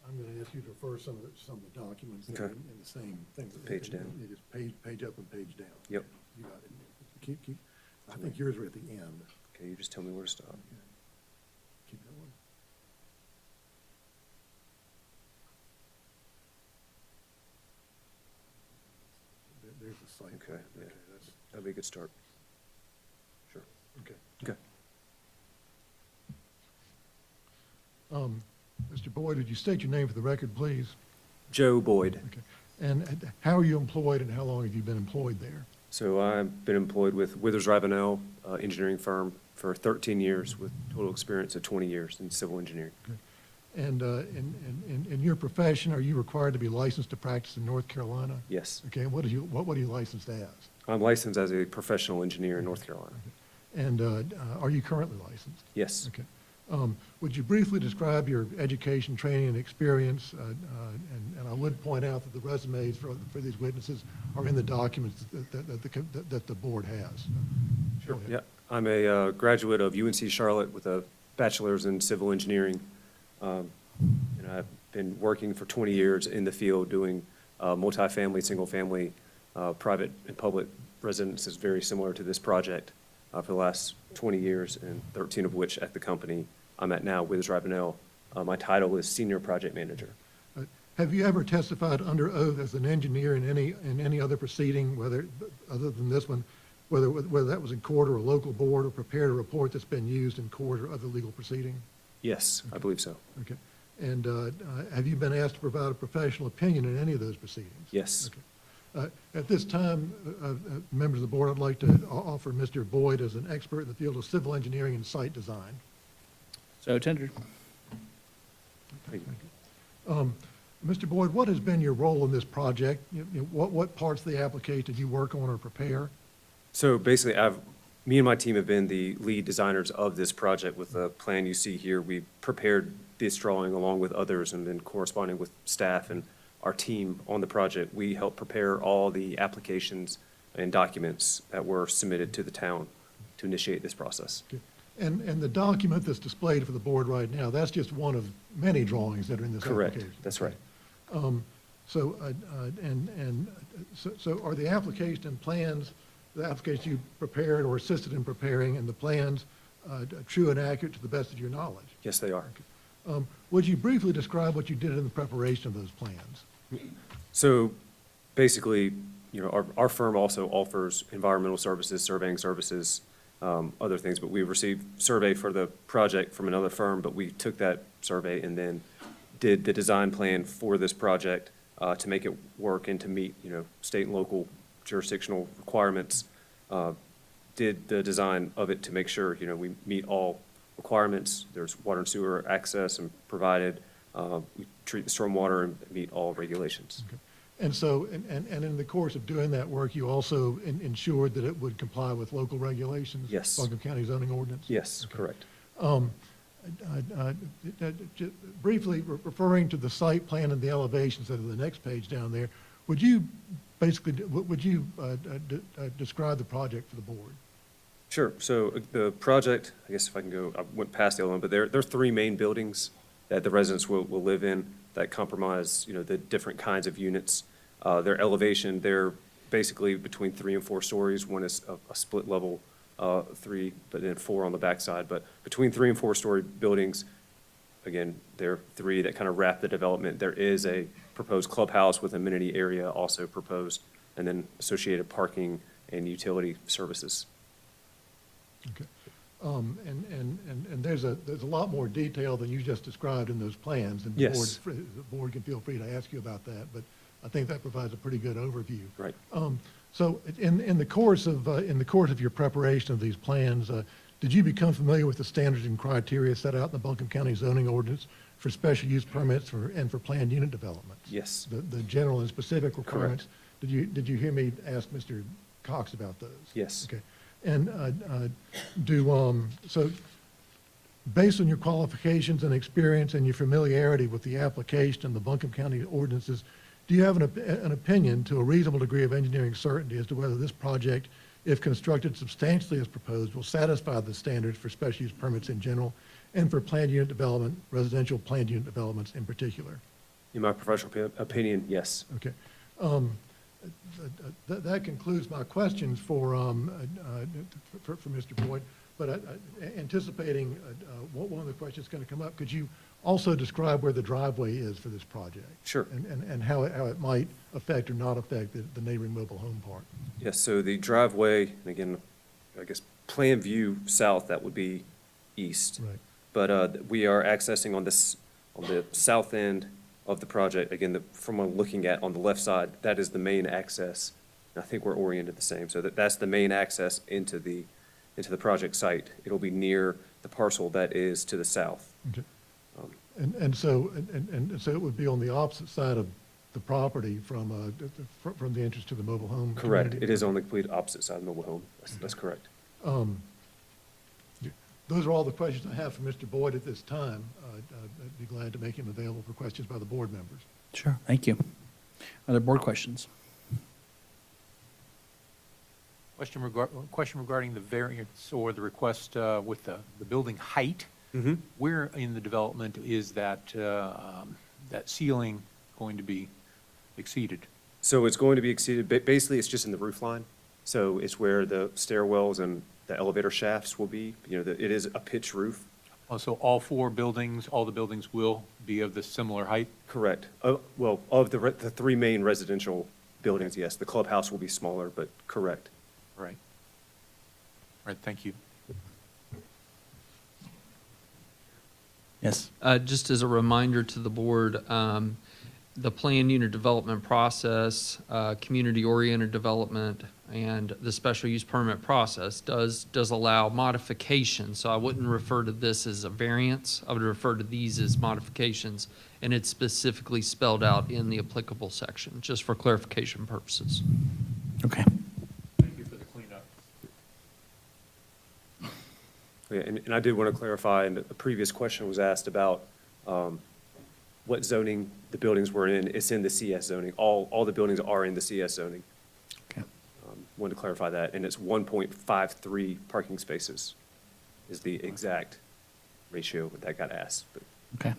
C: I'm going to ask you to refer some of the documents that are in the same thing.
S: Page down.
C: You just page up and page down.
S: Yep.
C: You got it. Keep. I think yours are at the end.
S: Okay, you just tell me where to stop.
C: Keep going. There's the site.
S: Okay, yeah. That'd be a good start. Sure.
C: Okay.
S: Okay.
C: Mr. Boyd, would you state your name for the record, please?
S: Joe Boyd.
C: Okay. And how are you employed, and how long have you been employed there?
S: So I've been employed with Withers Ravenel engineering firm for 13 years with total experience of 20 years in civil engineering.
C: Okay. And in your profession, are you required to be licensed to practice in North Carolina?
S: Yes.
C: Okay, and what are you licensed as?
S: I'm licensed as a professional engineer in North Carolina.
C: Okay. And are you currently licensed?
S: Yes.
C: Okay. Would you briefly describe your education, training, and experience? And I would point out that the resumes for these witnesses are in the documents that the board has.
S: Sure. Yeah. I'm a graduate of UNC Charlotte with a bachelor's in civil engineering. And I've been working for 20 years in the field doing multifamily, single-family, private and public residences very similar to this project for the last 20 years, and 13 of which at the company I'm at now, Withers Ravenel. My title is Senior Project Manager.
C: Have you ever testified under oath as an engineer in any other proceeding, whether, other than this one, whether that was in court or a local board, or prepared a report that's been used in court or other legal proceeding?
S: Yes, I believe so.
C: Okay. And have you been asked to provide a professional opinion in any of those proceedings?
S: Yes.
C: Okay. At this time, members of the board, I'd like to offer Mr. Boyd as an expert in the field of civil engineering and site design.
A: So tendered.
C: Mr. Boyd, what has been your role in this project? What parts of the application did you work on or prepare?
S: So basically, me and my team have been the lead designers of this project. With the plan you see here, we prepared this drawing along with others and then corresponding with staff and our team on the project. We helped prepare all the applications and documents that were submitted to the town to initiate this process.
C: Okay. And the document that's displayed for the board right now, that's just one of many drawings that are in this application?
S: Correct, that's right.
C: So are the application and plans, the application you prepared or assisted in preparing, and the plans true and accurate to the best of your knowledge?
S: Yes, they are.
C: Would you briefly describe what you did in the preparation of those plans?
S: So basically, our firm also offers environmental services, surveying services, other things, but we received survey for the project from another firm, but we took that survey and then did the design plan for this project to make it work and to meet, state and local jurisdictional requirements. Did the design of it to make sure, we meet all requirements. There's water and sewer access and provided. We treat the stormwater and meet all regulations.
C: Okay. And so, and in the course of doing that work, you also ensured that it would comply with local regulations?
S: Yes.
C: Buncombe County zoning ordinance?
S: Yes, correct.
C: Briefly, referring to the site plan and the elevations that are the next page down there, would you basically, describe the project for the board?
S: Sure. So the project, I guess if I can go, I went past the other one, but there are three main buildings that the residents will live in that comprise, the different kinds of units. Their elevation, they're basically between 3 and 4 stories. One is a split level 3, but then 4 on the backside. But between 3 and 4 story buildings, again, there are 3 that kind of wrap the development. There is a proposed clubhouse with amenity area also proposed, and then associated parking and utility services.
C: Okay. And there's a lot more detail than you just described in those plans. And
S: Yes.
C: The board can feel free to ask you about that, but I think that provides a pretty good overview.
S: Right.
C: So in the course of your preparation of these plans, did you become familiar with the standards and criteria set out in the Buncombe County zoning ordinance for special use permits and for planned unit developments?
S: Yes.
C: The general and specific requirements.
S: Correct.
C: Did you hear me ask Mr. Cox about those?
S: Yes.
C: Okay. And so based on your qualifications and experience and your familiarity with the application and the Buncombe County ordinances, do you have an opinion to a reasonable degree of engineering certainty as to whether this project, if constructed substantially as proposed, will satisfy the standards for special use permits in general and for planned unit development, residential planned unit developments in particular?
S: In my professional opinion, yes.
C: Okay. That concludes my questions for Mr. Boyd, but anticipating one of the questions going to come up, could you also describe where the driveway is for this project?
S: Sure.
C: And how it might affect or not affect the neighboring mobile home park?
S: Yes, so the driveway, and again, I guess plan view south, that would be east.
C: Right.
S: But we are accessing on the south end of the project, again, from what I'm looking at on the left side, that is the main access. And I think we're oriented the same, so that's the main access into the project site. It'll be near the parcel that is to the south.
C: Okay. And so it would be on the opposite side of the property from the entrance to the mobile home
S: Correct.
C: community?
S: It is on the complete opposite side of the mobile home. That's correct.
C: Those are all the questions I have for Mr. Boyd at this time. I'd be glad to make him available for questions by the board members.
A: Sure, thank you. Other board questions?
D: Question regarding the variance or the request with the building height.
S: Mm-hmm.
D: Where in the development is that ceiling going to be exceeded?
S: So it's going to be exceeded, basically it's just in the roof line. So it's where the stairwells and the elevator shafts will be. It is a pitch roof.
D: Oh, so all four buildings, all the buildings will be of the similar height?
S: Correct. Well, of the three main residential buildings, yes. The clubhouse will be smaller, but correct.
D: Right. All right, thank you.
A: Yes.
B: Just as a reminder to the board, the plan unit development process, community-oriented development, and the special use permit process does allow modifications. So I wouldn't refer to this as a variance. I would refer to these as modifications, and it's specifically spelled out in the applicable section, just for clarification purposes.
A: Okay.
D: Thank you for the cleanup.
S: Yeah, and I did want to clarify, and the previous question was asked about what zoning the buildings were in. It's in the CS zoning. All the buildings are in the CS zoning.
A: Okay.
S: Wanted to clarify that, and it's 1.53 parking spaces is the exact ratio that got asked. But
A: Okay.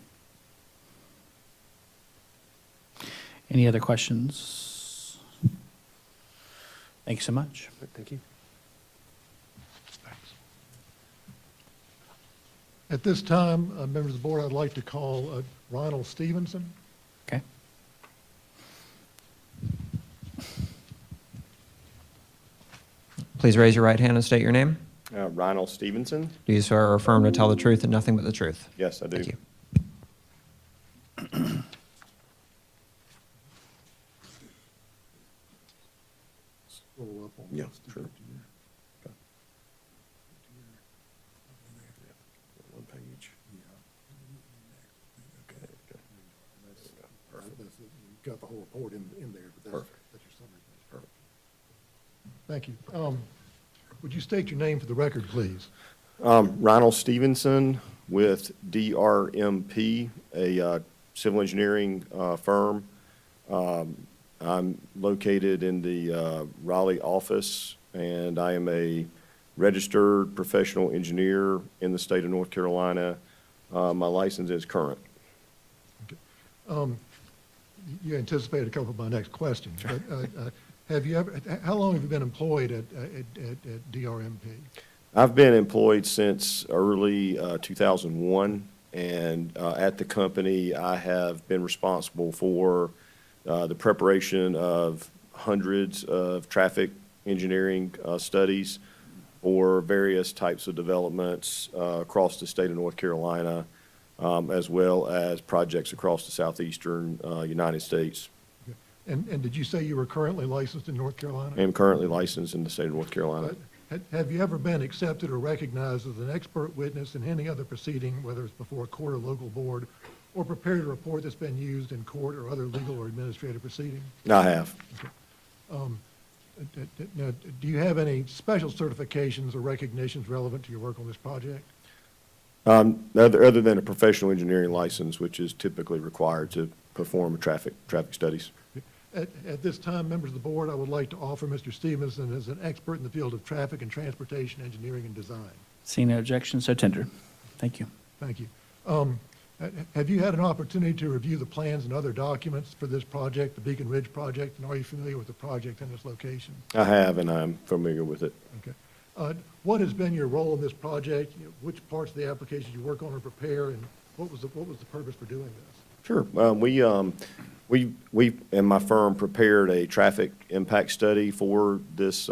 A: Any other questions? Thank you so much.
S: thank you.
C: At this time, members of the board, I'd like to call Ronald Stevenson.
A: Okay.
H: Please raise your right hand and state your name.
K: Ronald Stevenson?
H: Do you swear or affirm to tell the truth and nothing but the truth?
K: Yes, I do.
H: Thank you.
C: Scroll up on
K: Yeah,
C: this.
K: sure. One page.
C: You've got the whole report in there, but that's your summary.
K: Perfect.
C: Thank you. Would you state your name for the record, please?
K: Ronald Stevenson with DRMP, a civil engineering firm. I'm located in the Raleigh office, and I am a registered professional engineer in the state of North Carolina. My license is current.
C: You anticipated a couple of my next questions, but how long have you been employed at DRMP?
K: I've been employed since early 2001, and at the company, I have been responsible for the preparation of hundreds of traffic engineering studies for various types of developments across the state of North Carolina, as well as projects across the southeastern United States.
C: And did you say you were currently licensed in North Carolina?
K: I am currently licensed in the state of North Carolina.
C: Have you ever been accepted or recognized as an expert witness in any other proceeding, whether it's before a court or local board, or prepared a report that's been used in court or other legal or administrative proceeding?
K: I have.
C: Now, do you have any special certifications or recognitions relevant to your work on this project?
K: Other than a professional engineering license, which is typically required to perform traffic studies.
C: At this time, members of the board, I would like to offer Mr. Stevenson as an expert in the field of traffic and transportation engineering and design.
A: Seeing no objection, so tendered. Thank you.
C: Thank you. Have you had an opportunity to review the plans and other documents for this project, the Beacon Ridge project, and are you familiar with the project and its location?
K: I have, and I'm familiar with it.
C: Okay. What has been your role in this project? Which parts of the application you work on or prepare, and what was the purpose for doing this?
K: Sure. We and my firm prepared a traffic impact study for this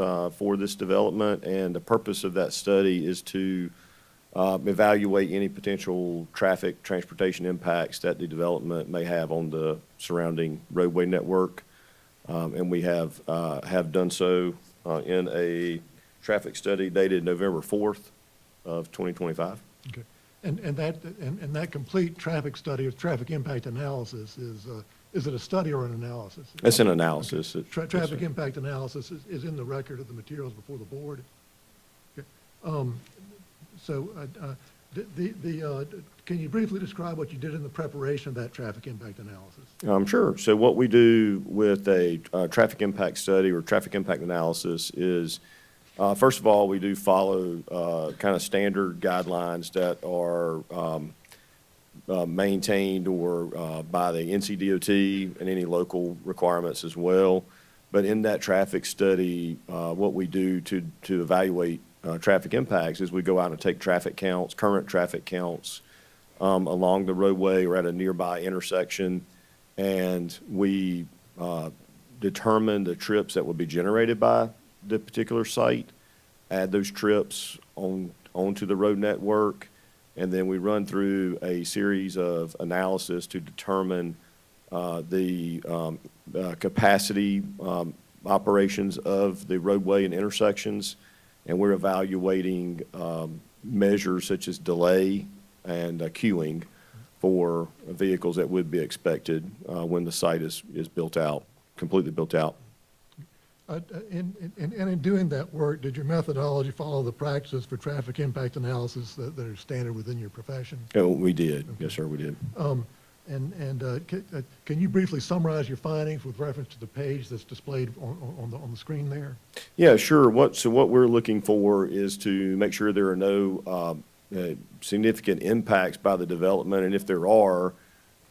K: development, and the purpose of that study is to evaluate any potential traffic transportation impacts that the development may have on the surrounding roadway network. And we have done so in a traffic study dated November 4th of 2025.
C: Okay. And that complete traffic study or traffic impact analysis is it a study or an analysis?
K: It's an analysis.
C: Okay. Traffic impact analysis is in the record of the materials before the board. Okay. Can you briefly describe what you did in the preparation of that traffic impact analysis?
K: Sure. So what we do with a traffic impact study or traffic impact analysis is, first of all, we do follow kind of standard guidelines that are maintained or by the NCDOT and any local requirements as well. But in that traffic study, what we do to evaluate traffic impacts is we go out and take traffic counts, current traffic counts, along the roadway or at a nearby intersection, and we determine the trips that would be generated by the particular site, add those trips onto the road network, and then we run through a series of analysis to determine the capacity operations of the roadway and intersections, and we're evaluating measures such as delay and queuing for vehicles that would be expected when the site is built out, completely built out.
C: In doing that work, did your methodology follow the practices for traffic impact analysis that are standard within your profession?
K: Oh, we did. Yes, sir, we did.
C: Can you briefly summarize your findings with reference to the page that's displayed on the screen there?
K: Yeah, sure. What we're looking for is to make sure there are no significant impacts by the development, and if there are,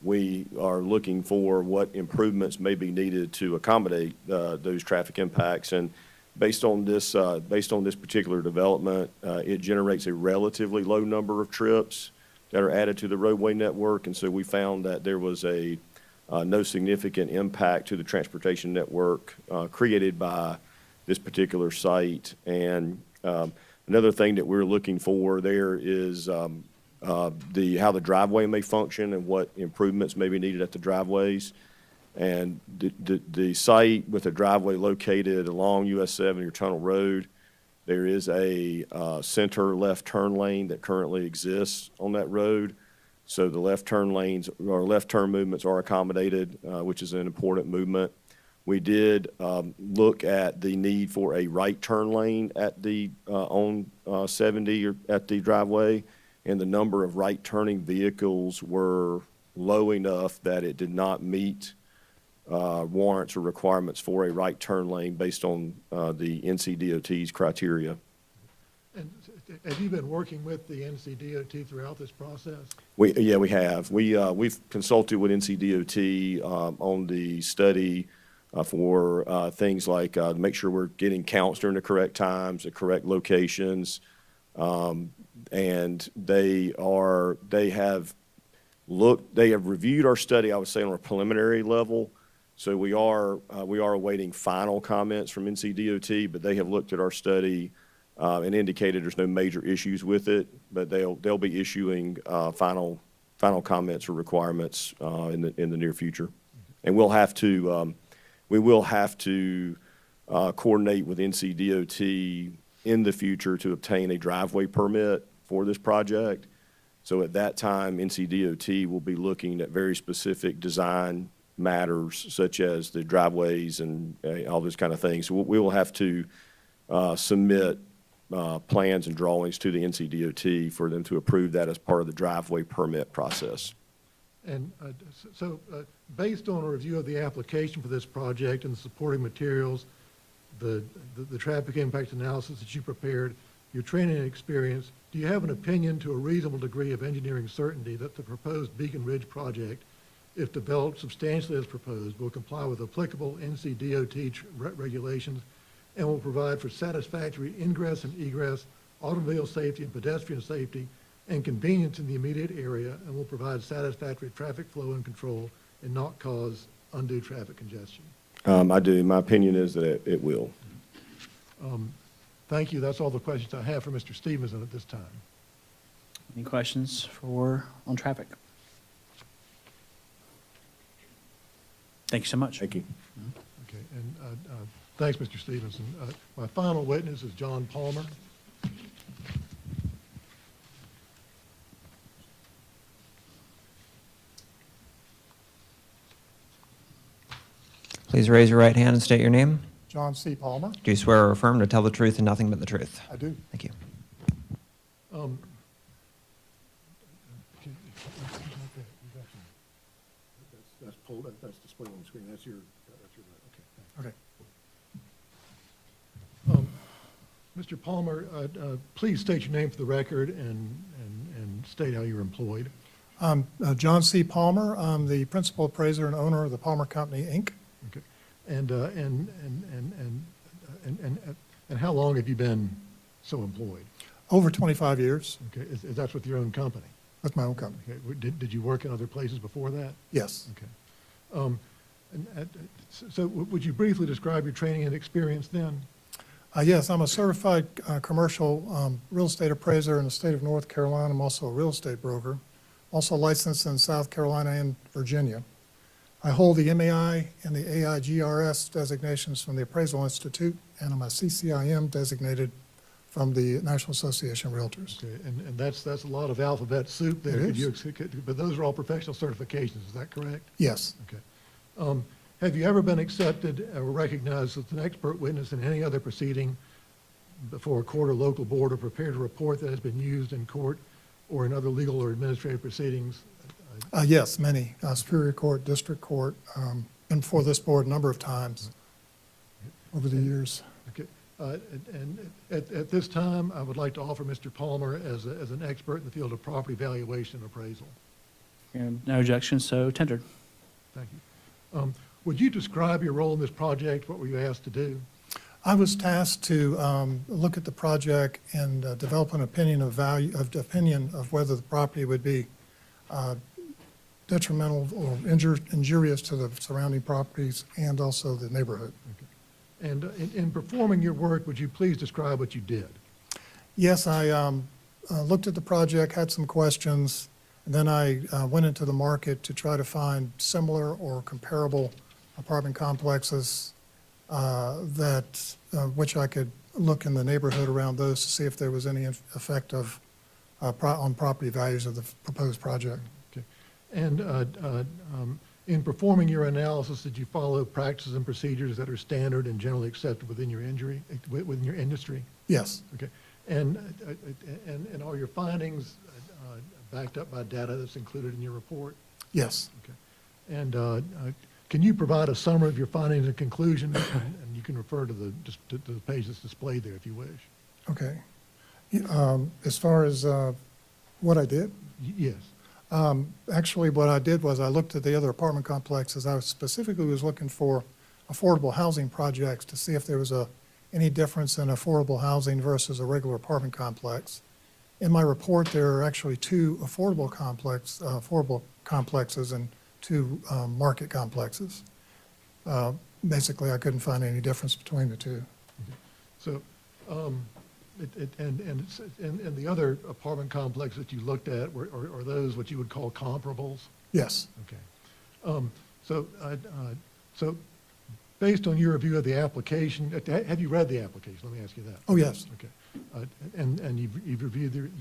K: we are looking for what improvements may be needed to accommodate those traffic impacts. And based on this particular development, it generates a relatively low number of trips that are added to the roadway network, and so we found that there was no significant impact to the transportation network created by this particular site. And another thing that we're looking for there is how the driveway may function and what improvements may be needed at the driveways. And the site with the driveway located along US 70 or Tunnel Road, there is a center left turn lane that currently exists on that road. So the left turn lanes or left turn movements are accommodated, which is an important movement. We did look at the need for a right turn lane at the on 70 or at the driveway, and the number of right turning vehicles were low enough that it did not meet warrants or requirements for a right turn lane based on the NCDOT's criteria.
C: And have you been working with the NCDOT throughout this process?
K: We have. We've consulted with NCDOT on the study for things like make sure we're getting counts during the correct times, the correct locations, and they have reviewed our study, I would say, on a preliminary level. So we are awaiting final comments from NCDOT, but they have looked at our study and indicated there's no major issues with it, but they'll be issuing final comments or requirements in the near future. And we will have to coordinate with NCDOT in the future to obtain a driveway permit for this project. So at that time, NCDOT will be looking at very specific design matters such as the driveways and all those kind of things. So we will have to submit plans and drawings to the NCDOT for them to approve that as part of the driveway permit process.
C: And based on a review of the application for this project and the supporting materials, the traffic impact analysis that you prepared, your training and experience, do you have an opinion to a reasonable degree of engineering certainty that the proposed Beacon Ridge project, if developed substantially as proposed, will comply with applicable NCDOT regulations and will provide for satisfactory ingress and egress, automobile safety and pedestrian safety, and convenience in the immediate area, and will provide satisfactory traffic flow and control and not cause undue traffic congestion?
K: I do. My opinion is that it will.
C: Thank you. That's all the questions I have for Mr. Stevenson at this time.
A: Any questions on traffic? Thank you so much.
K: Thank you.
C: Okay, and thanks, Mr. Stevenson. My final witness is John Palmer.
H: Please raise your right hand and state your name.
T: John C. Palmer.
H: Do you swear or affirm to tell the truth and nothing but the truth?
T: I do.
H: Thank you.
C: That's displayed on the screen. That's your okay. Mr. Palmer, please state your name for the record and state how you're employed.
T: John C. Palmer. I'm the principal appraiser and owner of the Palmer Company, Inc.
C: And how long have you been so employed?
T: Over 25 years
C: Okay, is that with your own company?
T: with my own company.
C: Okay, did you work in other places before that?
T: Yes.
C: Okay. So would you briefly describe your training and experience then?
T: Yes, I'm a certified commercial real estate appraiser in the state of North Carolina. I'm also a real estate broker, also licensed in South Carolina and Virginia. I hold the MAI and the AIGRS designations from the Appraisal Institute, and I'm a CCIM designated from the National Association of Realtors.
C: Okay, and that's a lot of alphabet soup there.
T: It is.
C: But those are all professional certifications, is that correct?
T: Yes.
C: Okay. Have you ever been accepted or recognized as an expert witness in any other proceeding before a court or local board, or prepared a report that has been used in court or in other legal or administrative proceedings?
T: Yes, many. Superior Court, District Court, and before this board a number of times over the years.
C: Okay. And at this time, I would like to offer Mr. Palmer as an expert in the field of property valuation and appraisal.
A: And no objection, so tendered.
C: Thank you. Would you describe your role in this project? What were you asked to do?
T: I was tasked to look at the project and develop an opinion of whether the property would be detrimental or injurious to the surrounding properties and also the neighborhood.
C: Okay. And in performing your work, would you please describe what you did?
T: Yes, I looked at the project, had some questions, and then I went into the market to try to find similar or comparable apartment complexes which I could look in the neighborhood around those to see if there was any effect of on property values of the proposed project.
C: Okay. And in performing your analysis, did you follow practices and procedures that are standard and generally accepted within your industry?
T: Yes.
C: Okay. And are your findings backed up by data that's included in your report?
T: Yes.
C: Okay. And can you provide a summary of your findings and conclusions? And you can refer to the page that's displayed there if you wish.
T: Okay. As far as what I did?
C: Yes.
T: Actually, what I did was I looked at the other apartment complexes. I specifically was looking for affordable housing projects to see if there was any difference in affordable housing versus a regular apartment complex. In my report, there are actually two affordable complexes and two market complexes. Basically, I couldn't find any difference between the two.
C: Okay. So, and the other apartment complexes that you looked at are those what you would call comparables?
T: Yes.
C: Okay. So based on your review of the application, have you read the application? Let me ask you that.
T: Oh, yes.
C: Okay. And you've reviewed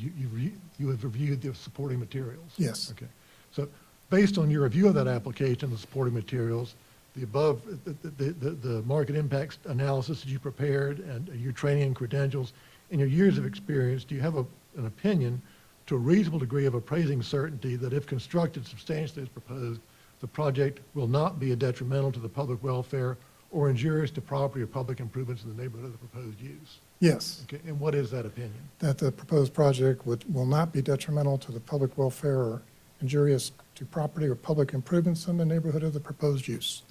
C: you have reviewed the supporting materials?
T: Yes.
C: Okay. So based on your review of that application, the supporting materials, the market impact analysis that you prepared, and your training and credentials, in your years of experience, do you have an opinion to a reasonable degree of appraising certainty that if constructed substantially as proposed, the project will not be a detrimental to the public welfare or injurious to property or public improvements in the neighborhood of the proposed use?
T: Yes.
C: Okay. And what is that opinion?
T: That the proposed project will not be detrimental to the public welfare or injurious to property or public improvements in the neighborhood of the proposed use.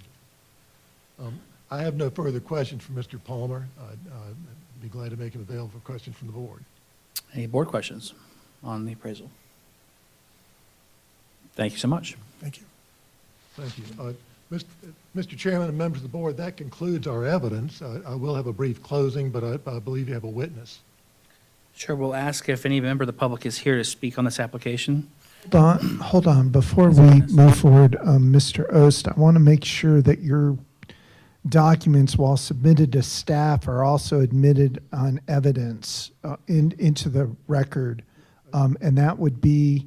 C: I have no further questions for Mr. Palmer. I'd be glad to make him available for questions from the board.
A: Any board questions on the appraisal? Thank you so much.
T: Thank you.
C: Thank you. Mr. Chairman and members of the board, that concludes our evidence. I will have a brief closing, but I believe you have a witness.
A: Sure, we'll ask if any member of the public is here to speak on this application.
G: Hold on. Before we move forward, Mr. Ost, I want to make sure that your documents, while submitted to staff, are also admitted on evidence into the record. And that would be,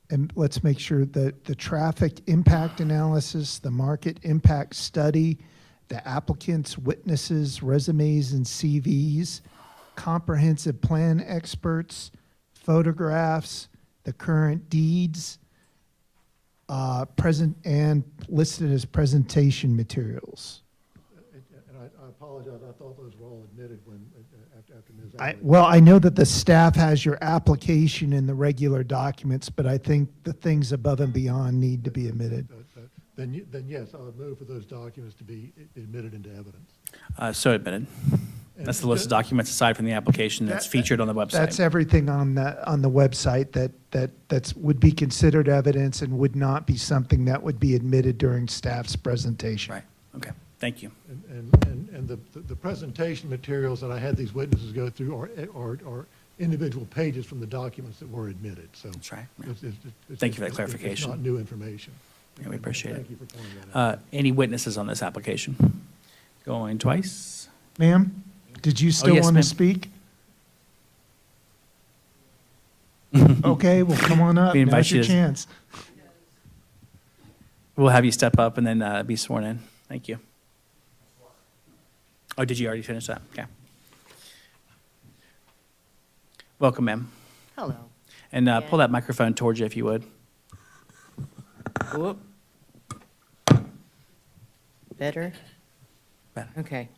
G: and let's make sure that the traffic impact analysis, the market impact study, the applicant's witnesses, resumes and CVs, comprehensive plan experts, photographs, the current deeds, present and listed as presentation materials.
C: And I apologize, I thought those were all admitted after Ms.
G: Well, I know that the staff has your application in the regular documents, but I think the things above and beyond need to be admitted.
C: Then yes, I would move for those documents to be admitted into evidence.
A: So admitted. That's the list of documents aside from the application that's featured on the website.
G: That's everything on the website that's would be considered evidence and would not be something that would be admitted during staff's presentation.
A: Right, okay, thank you.
C: And the presentation materials that I had these witnesses go through are individual pages from the documents that were admitted, so.
A: That's right.
C: Thank
A: you for that clarification.
C: It's not new information.
A: Yeah, we appreciate it.
C: Thank you for pointing that out.
A: Any witnesses on this application? Going twice?
G: Ma'am, did you still
A: yes,
G: want to
A: ma'am.
G: speak? Okay, well, come on up.
A: We invite
G: Now's your
A: you to-
G: chance.
A: We'll have you step up and then be sworn in. Thank you. Oh, did you already finish that? Okay. Welcome, ma'am.
P: Hello.
A: And pull that microphone towards you if you would.
P: Whoop. Better?
A: Better.
P: Okay.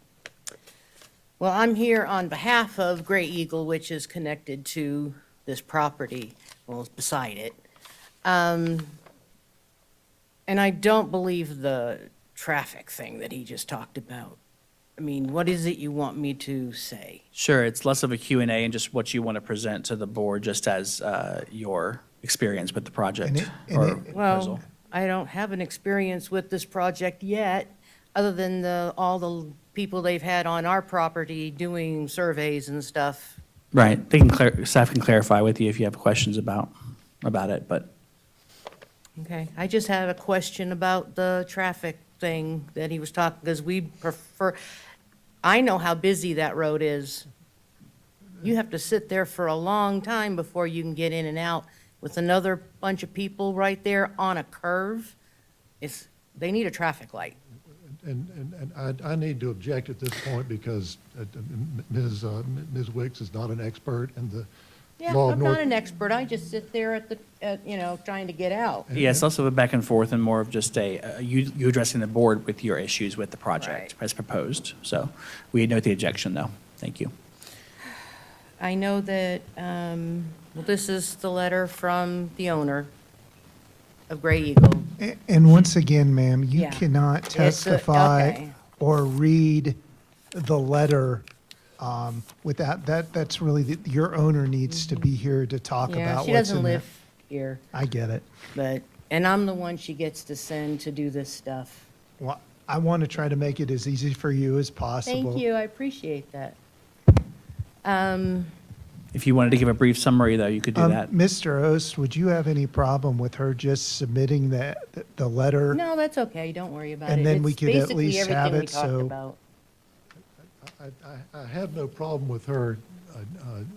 P: Well, I'm here on behalf of Gray Eagle, which is connected to this property, well, it's beside it. And I don't believe the traffic thing that he just talked about. I mean, what is it you want me to say?
A: Sure, it's less of a Q&A and just what you want to present to the board just as your experience with the project or proposal.
P: Well, I don't have an experience with this project yet, other than all the people they've had on our property doing surveys and stuff.
A: Right, staff can clarify with you if you have questions about it, but
P: Okay, I just had a question about the traffic thing that he was talking, because we prefer, I know how busy that road is. You have to sit there for a long time before you can get in and out with another bunch of people right there on a curve. They need a traffic light.
C: And I need to object at this point because Ms. Wicks is not an expert in the
P: Yeah,
C: law of
P: I'm
C: North.
P: not an expert, I just sit there trying to get out.
A: yeah, it's also a back and forth and more of just you addressing the board with your issues with the project as proposed. So we note the objection, though. Thank you.
P: I know that, this is the letter from the owner of Gray Eagle.
G: And once again, ma'am, you
P: Yeah.
G: cannot
P: It's
G: testify
P: okay.
G: or read the letter without, that's really, your owner needs to be here to talk
P: Yeah,
G: about
P: she
G: what's
P: doesn't
G: in there.
P: live here,
G: I get it.
P: and I'm the one she gets to send to do this stuff.
G: Well, I want to try to make it as easy for you as possible.
P: Thank you, I appreciate that.
A: If you wanted to give a brief summary, though, you could do that.
G: Mr. Ost, would you have any problem with her just submitting the letter?
P: No, that's okay, don't worry about it.
G: And then we
P: It's
G: could at
P: basically
G: least have
P: everything we
G: it,
P: talked
G: so-
P: about.
C: I have no problem with her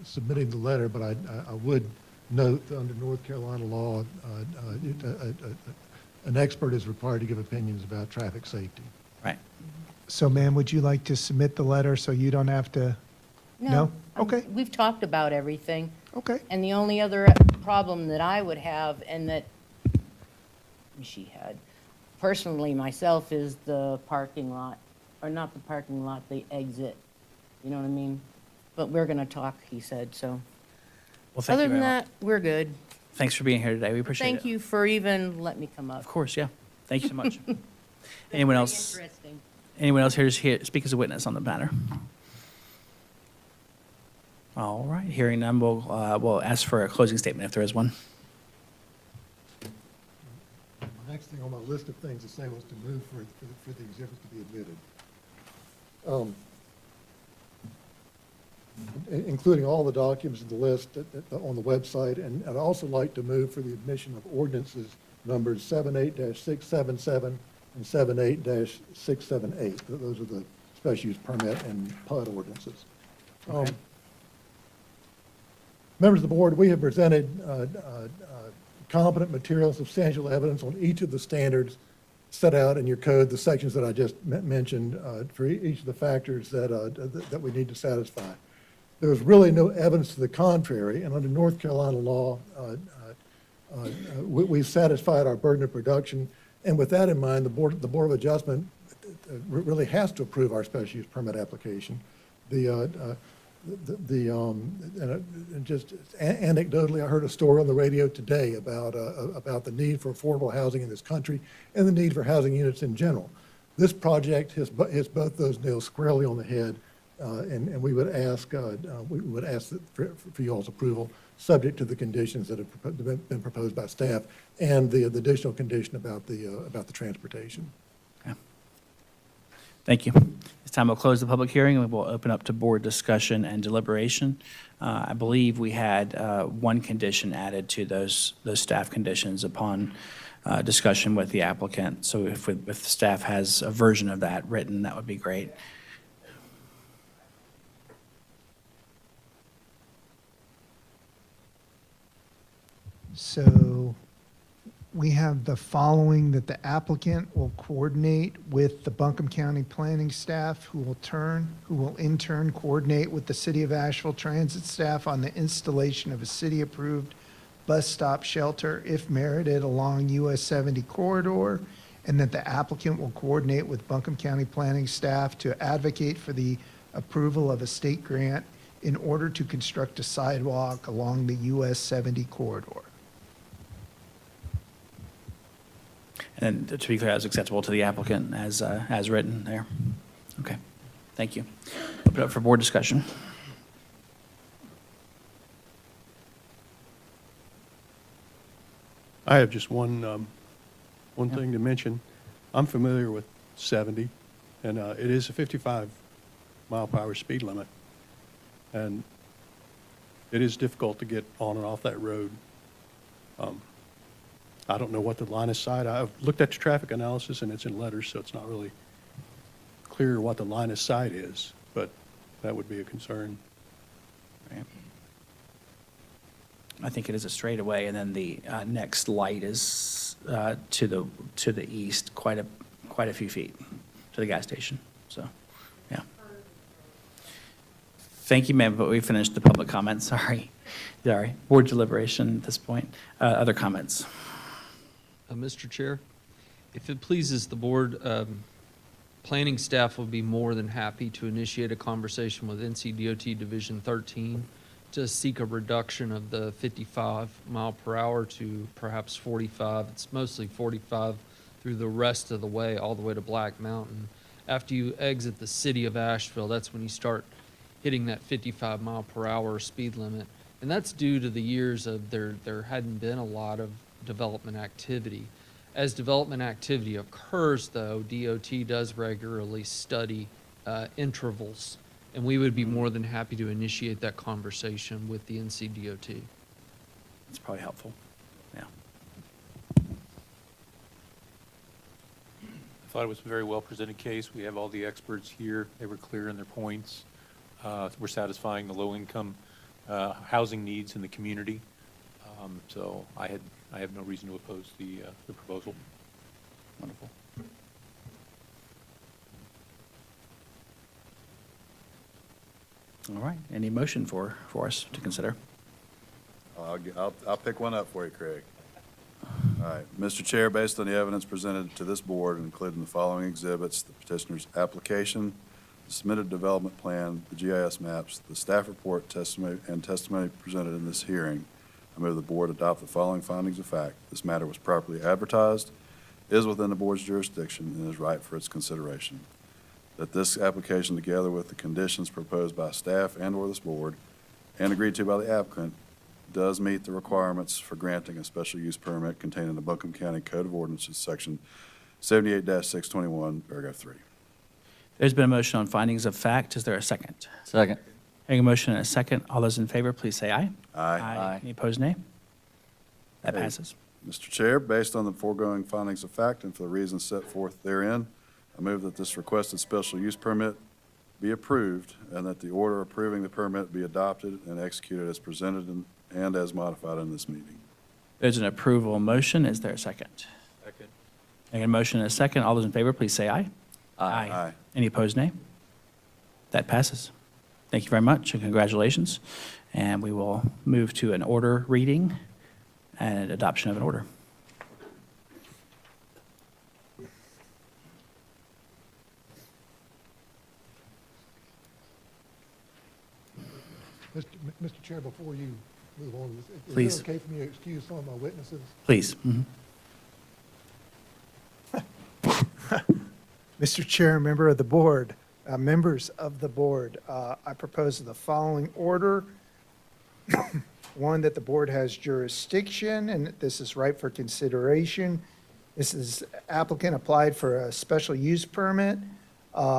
C: submitting the letter, but I would note that under North Carolina law, an expert is required to give opinions about traffic safety.
A: Right.
G: So ma'am, would you like to submit the letter so you don't have to? No? Okay.
P: We've talked about everything.
G: Okay.
P: And the only other problem that I would have, and that she had, personally myself, is the parking lot, or not the parking lot, the exit. You know what I mean? But we're gonna talk, he said, so.
A: Well, thank
P: Other
A: you
P: than
A: very much.
P: that, we're good.
A: Thanks for being here today. We appreciate it.
P: Thank you for even letting me come up.
A: Of course, yeah. Thank you so much. Anyone else?
P: Interesting.
A: Anyone else here to speak as a witness on the matter? All right, hearing none, we'll ask for a closing statement if there is one.
C: The next thing on my list of things to say was to move for the exhibits to be admitted. Including all the documents in the list on the website, and I'd also like to move for the admission of ordinances numbers 78-677 and 78-678. Those are the special use permit and PUD ordinances.
A: Okay.
C: Members of the board, we have presented competent material, substantial evidence on each of the standards set out in your code, the sections that I just mentioned for each of the factors that we need to satisfy. There was really no evidence to the contrary, and under North Carolina law, we've satisfied our burden of production. And with that in mind, the Board of Adjustment really has to approve our special use permit application. And just anecdotally, I heard a story on the radio today about the need for affordable housing in this country and the need for housing units in general. This project hits both those nails squarely on the head, And we would ask for y'all's approval, subject to the conditions that have been proposed by staff and the additional condition about the transportation.
A: Thank you. This time we'll close the public hearing and we'll open up to board discussion and deliberation. I believe we had one condition added to those staff conditions upon discussion with the applicant. So if staff has a version of that written, that would be great.
G: So we have the following, that the applicant will coordinate with the Buncombe County planning staff, who will in turn coordinate with the City of Asheville transit staff on the installation of a city-approved bus stop shelter, if merited, along US 70 corridor, and that the applicant will coordinate with Buncombe County planning staff to advocate for the approval of a state grant in order to construct a sidewalk along the US 70 corridor.
A: And to be clear, that was acceptable to the applicant as written there. Okay, thank you. Open it up for board discussion.
U: I have just one thing to mention. I'm familiar with 70, and it is a 55-mile-per-hour speed limit. And it is difficult to get on and off that road. I don't know what the line of sight, I've looked at the traffic analysis and it's in letters, so it's not really clear what the line of sight is, but that would be a concern.
A: Right. I think it is a straightaway, and then the next light is to the east, quite a few feet to the gas station. So, yeah. Thank you, ma'am. But we finished the public comments. Sorry. Board deliberation at this point. Other comments?
B: Mr. Chair, if it pleases the board, planning staff will be more than happy to initiate a conversation with NCDOT Division 13 to seek a reduction of the 55 mile per hour to perhaps 45. It's mostly 45 through the rest of the way, all the way to Black Mountain. After you exit the city of Asheville, that's when you start hitting that 55 mile per hour speed limit. And that's due to the years of there hadn't been a lot of development activity. As development activity occurs, though, DOT does regularly study intervals, and we would be more than happy to initiate that conversation with the NCDOT.
A: It's probably helpful. Yeah.
N: I thought it was a very well-presented case. We have all the experts here. They were clear in their points. We're satisfying the low-income housing needs in the community. So I have no reason to oppose the proposal.
A: Wonderful. All right. Any motion for us to consider?
V: I'll pick one up for you, Craig. All right. Mr. Chair, based on the evidence presented to this board, including the following exhibits: the petitioner's application, the submitted development plan, the GIS maps, the staff report, testimony presented in this hearing, I move the board adopt the following findings of fact. This matter was properly advertised, is within the board's jurisdiction, and is right for its consideration. That this application, together with the conditions proposed by staff and/or this board and agreed to by the applicant, does meet the requirements for granting a special use permit contained in the Buncombe County Code of Ordinances, Section 78-621, Paragraph 3.
A: There's been a motion on findings of fact. Is there a second?
E: Second.
A: Hearing a motion and a second. All those in favor, please say aye.
V: Aye.
A: Any opposed, nay? That
V: Aye.
A: passes.
V: Mr. Chair, based on the foregoing findings of fact and for the reasons set forth therein, I move that this requested special use permit be approved and that the order approving the permit be adopted and executed as presented and as modified in this meeting.
A: There's an approval motion. Is there a second?
N: Second.
A: Hearing a motion and a second. All those in favor, please say aye.
V: Aye.
A: Any opposed, nay? That passes. Thank you very much and congratulations. And we will move to an order reading and adoption of an order.
C: Mr. Chair, before you move on, is
A: Please.
C: it okay for me to excuse some of my witnesses?
A: Please.
G: Mr. Chair, member of the board, Members of the board, I propose the following order. One, that the board has jurisdiction, and this is ripe for consideration. This is applicant applied for a special use permit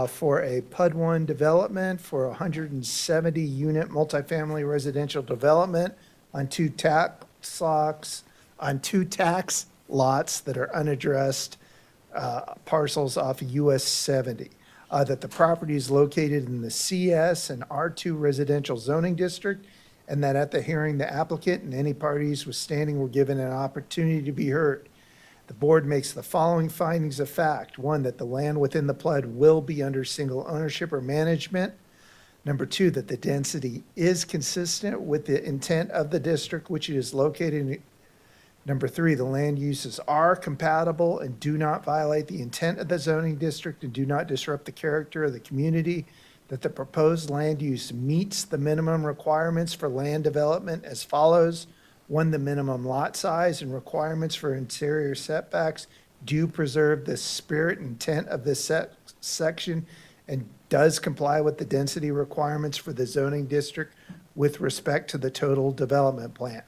G: for a PUD 1 development for a 170-unit multifamily residential development on two tax lots that are unaddressed parcels off of US 70. That the property is located in the CS and R2 residential zoning district, and that at the hearing, the applicant and any parties with standing were given an opportunity to be heard. The board makes the following findings of fact. One, that the land within the PUD will be under single ownership or management. Number two, that the density is consistent with the intent of the district which it is located in. Number three, the land uses are compatible and do not violate the intent of the zoning district and do not disrupt the character of the community. That the proposed land use meets the minimum requirements for land development as follows. One, the minimum lot size and requirements for interior setbacks do preserve the spirit and intent of this section and does comply with the density requirements for the zoning district with respect to the total development plan.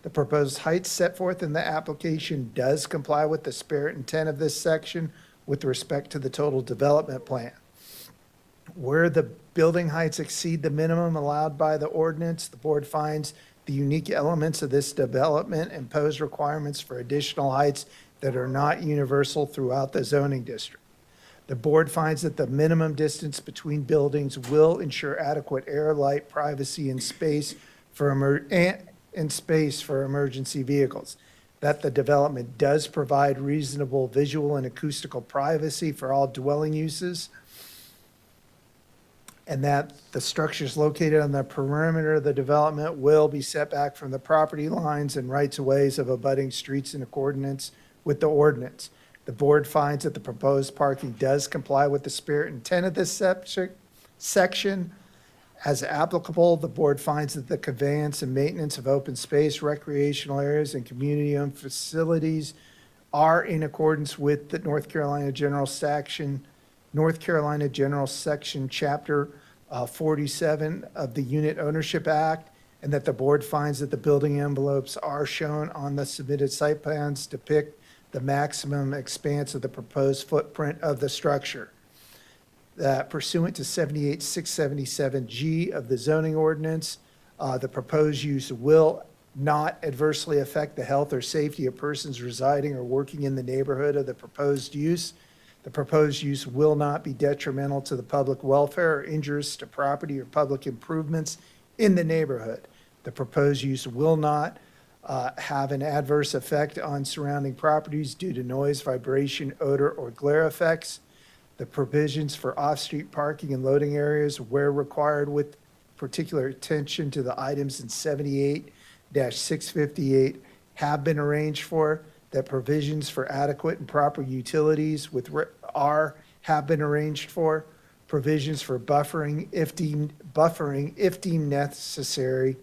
G: The proposed height set forth in the application does comply with the spirit and intent of this section with respect to the total development plan. Where the building heights exceed the minimum allowed by the ordinance, the board finds the unique elements of this development impose requirements for additional heights that are not universal throughout the zoning district. The board finds that the minimum distance between buildings will ensure adequate air, light, privacy, and space for emergency vehicles. That the development does provide reasonable visual and acoustical privacy for all dwelling uses. And that the structures located on the perimeter of the development will be set back from the property lines and rights-of-ways of abutting streets in accordance with the ordinance. The board finds that the proposed parking does comply with the spirit and intent of this section. As applicable, the board finds that the conveyance and maintenance of open space, recreational areas, and community-owned facilities are in accordance with the North Carolina General Section, Chapter 47 of the Unit Ownership Act, and that the board finds that the building envelopes are shown on the submitted site plans depict the maximum expanse of the proposed footprint of the structure. That pursuant to 78-677G of the zoning ordinance, the proposed use will not adversely affect the health or safety of persons residing or working in the neighborhood of the proposed use. The proposed use will not be detrimental to the public welfare or injurious to property or public improvements in the neighborhood. The proposed use will not have an adverse effect on surrounding properties due to noise, vibration, odor, or glare effects. The provisions for off-street parking and loading areas where required with particular attention to the items in 78-658 have been arranged for. That provisions for adequate and proper utilities have been arranged for. Provisions for buffering if deemed necessary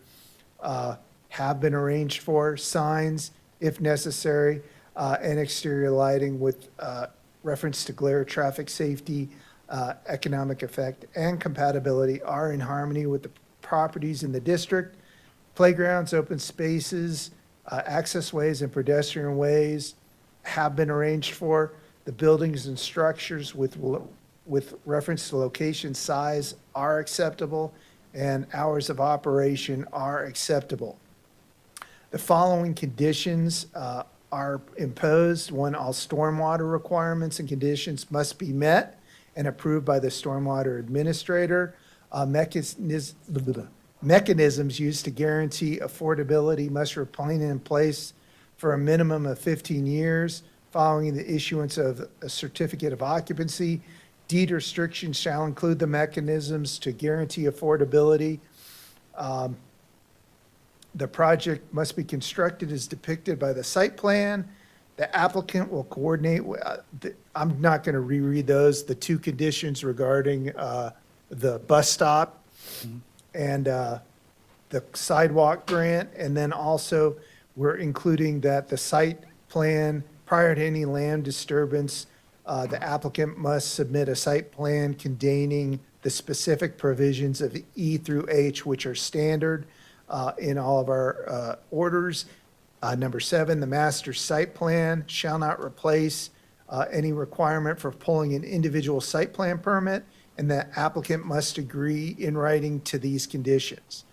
G: have been arranged for. Signs, if necessary, and exterior lighting with reference to glare, traffic safety, economic effect, and compatibility are in harmony with the properties in the district. Playgrounds, open spaces, access ways, and pedestrian ways have been arranged for. The buildings and structures with reference to location, size are acceptable, and hours of operation are acceptable. The following conditions are imposed. One, all stormwater requirements and conditions must be met and approved by the stormwater administrator. Mechanisms used to guarantee affordability must remain in place for a minimum of 15 years following the issuance of a certificate of occupancy. Deed restrictions shall include the mechanisms to guarantee affordability. The project must be constructed as depicted by the site plan. The applicant will coordinate, I'm not going to reread those, the two conditions regarding the bus stop and the sidewalk grant. And then also, we're including that the site plan, prior to any land disturbance, The applicant must submit a site plan containing the specific provisions of E through H, which are standard in all of our orders. Number 7, the master site plan shall not replace any requirement for pulling an individual site plan permit, and the applicant must agree in writing to these conditions.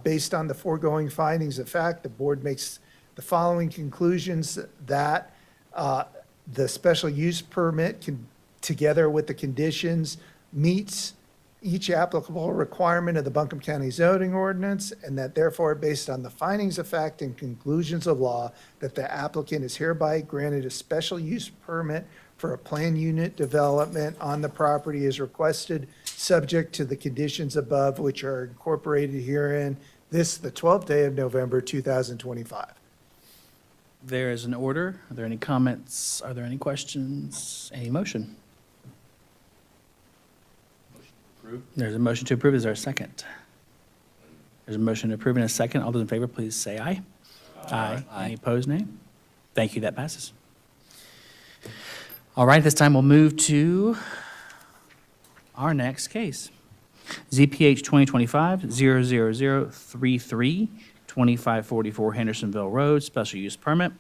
G: Based on the foregoing findings of fact, the board makes the following conclusions: that the special use permit together with the conditions, meets each applicable requirement of the Buncombe County zoning ordinance, and that therefore, based on the findings of fact and conclusions of law, that the applicant is hereby granted a special use permit for a planned unit development on the property as requested, subject to the conditions above, which are incorporated herein, this, the 12th day of November, 2025.
A: There is an order. Are there any comments? Are there any questions? Any motion? There's a motion to approve. Is there a second? There's a motion to approve and a second. All those in favor, please say aye. Aye. Any opposed, nay? Thank you. That passes. All right, this time we'll move to our next case. ZPH 2025-00033, 2544 Hendersonville Road, special use permit.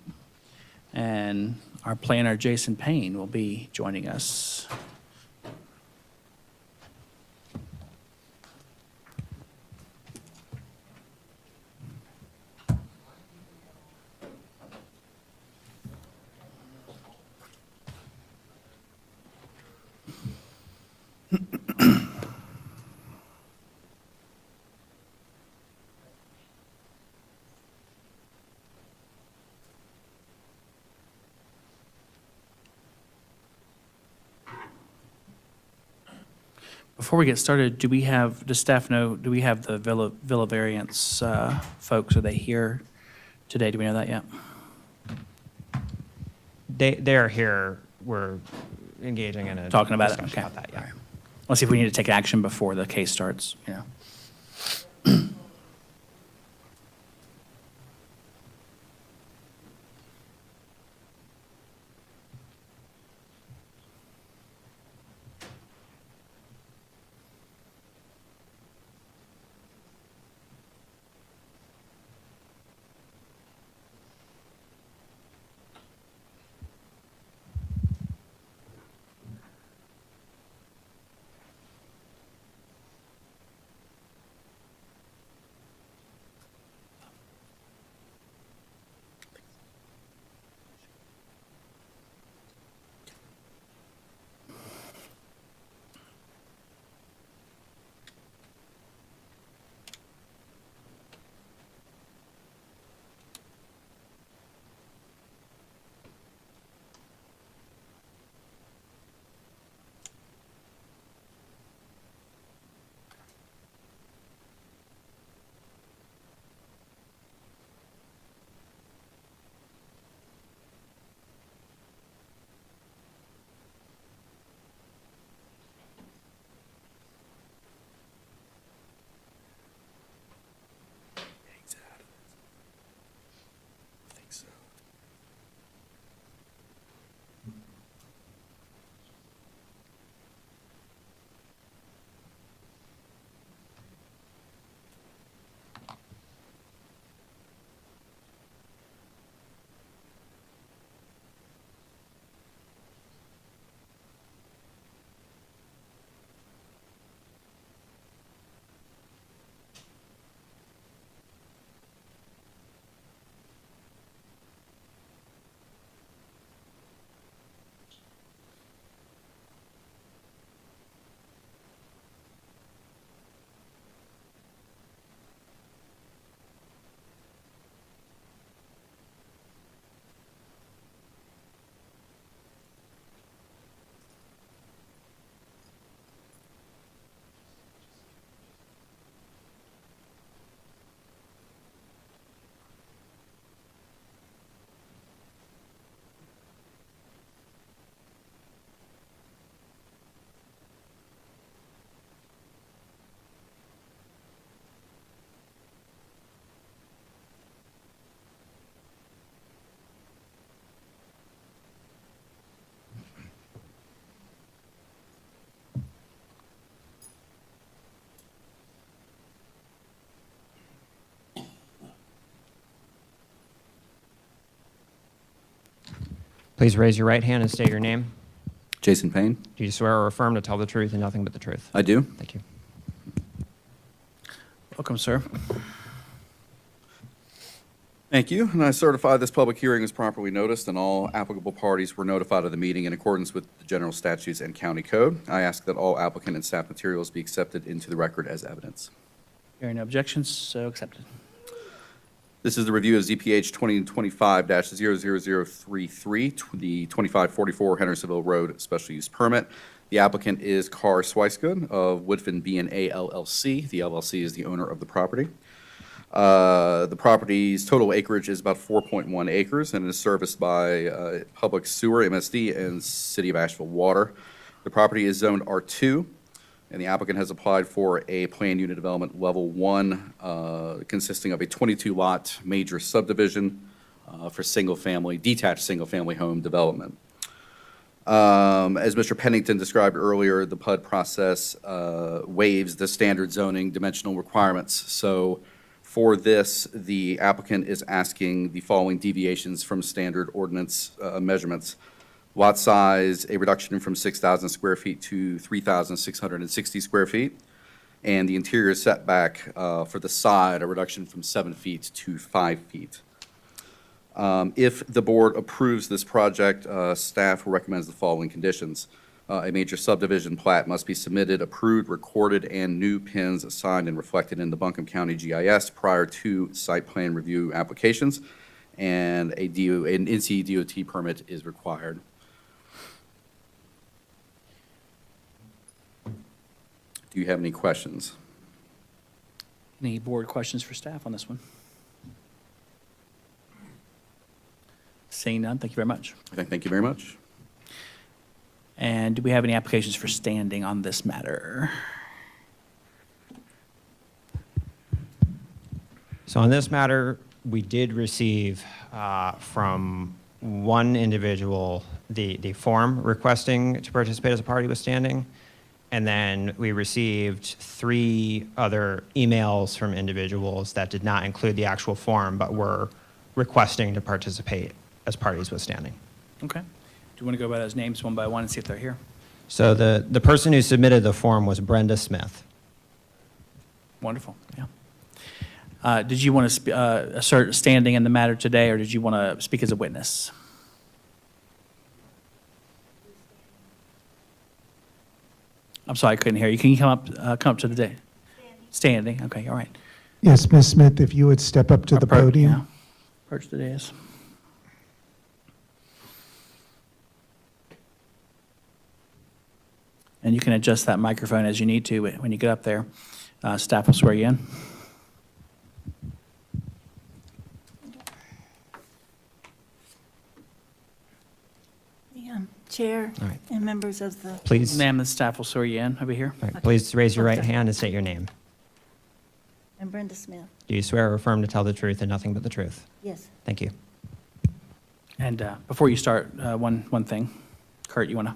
A: And our planner, Jason Payne, will be joining us. Before we get started, does staff know, do we have the Villa Variance folks? Are they here today? Do we know that yet?
H: They're here. We're engaging in a
A: Talking about it?
H: discussion
A: Okay.
H: about that, yeah.
A: Let's see if we need to take action before the case starts, you know.
H: Please raise your right hand and state your name.
F: Jason Payne.
H: Do you swear or affirm to tell the truth and nothing but the truth?
F: I do.
H: Thank you.
A: Welcome, sir.
F: Thank you, and I certify this public hearing is properly noticed and all applicable parties were notified of the meeting in accordance with the general statutes and county code. I ask that all applicant and staff materials be accepted into the record as evidence.
A: Hearing no objections, so accepted.
F: This is the review of ZPH 2025-00033, the 2544 Hendersonville Road Special Use Permit. The applicant is Carr Swicegood of Woodfin B&A LLC. The LLC is the owner of the property. The property's total acreage is about 4.1 acres and is serviced by public sewer, MSD, and City of Asheville Water. The property is zoned R2, and the applicant has applied for a planned unit development level 1 consisting of a 22-lot major subdivision for detached single-family home development. As Mr. Pennington described earlier, the PUD process waives the standard zoning dimensional requirements. So for this, the applicant is asking the following deviations from standard ordinance measurements. Lot size, a reduction from 6,000 square feet to 3,660 square feet. And the interior setback for the side, a reduction from 7 feet to 5 feet. If the board approves this project, staff recommends the following conditions. A major subdivision plat must be submitted, approved, recorded, and new pins assigned and reflected in the Buncombe County GIS prior to site plan review applications, and an NC DOT permit is required. Do you have any questions?
A: Any board questions for staff on this one? Seeing none, thank you very much.
F: Okay, thank you very much.
A: And do we have any applications for standing on this matter?
H: So on this matter, we did receive from one individual the form requesting to participate as a party with standing. And then we received 3 other emails from individuals that did not include the actual form, but were requesting to participate as parties with standing.
A: Okay. Do you want to go by those names one by one and see if they're here?
H: So the person who submitted the form was Brenda Smith.
A: Wonderful, yeah. Did you want to assert standing in the matter today, or did you want to speak as a witness? I'm sorry, I couldn't hear you. Can you come up to the day? Standing, okay, all right.
G: Yes, Ms. Smith, if you would step up to the podium.
A: Yeah. Approach the dais. And you can adjust that microphone as you need to when you get up there. Staff will swear you in.
L: Chair
H: All right.
L: and members of the...
H: Please.
A: Ma'am, the staff will swear you in over here.
H: All right, please raise your right hand and state your name.
L: I'm Brenda Smith.
H: Do you swear or affirm to tell the truth and nothing but the truth?
L: Yes.
H: Thank you.
A: And before you start, one thing. Kurt, you want to?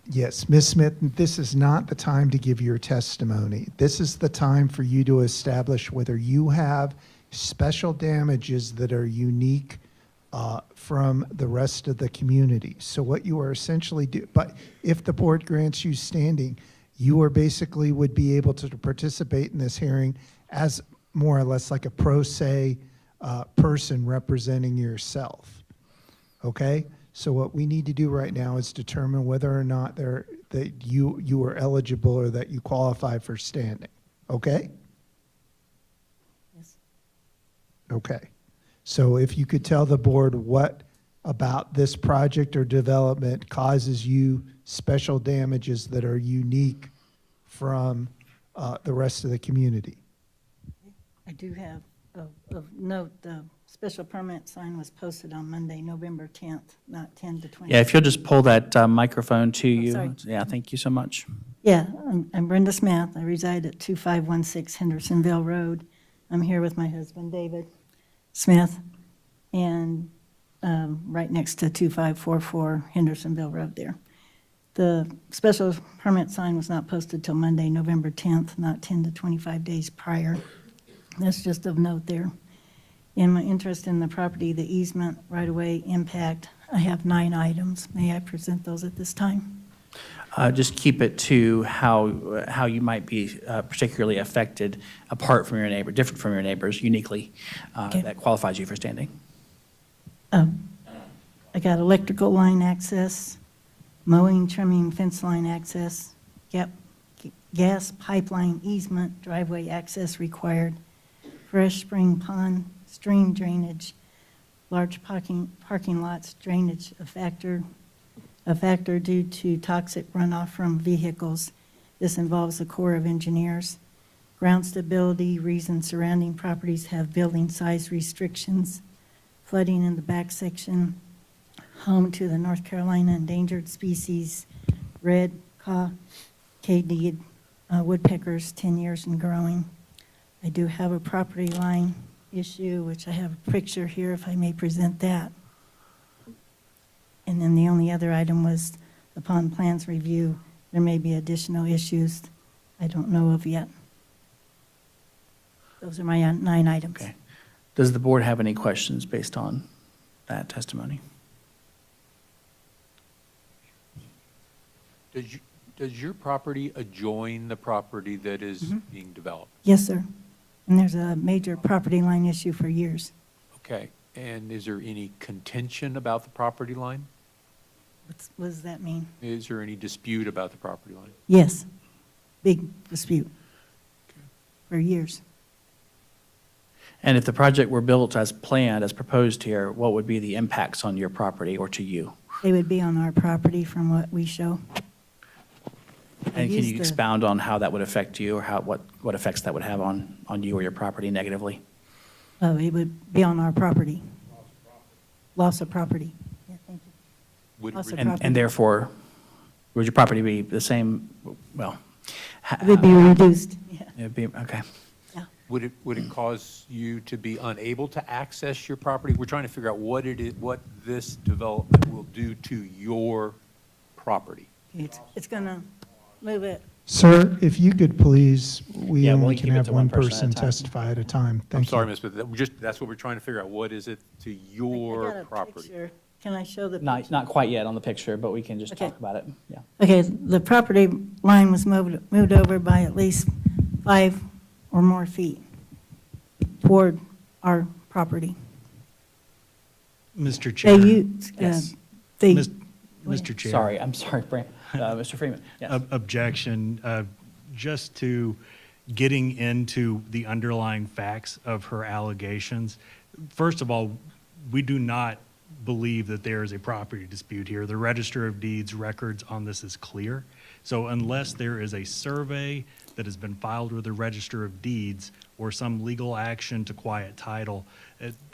G: Yes, Ms. Smith, this is not the time to give your testimony. This is the time for you to establish whether you have special damages that are unique from the rest of the community. So what you are essentially but if the board grants you standing, you are basically would be able to participate in this hearing as more or less like a pro se person representing yourself. Okay? So what we need to do right now is determine whether or not that you are eligible or that you qualify for standing. Okay?
L: Yes.
G: Okay. So if you could tell the board what about this project or development causes you special damages that are unique from the rest of the community.
L: I do have of note, the special permit sign was posted on Monday, November 10th, not 10 to 20.
A: Yeah, if you'll just pull that microphone to you.
L: sorry.
A: Yeah, thank you so much.
L: Yeah, I'm Brenda Smith. I reside at 2516 Hendersonville Road. I'm here with my husband, David Smith, and right next to 2544 Hendersonville Road there. The special permit sign was not posted till Monday, November 10th, not 10 to 25 days prior. That's just of note there. In my interest in the property, the easement, right-of-way, impact, I have 9 items. May I present those at this time?
A: Just keep it to how you might be particularly affected apart from your neighbor, different from your neighbors uniquely,
L: Okay.
A: that qualifies you for standing.
L: I got electrical line access, mowing, trimming, fence line access, gas pipeline easement, driveway access required, fresh spring pond, stream drainage, large parking lots, drainage a factor due to toxic runoff from vehicles. This involves the Corps of Engineers. Ground stability, reasons surrounding properties have building size restrictions, flooding in the back section, home to the North Carolina endangered species, red cockaded woodpeckers, 10 years and growing. I do have a property line issue, which I have a picture here if I may present that. And then the only other item was upon plans review, there may be additional issues I don't know of yet. Those are my 9 items.
A: Okay. Does the board have any questions based on that testimony?
N: Does your property adjoin the property that is
L: Mm-hmm.
N: being developed?
L: Yes, sir. And there's a major property line issue for years.
N: Okay, and is there any contention about the property line?
L: What does that mean?
N: Is there any dispute about the property line?
L: Yes, big dispute for years.
A: And if the project were built as planned, as proposed here, what would be the impacts on your property or to you?
L: They would be on our property from what we show.
A: And can
L: use
A: you
L: the-
A: expound on how that would affect you or what effects that would have on you or your property negatively?
L: It would be on our property. Loss of property. Yeah, thank you.
N: Would
L: Loss of
A: And
L: property.
A: therefore, would your property be the same, well?
L: It would be reduced, yeah.
A: It'd be, okay.
N: Would it cause you to be unable to access your property? We're trying to figure out what this development will do to your property.
L: It's going to move it.
T: Sir, if you could please, we
A: Yeah, we'll
T: only
A: keep
T: can
A: it
T: have
A: to one
T: one
A: person
T: person
A: at a time.
T: testify at a time.
N: I'm
T: Thank you.
N: sorry, Miss, but that's what we're trying to figure out. What is it to
L: I
N: your
L: got a
N: property?
L: picture. Can I show the
A: Not,
L: picture?
A: not quite yet on the picture, but we can just
L: Okay.
A: talk about it, yeah.
L: Okay, the property line was moved over by at least 5 or more feet toward our property.
I: Mr.
L: They
I: Chair.
L: use,
A: Yes.
L: they,
I: Mis- Mr. Chair.
A: Sorry, I'm sorry, Mr. Freeman, yes.
I: Objection, just to getting into the underlying facts of her allegations. First of all, we do not believe that there is a property dispute here. The Register of Deeds records on this is clear. So unless there is a survey that has been filed with the Register of Deeds or some legal action to quiet title,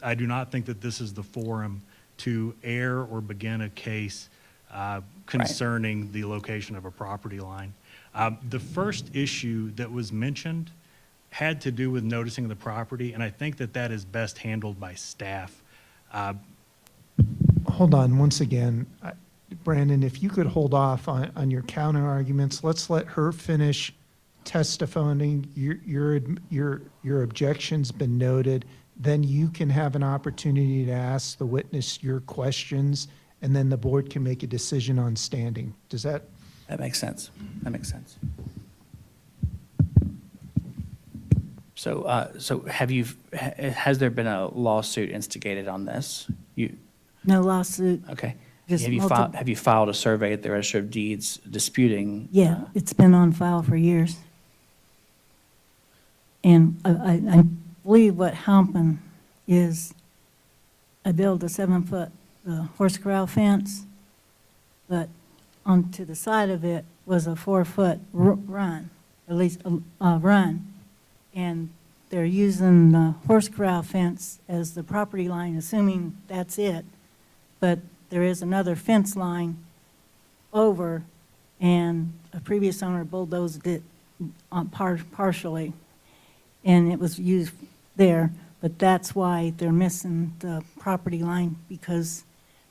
I: I do not think that this is the forum to air or begin a case concerning the location of a property line. The first issue that was mentioned had to do with noticing the property, and I think that that is best handled by staff.
T: Hold on, once again, Brandon, if you could hold off on your counter arguments, let's let her finish testifying. Your objection's been noted. Then you can have an opportunity to ask the witness your questions, and then the board can make a decision on standing. Does that?
A: That makes sense. That makes sense. So, has there been a lawsuit instigated on this?
L: no lawsuit.
A: Okay.
L: Just
A: Have you filed a survey at the Register of Deeds disputing?
L: Yeah, it's been on file for years. And I believe what happened is I built a 7-foot horse corral fence, but onto the side of it was a 4-foot run, at least a run. And they're using the horse corral fence as the property line, assuming that's it. But there is another fence line over, and a previous owner bulldozed it partially, and it was used there. But that's why they're missing the property line, because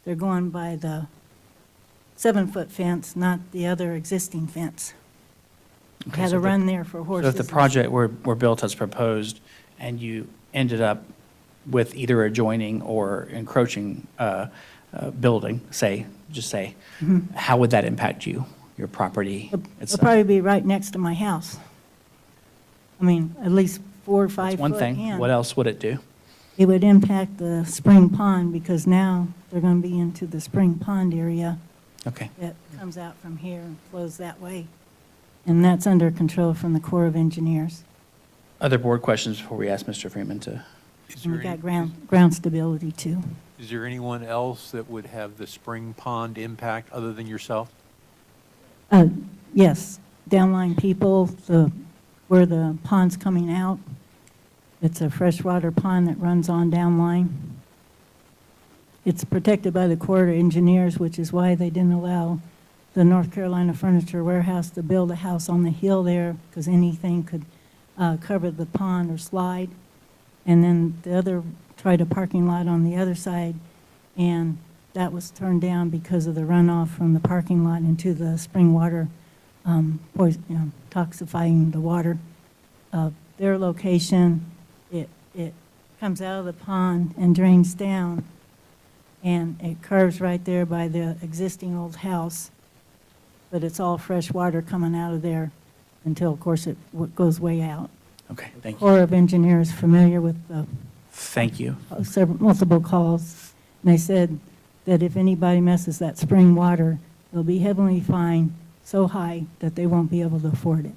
L: they're going by the 7-foot fence, not the other existing fence.
A: Okay,
L: Had
A: so
L: a run there for
A: So
L: horses.
A: if the project were built as proposed and you ended up with either adjoining or encroaching building, just say, how would that impact you, your property
L: It'll
A: itself?
L: probably be right next to my house. I mean, at least 4 or 5
A: That's one
L: foot
A: thing.
L: in.
A: What else would it do?
L: It would impact the spring pond because now they're going to be into the spring pond area
A: Okay.
L: that comes out from here and flows that way. And that's under control from the Corps of Engineers.
A: Other board questions before we ask Mr. Freeman to?
L: And we got ground stability too.
N: Is there anyone else that would have the spring pond impact other than yourself?
L: Yes, downline people, where the pond's coming out. It's a freshwater pond that runs on downline. It's protected by the Corps of Engineers, which is why they didn't allow the North Carolina Furniture Warehouse to build a house on the hill there, because anything could cover the pond or slide. And then the other tried a parking lot on the other side, and that was turned down because of the runoff from the parking lot into the spring water, toxifying the water. Their location, it comes out of the pond and drains down, and it curves right there by the existing old house. But it's all fresh water coming out of there until, of course, it goes way out.
A: Okay, thank you.
L: Corps of Engineers familiar with the
A: Thank you.
L: multiple calls. And they said that if anybody messes that spring water, they'll be heavily fined so high that they won't be able to afford it.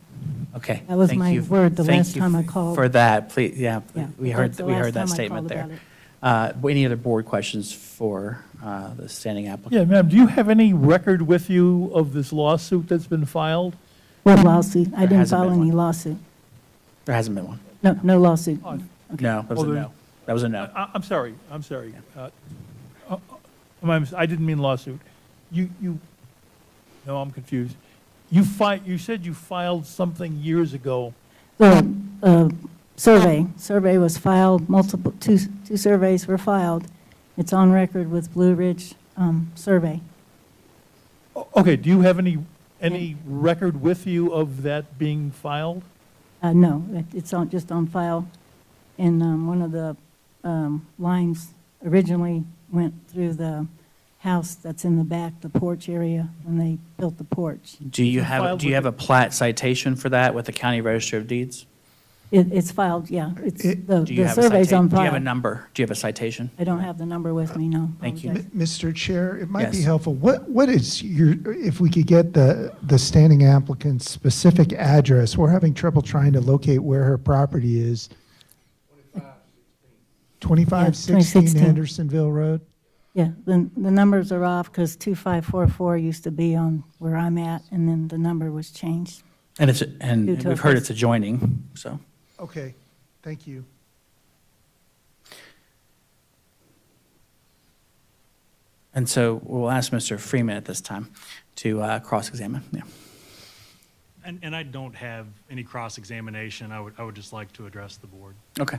A: Okay.
L: That was
A: thank
L: my
A: you.
L: word the
A: Thank
L: last
A: you
L: time I called.
A: For that, please, yeah,
L: Yeah,
A: we heard,
L: that's the
A: we
L: last
A: heard that
L: time I
A: statement
L: called
A: there.
L: about
A: Any other board questions for the standing applicant?
D: Yeah, ma'am, do you have any record with you of this lawsuit that's been filed?
L: What lawsuit? I
A: There
L: didn't
A: hasn't
L: file
A: been
L: any
A: one.
L: lawsuit.
A: There hasn't been one.
L: No lawsuit.
D: Oh,
A: No, that was a
D: Well,
A: no. That was a no.
D: I'm sorry. I didn't mean lawsuit. No, I'm confused. You said you filed something years ago.
L: The survey was filed, two surveys were filed. It's on record with Blue Ridge Survey.
D: Okay, do you have any record with you of that being filed?
L: No, it's just on file. And one of the lines originally went through the house that's in the back, the porch area, when they built the porch.
A: Do you
D: filed
A: have a plat citation for that with the County Register of Deeds?
L: It's filed, yeah. The
A: Do you have a
L: survey's on
A: Do you have a
L: file.
A: number? Do you have a citation?
L: I don't have the number with me, no.
A: Thank you.
L: Apologize.
G: Mr. Chair, it might be
A: Yes.
G: helpful. What is if we could get the standing applicant's specific address? We're having trouble trying to locate where her property is. 2516
L: 2016.
G: Hendersonville Road?
L: Yeah, the numbers are off because 2544 used to be on where I'm at, and then the number was changed.
A: And
L: Due to
A: we've heard
L: a-
A: it's adjoining, so.
G: Okay, thank you.
A: And so we'll ask Mr. Freeman at this time to cross-examine. Yeah.
I: And I don't have any cross-examination. I would just like to address the board.
A: Okay.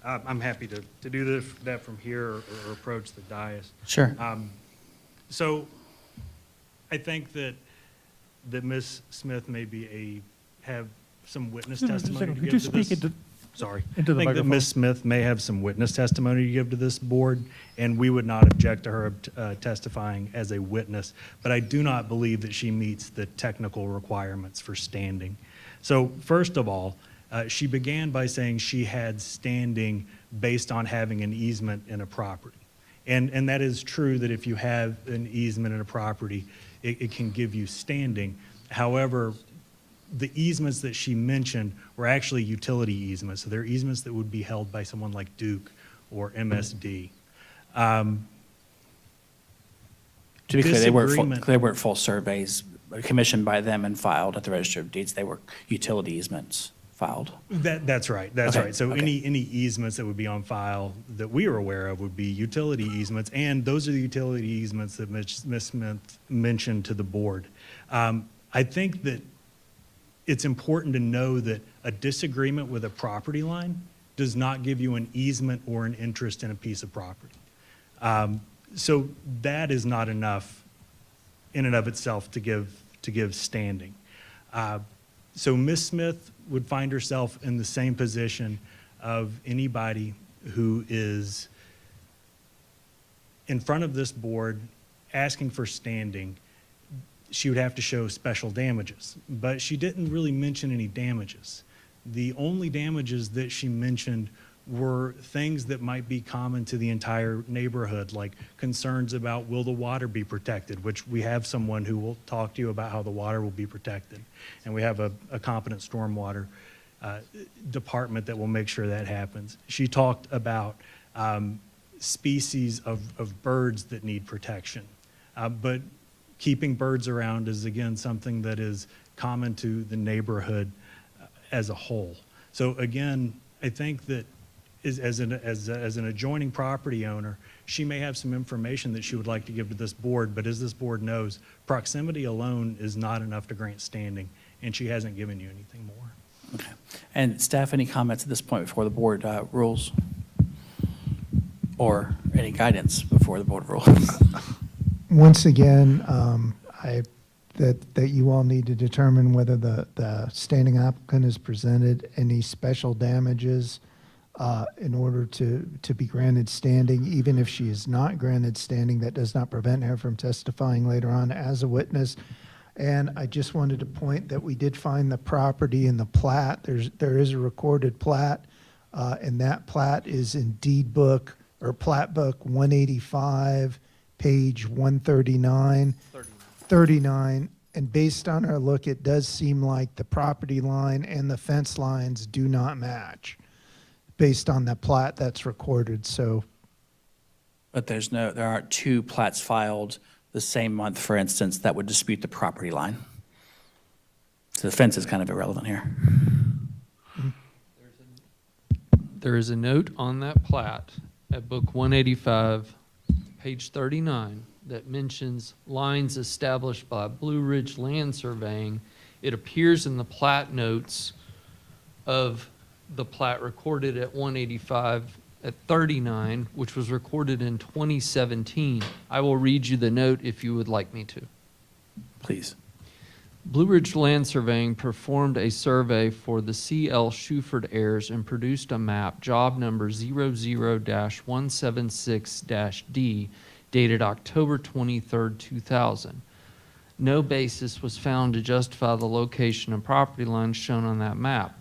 I: I'm happy to do that from here or approach the dais.
A: Sure.
I: So I think that Ms. Smith may have some witness
D: Just a
I: testimony
D: second,
I: to
D: could
I: give
D: you
I: to
D: speak
I: this.
D: into-
I: Sorry.
D: into the
I: I think that
D: microphone?
I: Ms. Smith may have some witness testimony to give to this board, and we would not object to her testifying as a witness, but I do not believe that she meets the technical requirements for standing. So first of all, she began by saying she had standing based on having an easement in a property. And that is true that if you have an easement in a property, it can give you standing. However, the easements that she mentioned were actually utility easements. So they're easements that would be held by someone like Duke or MSD.
A: To be clear,
I: Disagreement-
A: they weren't full surveys commissioned by them and filed at the Register of Deeds. They were utility easements filed.
I: That's right. That's
A: Okay,
I: right. So
A: okay.
I: any easements that would be on file that we are aware of would be utility easements, and those are the utility easements that Ms. Smith mentioned to the board. I think that it's important to know that a disagreement with a property line does not give you an easement or an interest in a piece of property. So that is not enough in and of itself to give standing. So Ms. Smith would find herself in the same position of anybody who is in front of this board, asking for standing, she would have to show special damages. But she didn't really mention any damages. The only damages that she mentioned were things that might be common to the entire neighborhood, like concerns about will the water be protected, which we have someone who will talk to you about how the water will be protected. And we have a competent stormwater department that will make sure that happens. She talked about species of birds that need protection. But keeping birds around is, again, something that is common to the neighborhood as a whole. So again, I think that as an adjoining property owner, she may have some information that she would like to give to this board, but as this board knows, proximity alone is not enough to grant standing, and she hasn't given you anything more.
A: Okay. And staff, any comments at this point before the board rules? Or any guidance before the board rules?
G: Once again, that you all need to determine whether the standing applicant has presented any special damages in order to be granted standing. Even if she is not granted standing, that does not prevent her from testifying later on as a witness. And I just wanted to point that we did find the property in the plat. There is a recorded plat, and that plat is in deed book or plat book 185, page 139. 39. And based on our look, it does seem like the property line and the fence lines do not match based on the plat that's recorded. So,
A: But there aren't two plats filed the same month, for instance, that would dispute the property line. So the fence is kind of irrelevant here.
B: There is a note on that plat at book 185, page 39, that mentions lines established by Blue Ridge Land Surveying. It appears in the plat notes of the plat recorded at 185 at 39, which was recorded in 2017. I will read you the note if you would like me to.
A: Please.
B: Blue Ridge Land Surveying performed a survey for the C.L. Shuford heirs and produced a map, job number 00-176-D, dated October 23, 2000. No basis was found to justify the location and property lines shown on that map.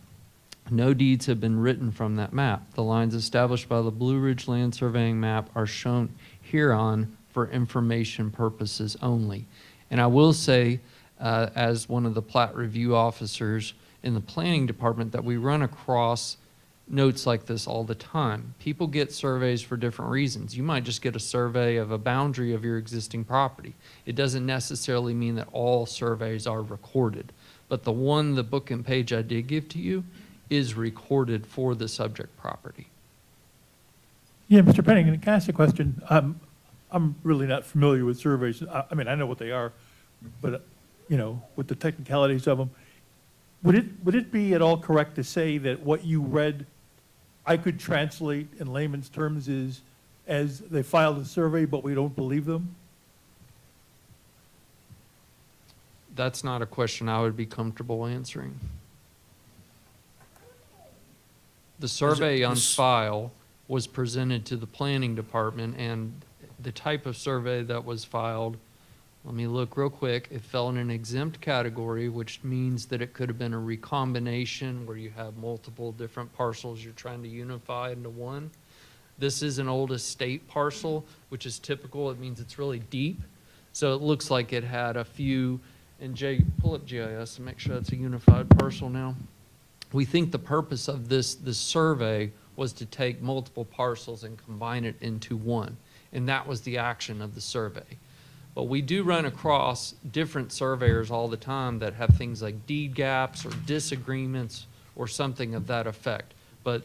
B: No deeds have been written from that map. The lines established by the Blue Ridge Land Surveying map are shown hereon for information purposes only. And I will say, as one of the plat review officers in the planning department, that we run across notes like this all the time. People get surveys for different reasons. You might just get a survey of a boundary of your existing property. It doesn't necessarily mean that all surveys are recorded. But the book and page I did give to you is recorded for the subject property.
D: Yeah, Mr. Pennington, can I ask a question? I'm really not familiar with surveys. I mean, I know what they are, but, with the technicalities of them, would it be at all correct to say that what you read, I could translate in layman's terms as they filed a survey, but we don't believe them?
B: That's not a question I would be comfortable answering. The survey on file was presented to the planning department, and the type of survey that was filed, let me look real quick, it fell in an exempt category, which means that it could have been a recombination where you have multiple different parcels you're trying to unify into one. This is an old estate parcel, which is typical. It means it's really deep. So it looks like it had a few, and Jay, pull up GIS and make sure it's a unified parcel now. We think the purpose of this survey was to take multiple parcels and combine it into one. And that was the action of the survey. But we do run across different surveyors all the time that have things like deed gaps or disagreements or something of that effect. But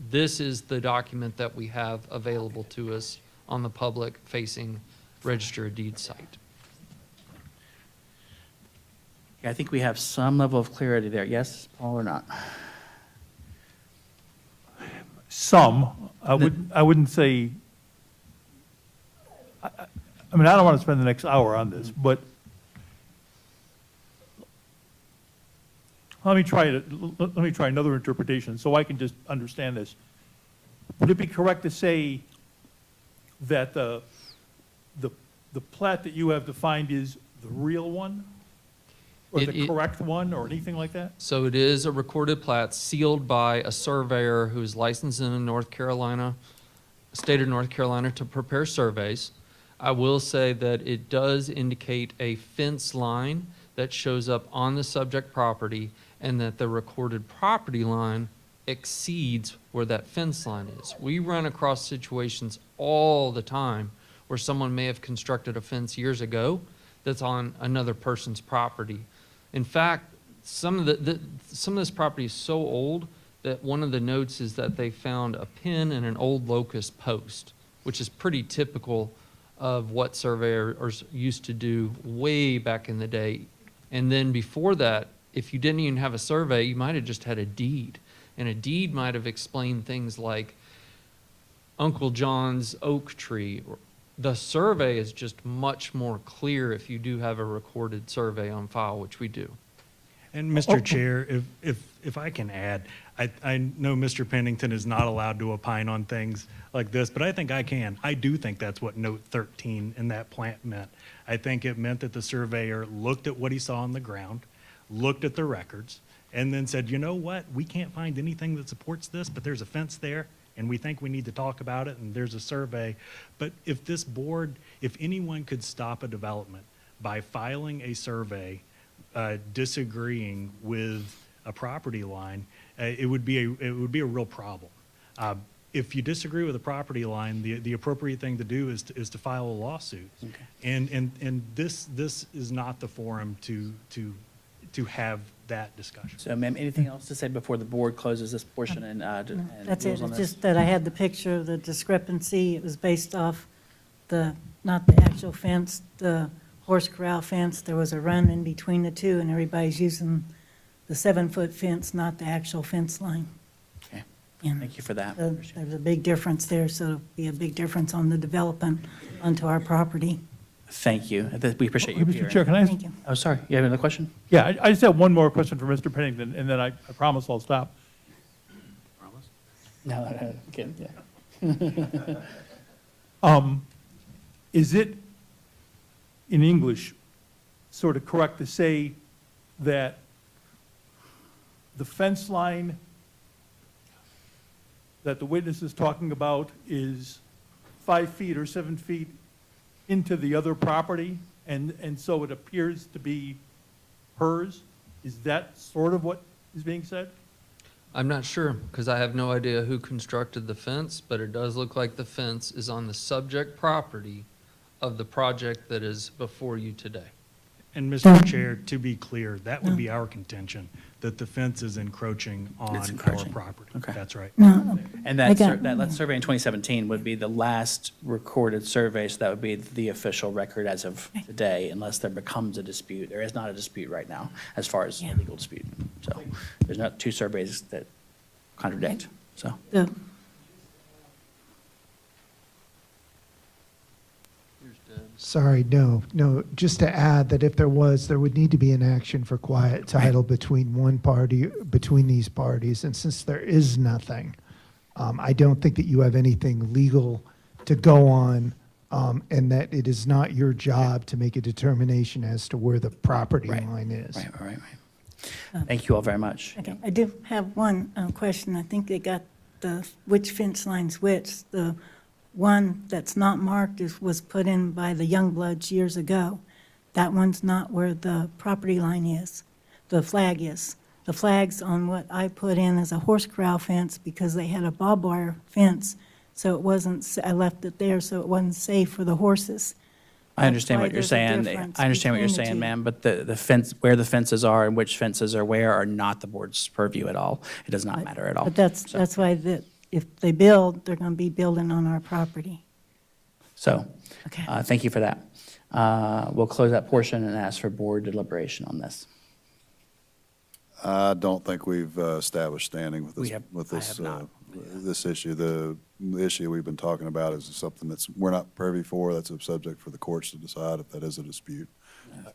B: this is the document that we have available to us on the public-facing Register of Deeds site.
A: I think we have some level of clarity there. Yes, Paul, or not?
D: Some. I wouldn't say. I mean, I don't want to spend the next hour on this, but let me try another interpretation so I can just understand this. Would it be correct to say that the the plat that you have defined is the real one? Or the correct one, or anything like that?
B: So it is a recorded plat sealed by a surveyor who's licensed in North Carolina, state of North Carolina, to prepare surveys. I will say that it does indicate a fence line that shows up on the subject property, and that the recorded property line exceeds where that fence line is. We run across situations all the time where someone may have constructed a fence years ago that's on another person's property. In fact, some of this property is so old that one of the notes is that they found a pin in an old locust post, which is pretty typical of what surveyors used to do way back in the day. And then before that, if you didn't even have a survey, you might have just had a deed. And a deed might have explained things like Uncle John's oak tree. The survey is just much more clear if you do have a recorded survey on file, which we do.
I: And Mr. Chair, if I can add, I know Mr. Pennington is not allowed to opine on things like this, but I think I can. I do think that's what note 13 in that plant meant. I think it meant that the surveyor looked at what he saw on the ground, looked at the records, and then said, you know what, we can't find anything that supports this, but there's a fence there, and we think we need to talk about it, and there's a survey. But if this board, if anyone could stop a development by filing a survey disagreeing with a property line, it would be a real problem. If you disagree with a property line, the appropriate thing to do is to file a lawsuit.
A: Okay.
I: And this is not the forum to have that discussion.
A: So, ma'am, anything else to say before the board closes this portion and
L: That's
A: rules
L: it.
A: on
L: It's
A: this?
L: just that I had the picture of the discrepancy. It was based off not the actual fence, the horse corral fence. There was a run in between the two, and everybody's using the 7-foot fence, not the actual fence line.
A: Okay.
L: And
A: Thank you for that.
L: there's a big difference there, so it'll be a big difference on the development onto our property.
A: Thank you. We appreciate you
D: Mr.
A: appearing.
D: Chair, can I?
L: Thank you.
A: Oh, sorry. You have another question?
D: Yeah, I just have one more question for Mr. Pennington, and then I promise I'll stop.
A: Promise? No, kidding,
D: yeah. Is it, in English, sort of correct to say that the fence line that the witness is talking about is 5 feet or 7 feet into the other property, and so it appears to be hers? Is that sort of what is being said?
B: I'm not sure, because I have no idea who constructed the fence, but it does look like the fence is on the subject property of the project that is before you today.
I: And Mr. Chair, to be clear, that would be our contention, that the fence is encroaching on our property.
A: Okay.
I: That's right.
L: No,
A: And
L: I
A: that
L: got-
A: that survey in 2017 would be the last recorded survey, so that would be the official record as of today, unless there becomes a dispute. There is not a dispute right now, as far as a legal dispute. So there's not two surveys that contradict, so.
L: the-
G: Sorry, no, just to add that if there would need to be an action for quiet title between these parties, and since there is nothing, I don't think that you have anything legal to go on, and that it is not your job to make a determination as to where the property line is.
A: Right. Thank you all very much.
L: Okay, I do have one question. I think they got which fence line's which. The one that's not marked was put in by the Youngbloods years ago. That one's not where the property line is, the flag is. The flag's on what I put in as a horse corral fence because they had a barbed wire fence, so it wasn't, I left it there so it wasn't safe for the horses.
A: I understand
L: why
A: what you're
L: there's a
A: saying.
L: difference
A: I understand what you're
L: between the
A: saying,
L: two.
A: ma'am, but the fence, where the fences are and which fences are where are not the board's purview at all. It does not matter at all.
L: But that's why if they build, they're going to be building on our property.
A: So,
L: Okay.
A: thank you for that. We'll close that portion and ask for board deliberation on this.
V: I don't think we've established standing with
A: We
V: this,
A: have-
V: with
A: I
V: this,
A: have not.
V: this issue. The issue we've been talking about is something we're not privy for. That's a subject for the courts to decide if that is a dispute.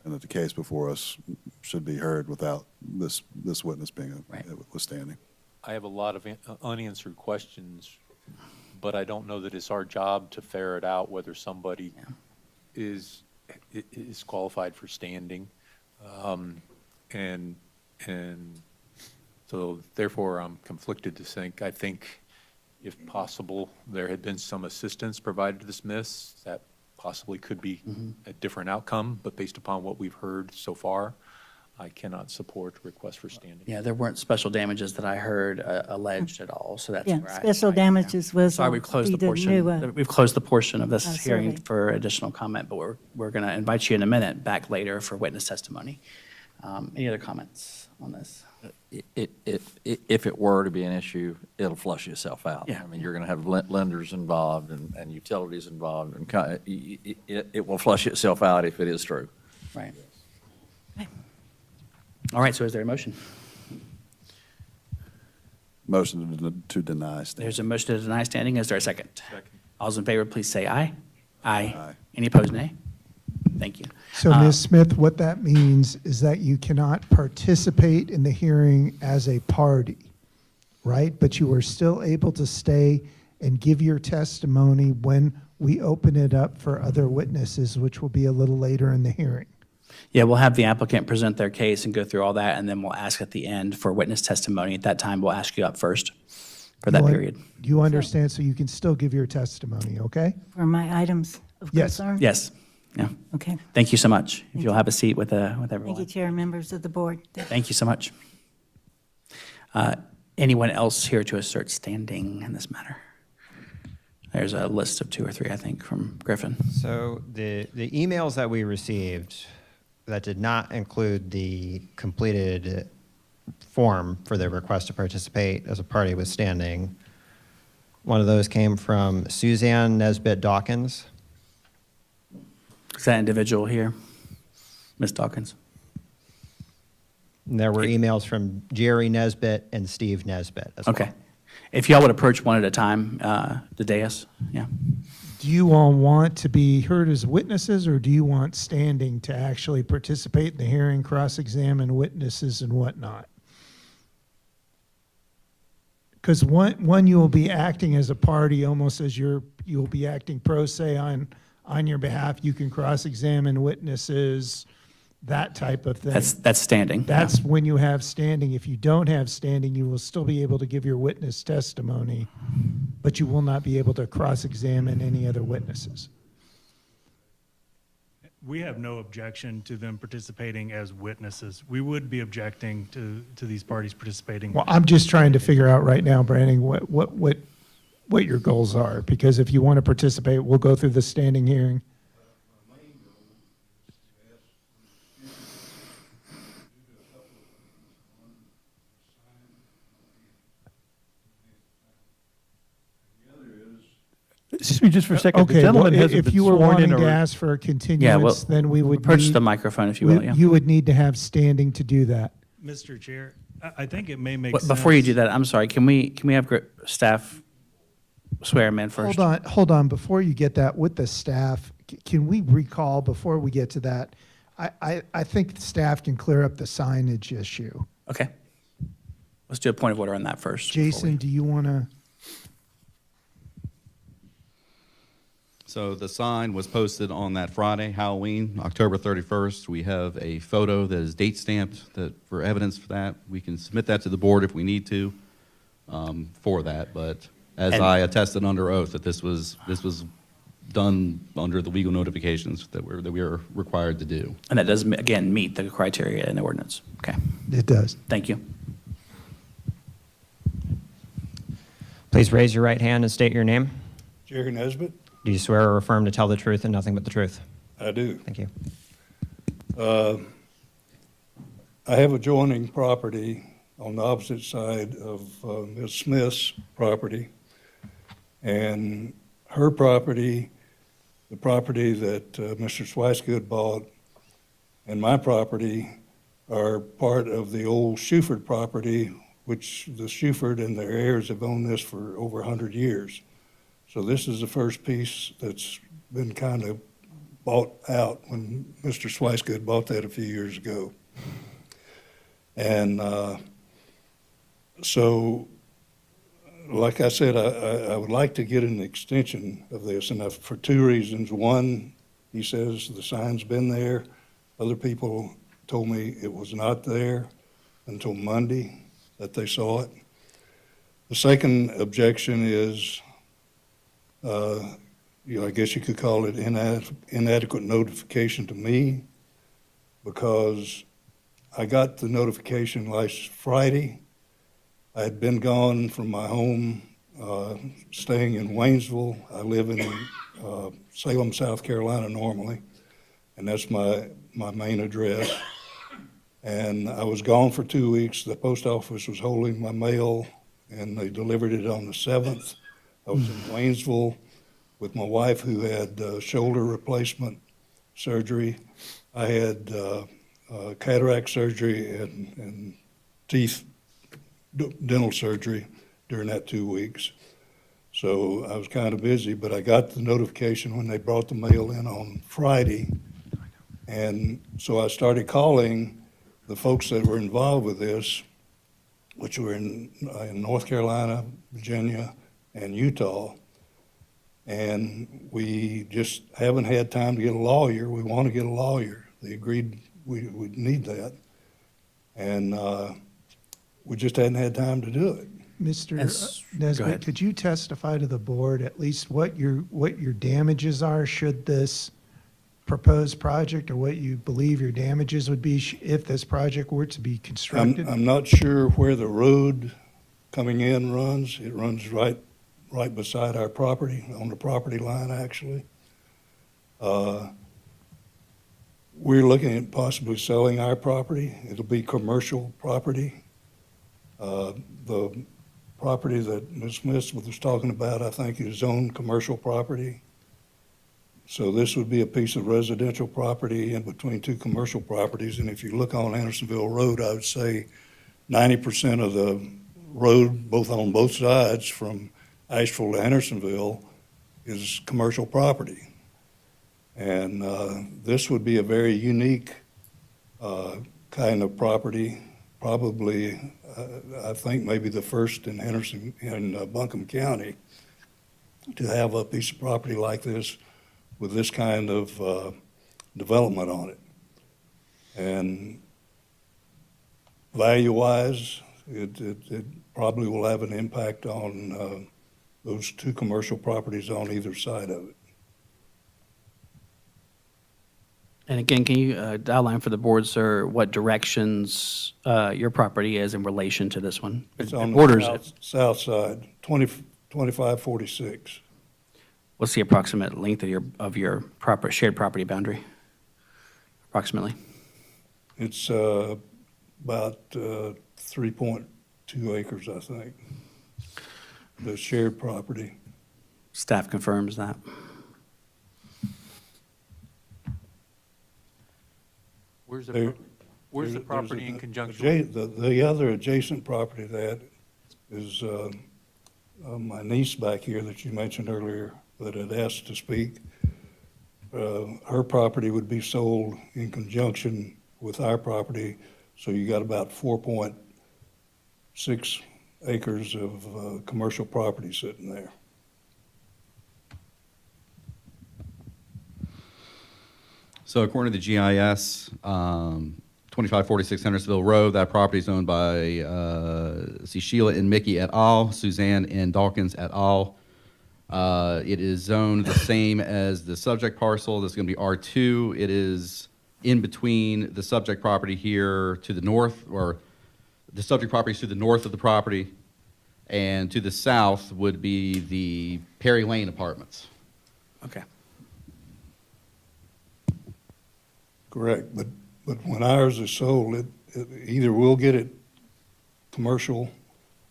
V: And that the case before us should be heard without this witness being withstanding.
N: I have a lot of unanswered questions, but I don't know that it's our job to ferret out whether somebody is qualified for standing. And so therefore, I'm conflicted to think, I think if possible, there had been some assistance provided to this miss, that possibly could be a different outcome, but based upon what we've heard so far, I cannot support request for standing.
A: Yeah, there weren't special damages that I heard alleged at all, so that's where
L: Yeah, special damages was.
A: Sorry, we've closed the
L: the
A: portion,
L: new,
A: we've closed the portion of this hearing
L: survey.
A: for additional comment, but we're going to invite you in a minute back later for witness testimony. Any other comments on this?
E: If it were to be an issue, it'll flush itself out.
A: Yeah.
E: I mean, you're going to have lenders involved and utilities involved, and it will flush itself out if it is true.
A: Right. All right, so is there a motion?
V: Motion to deny standing.
A: There's a motion to deny standing. Is there a second?
N: Second.
A: All those in favor, please say aye. Aye.
V: Aye.
A: Any opposed, nay? Thank you.
G: So, Ms. Smith, what that means is that you cannot participate in the hearing as a party, right? But you are still able to stay and give your testimony when we open it up for other witnesses, which will be a little later in the hearing.
A: Yeah, we'll have the applicant present their case and go through all that, and then we'll ask at the end for witness testimony. At that time, we'll ask you up first for that period.
G: Do you understand? So you can still give your testimony, okay?
L: For my items of
G: Yes.
L: concern?
A: Yes, yeah.
L: Okay.
A: Thank you so much. If you'll have a seat with everyone.
L: Thank you, Chair and members of the board.
A: Thank you so much. Anyone else here to assert standing in this matter? There's a list of 2 or 3, I think, from Griffin.
H: So the emails that we received that did not include the completed form for the request to participate as a party with standing, one of those came from Suzanne Nesbitt Dawkins.
A: Is that individual here? Ms. Dawkins?
H: And there were emails from Jerry Nesbitt and Steve Nesbitt as well.
A: Okay. If y'all would approach one at a time, the dais, yeah.
G: Do you all want to be heard as witnesses, or do you want standing to actually participate in the hearing, cross-examine witnesses and whatnot? Because one, you will be acting as a party almost as you'll be acting pro se on your behalf. You can cross-examine witnesses, that type of thing.
A: That's standing.
G: That's when you have standing. If you don't have standing, you will still be able to give your witness testimony, but you will not be able to cross-examine any other witnesses.
I: We have no objection to them participating as witnesses. We would be objecting to these parties participating.
G: Well, I'm just trying to figure out right now, Brandon, what your goals are, because if you want to participate, we'll go through the standing hearing.
D: Excuse me just for a second. The
G: Okay, well,
D: gentleman hasn't
G: if
D: been
G: you were
D: sworn in
G: wanting to
D: or-
G: ask for a
A: Yeah, well,
G: continuance, then we would
A: approach
G: need-
A: the microphone if you will, yeah.
G: You would need to have standing to do that.
I: Mr. Chair, I think it may make
A: But
I: sense.
A: before you do that, I'm sorry, can we have staff swear him in first?
G: Hold on, before you get that, with the staff, can we recall, before we get to that, I think the staff can clear up the signage issue.
A: Okay. Let's do a point of order on that first. before
G: Jason, do you want to?
F: So the sign was posted on that Friday, Halloween, October 31st. We have a photo that is date stamped for evidence for that. We can submit that to the board if we need to for that. But as I attested under oath that this was done under the legal notifications that we are required to do.
A: And that does, again, meet the criteria in the ordinance. Okay.
G: It does.
A: Thank you.
H: Please raise your right hand and state your name.
U: Jerry Nesbitt,
H: Do you swear or affirm to tell the truth and nothing but the truth?
U: I do.
H: Thank you.
U: I have adjoining property on the opposite side of Ms. Smith's property. And her property, the property that Mr. Swicegood bought, and my property are part of the old Shuford property, which the Shuford and their heirs have owned this for over 100 years. So this is the first piece that's been kind of bought out when Mr. Swicegood bought that a few years ago. And so, like I said, I would like to get an extension of this, and for 2 reasons. One, He says the sign's been there. Other people told me it was not there until Monday that they saw it. The second objection is, I guess you could call it inadequate notification to me, because I got the notification last Friday. I had been gone from my home, staying in Waynesville. I live in Salem, South Carolina normally, and that's my main address. And I was gone for 2 weeks. The post office was holding my mail, and they delivered it on the 7th. I was in Waynesville with my wife, who had shoulder replacement surgery. I had cataract surgery and teeth dental surgery during that 2 weeks. So I was kind of busy, but I got the notification when they brought the mail in on Friday. And so I started calling the folks that were involved with this, which were in North Carolina, Virginia, and Utah. And we just haven't had time to get a lawyer. We want to get a lawyer. They agreed we would need that. And we just hadn't had time to do it.
G: Mr.
A: Go
G: Nesbitt,
A: ahead.
G: could you testify to the board at least what your damages are should this proposed project, or what you believe your damages would be if this project were to be constructed?
U: I'm not sure where the road coming in runs. It runs right beside our property, on the property line, actually. We're looking at possibly selling our property. It'll be commercial property. The property that Ms. Smith was talking about, I think, is zoned commercial property. So this would be a piece of residential property in between two commercial properties. And if you look on Hendersonville Road, I would say 90% of the road, on both sides from Asheville to Hendersonville, is commercial property. And this would be a very unique kind of property, probably, I think maybe the first in Buncombe County to have a piece of property like this with this kind of development on it. And value-wise, it probably will have an impact on those two commercial properties on either side of it.
A: And again, can you outline for the board, sir, what directions your property is in relation to this one?
U: It's
A: It
U: on
A: borders
U: the
A: it.
U: south side, 2546.
A: What's the approximate length of your shared property boundary? Approximately.
U: It's about 3.2 acres, I think, the shared property.
A: Staff confirms that.
N: Where's
U: There-
N: the
U: there's
N: property
U: a-
N: in conjunction?
U: The other adjacent property to that is my niece back here that you mentioned earlier that had asked to speak. Her property would be sold in conjunction with our property, so you got about 4.6 acres of commercial property sitting there.
F: So according to the GIS, 2546 Hendersonville Road, that property is owned by Sheila and Mickey et al., Suzanne and Dawkins et al. It is zoned the same as the subject parcel. This is going to be R2. It is in between the subject property here to the north, or the subject property is to the north of the property, and to the south would be the Perry Lane Apartments.
A: Okay.
U: Correct, but when ours is sold, it either we'll get it commercial,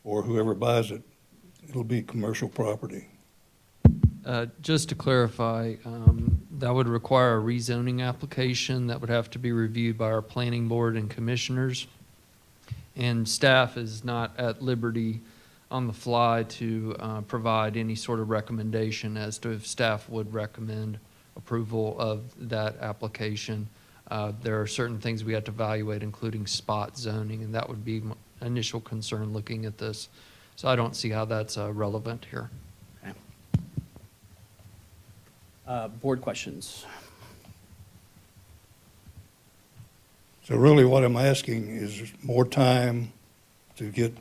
U: or whoever buys it, it'll be commercial property.
B: Just to clarify, that would require a rezoning application that would have to be reviewed by our planning board and commissioners. And staff is not at liberty on the fly to provide any sort of recommendation as to if staff would recommend approval of that application. There are certain things we have to evaluate, including spot zoning, and that would be my initial concern looking at this. So I don't see how that's relevant here.
A: Board questions?
U: So really what I'm asking is more time to get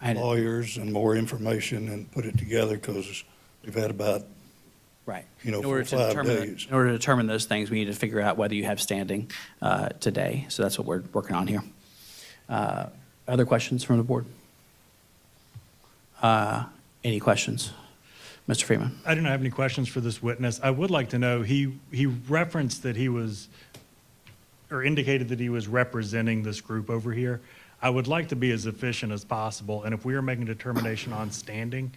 U: lawyers and more information and put it together, because we've had about,
A: Right.
U: you know,
A: In order
U: 4 or 5
A: to determine,
U: days.
A: in order to determine those things, we need to figure out whether you have standing today. So that's what we're working on here. Other questions from the board? Any questions? Mr. Freeman?
I: I do not have any questions for this witness. I would like to know, he referenced that he was, or indicated that he was representing this group over here. I would like to be as efficient as possible, and if we are making a determination on standing,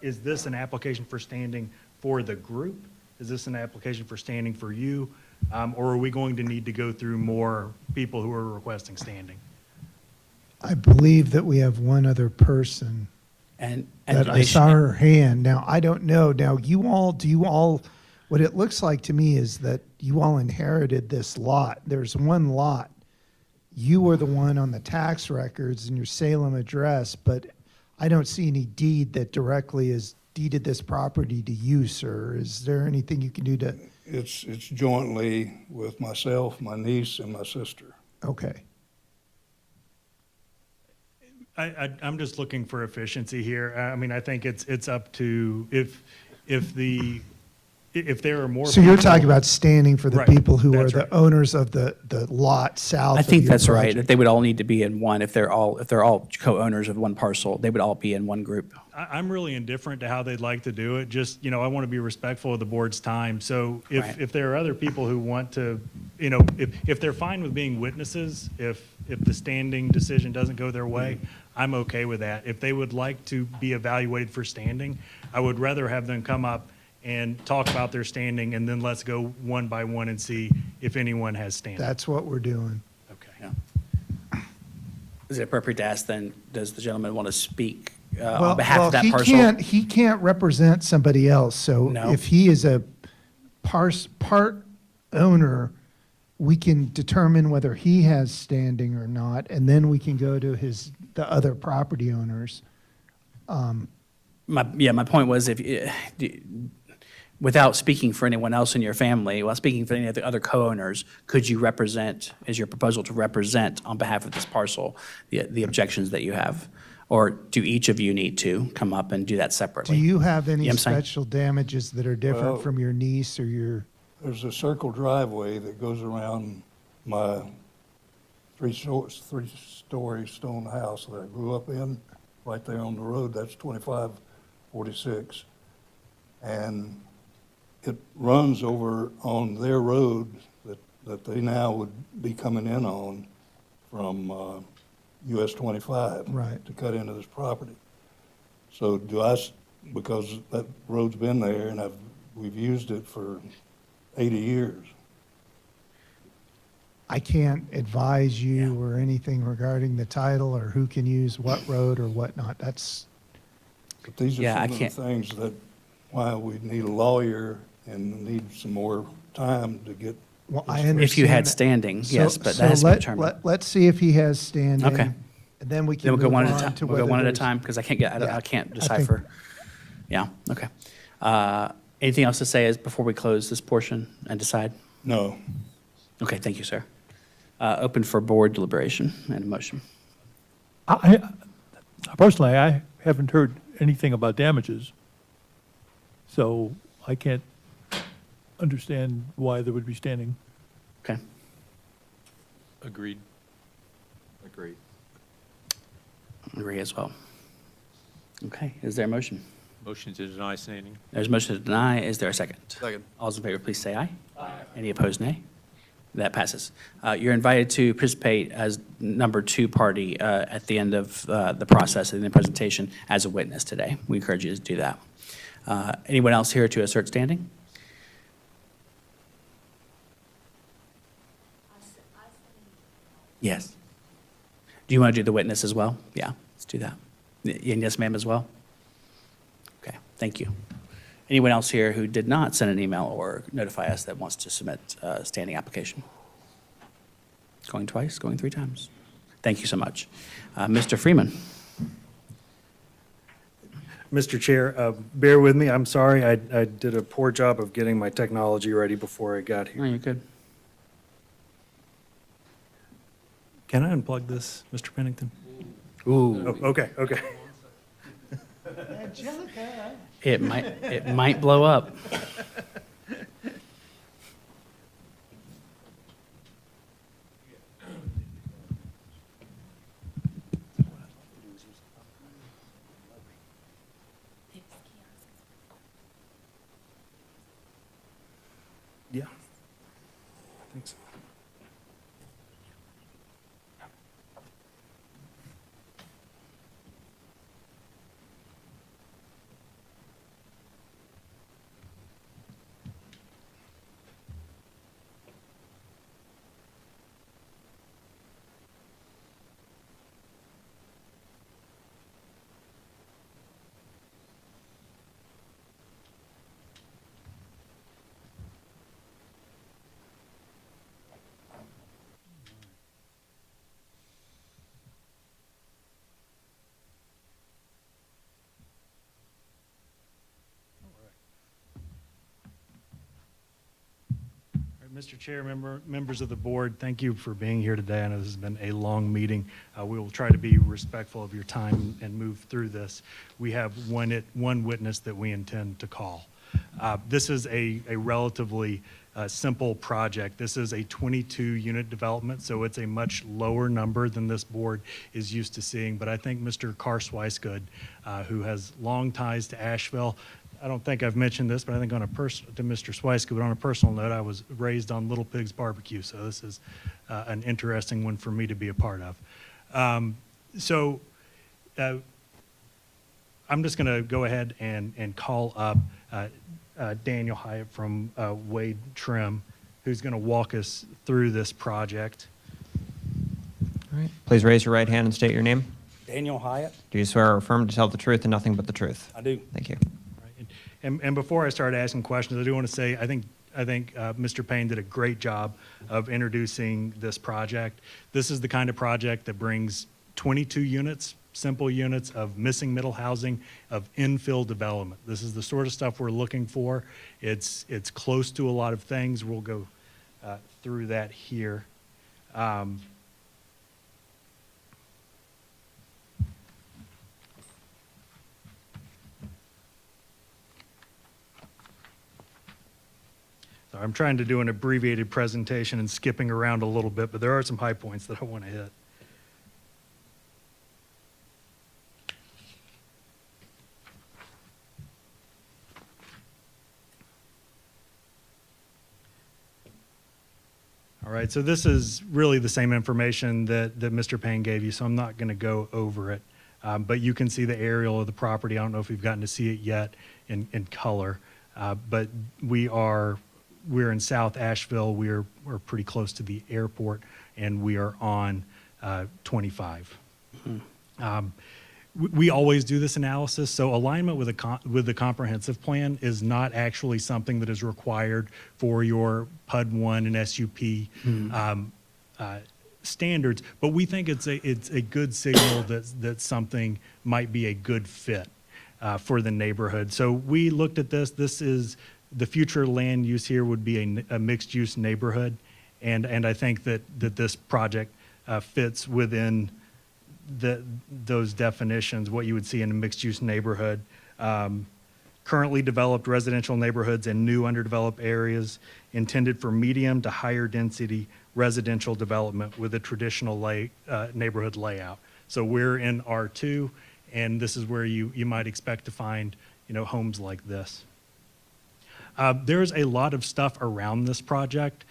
I: is this an application for standing for the group? Is this an application for standing for you? Or are we going to need to go through more people who are requesting standing?
G: I believe that we have one other person.
A: And
G: That I saw her hand. Now, I don't know. Now, what it looks like to me is that you all inherited this lot. There's one lot. You were the one on the tax records and your Salem address, but I don't see any deed that directly has deeded this property to you, sir. Is there anything you can do to?
U: It's jointly with myself, my niece, and my sister.
G: Okay.
I: I'm just looking for efficiency here. I mean, I think it's up to, if there are more.
G: So you're
I: people-
G: talking about standing for the
I: Right,
G: people who are
I: that's
G: the
I: right.
G: owners of the lot south
A: I
G: of
A: think
G: your
A: that's right,
G: project.
A: that they would all need to be in one. If they're all co-owners of one parcel, they would all be in one group.
I: I'm really indifferent to how they'd like to do it. Just, I want to be respectful of the board's time. So
A: Right.
I: if there are other people who want to, if they're fine with being witnesses, if the standing decision doesn't go their way, I'm okay with that. If they would like to be evaluated for standing, I would rather have them come up and talk about their standing, and then let's go one by one and see if anyone has standing.
G: That's what we're doing.
I: Okay.
A: Is it appropriate to ask then, does the gentleman want to speak
G: Well,
A: on behalf of that
G: he
A: parcel?
G: He can't represent somebody else, so
A: No.
G: if he is a part owner, we can determine whether he has standing or not, and then we can go to the other property owners.
A: My point was without speaking for anyone else in your family, while speaking for any of the other co-owners, could you represent, is your proposal to represent on behalf of this parcel, the objections that you have? Or do each of you need to come up and do that
G: Do
A: separately?
G: you have any
A: You know what I'm saying?
G: special damages that are different
U: Well-
G: from your niece or your?
U: There's a circle driveway that goes around my three-story stone house that I grew up in, right there on the road. That's 2546. And it runs over on their road that they now would be coming in on from US 25.
G: Right.
U: To cut into this property. So because that road's been there and we've used it for 80 years.
G: I can't advise you or anything regarding the title or who can use what road or whatnot. That's.
U: But these are
A: Yeah, I
U: some of the
A: can't-
U: things that, why we need a lawyer and need some more time to get.
G: Well, I
U: this-
G: understand.
A: If you had
G: that.
A: standing,
G: So-
A: yes, but
G: so
A: that has to be
G: let-
A: determined.
G: Let's see if he has standing.
A: Okay.
G: And then we can
A: Then we'll go
G: move
A: one at a
G: on
A: time.
G: to
A: We'll go
G: whether
A: one at a
G: there's-
A: time, because I can't
G: Yeah,
A: I can't
G: I think-
A: decipher. Yeah, okay. Anything else to say before we close this portion and decide?
U: No.
A: Okay, thank you, sir. Open for board deliberation and a motion.
N: Personally, I haven't heard anything about damages, so I can't understand why there would be standing.
A: Okay.
N: Agreed.
E: Agreed.
A: Agree as well. Okay, is there a motion?
N: Motion to deny standing.
A: There's a motion to deny. Is there a second?
V: Second.
A: All those in favor, please say aye. Aye. Any opposed, nay? That passes. You're invited to participate as number 2 party at the end of the process, in the presentation, as a witness today. We encourage you to do that. Anyone else here to assert standing? Yes. Do you want to do the witness as well? Yeah, let's do that. And yes, ma'am, as well? Okay, thank you. Anyone else here who did not send an email or notify us that wants to submit a standing application? Going twice, going 3 times. Thank you so much. Mr. Freeman.
J: Mr. Chair, bear with me. I'm sorry. I did a poor job of getting my technology ready before I got here.
A: No, you're good.
J: Can I unplug this, Mr. Pennington?
A: Ooh,
J: Oh, okay, okay.
G: Angelica.
A: it might blow up.
J: Yeah. I think so. All right, Mr. Chair, members of the board, thank you for being here today. I know this has been a long meeting. We will try to be respectful of your time and move through this. We have one witness that we intend to call. This is a relatively simple project. This is a 22-unit development, so it's a much lower number than this board is used to seeing. But I think Mr. Carr Swicegood, who has long ties to Asheville, I don't think I've mentioned this, but I think to Mr. Swicegood, but on a personal note, I was raised on Little Pig's Barbecue, so this is an interesting one for me to be a part of. I'm just going to go ahead and call up Daniel Hyatt from Wade Trim, who's going to walk us through this project.
H: All right. Please raise your right hand and state your name.
M: Daniel Hyatt.
H: Do you swear or affirm to tell the truth and nothing but the truth?
M: I do.
H: Thank you.
I: And before I start asking questions, I do want to say I think Mr. Payne did a great job of introducing this project. This is the kind of project that brings 22 units, simple units of missing middle housing, of infill development. This is the sort of stuff we're looking for. It's close to a lot of things. We'll go through that here. So I'm trying to do an abbreviated presentation and skipping around a little bit, but there are some high points that I want to hit. All right, so this is really the same information that Mr. Payne gave you, so I'm not going to go over it. But you can see the aerial of the property. I don't know if you've gotten to see it yet in color, but we're in South Asheville. We're pretty close to the airport, and we are on 25. We always do this analysis, so alignment with the comprehensive plan is not actually something that is required for your PUD 1 and SUP standards, but we think it's a good signal that something might be a good fit for the neighborhood. So we looked at this. This is the future land use here would be a mixed-use neighborhood, and I think that this project fits within those definitions, what you would see in a mixed-use neighborhood. Currently developed residential neighborhoods and new underdeveloped areas intended for medium to higher density residential development with a traditional neighborhood layout. So we're in R2, and this is where you might expect to find homes like this. There's a lot of stuff around this project.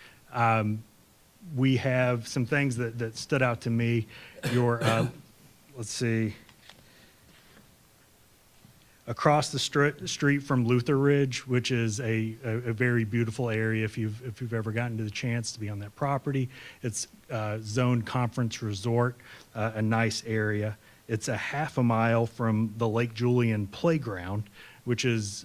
I: We have some things that stood out to me. Let's see. Across the street from Luther Ridge, which is a very beautiful area if you've ever gotten to the chance to be on that property. It's zoned conference resort, a nice area. It's a half a mile from the Lake Julian Playground, which is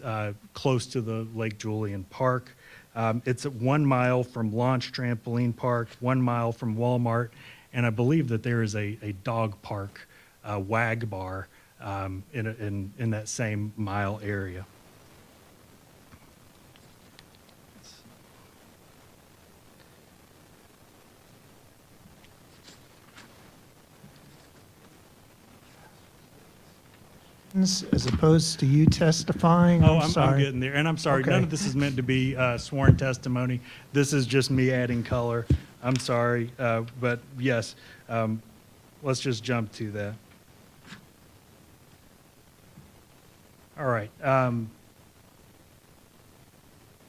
I: close to the Lake Julian Park. It's 1 mile from Launch Trampoline Park, 1 mile from Walmart, and I believe that there is a dog park, WAG bar, in that same mile area.
G: As opposed to you testifying?
J: Oh, I'm
G: sorry.
J: getting there, and I'm sorry, none
G: Okay.
J: of this is meant to be sworn testimony. This is just me adding color. I'm sorry, but yes, let's just jump to that. All right.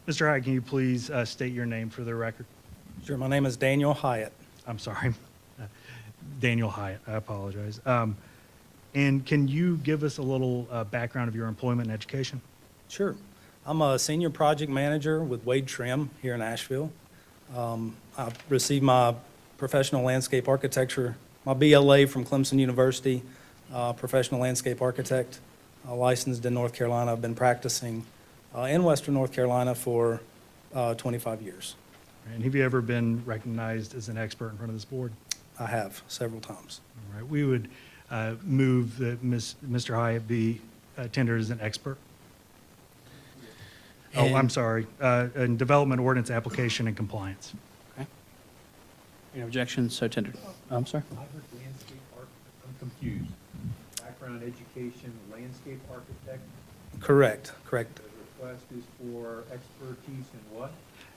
J: Mr. Hyatt, can you please state your name for the record?
M: Sure, my name is Daniel Hyatt.
J: I'm sorry. Daniel Hyatt, I apologize. And can you give us a little background of your employment and education?
M: Sure. I'm a senior project manager with Wade Trim here in Asheville. I received my professional landscape architecture, my BLA from Clemson University, professional landscape architect, licensed in North Carolina. I've been practicing in Western North Carolina for 25 years.
J: And have you ever been recognized as an expert in front of this board?
M: I have, several times.
J: All right, we would move that Mr. Hyatt be tendered as an expert. Oh, I'm
A: And-
J: sorry, in development ordinance application and compliance.
A: Okay. Any objections? So tendered. I'm sorry.
D: I heard landscape I'm confused. Background education, landscape architect,
M: Correct.
D: the request is for expertise in what?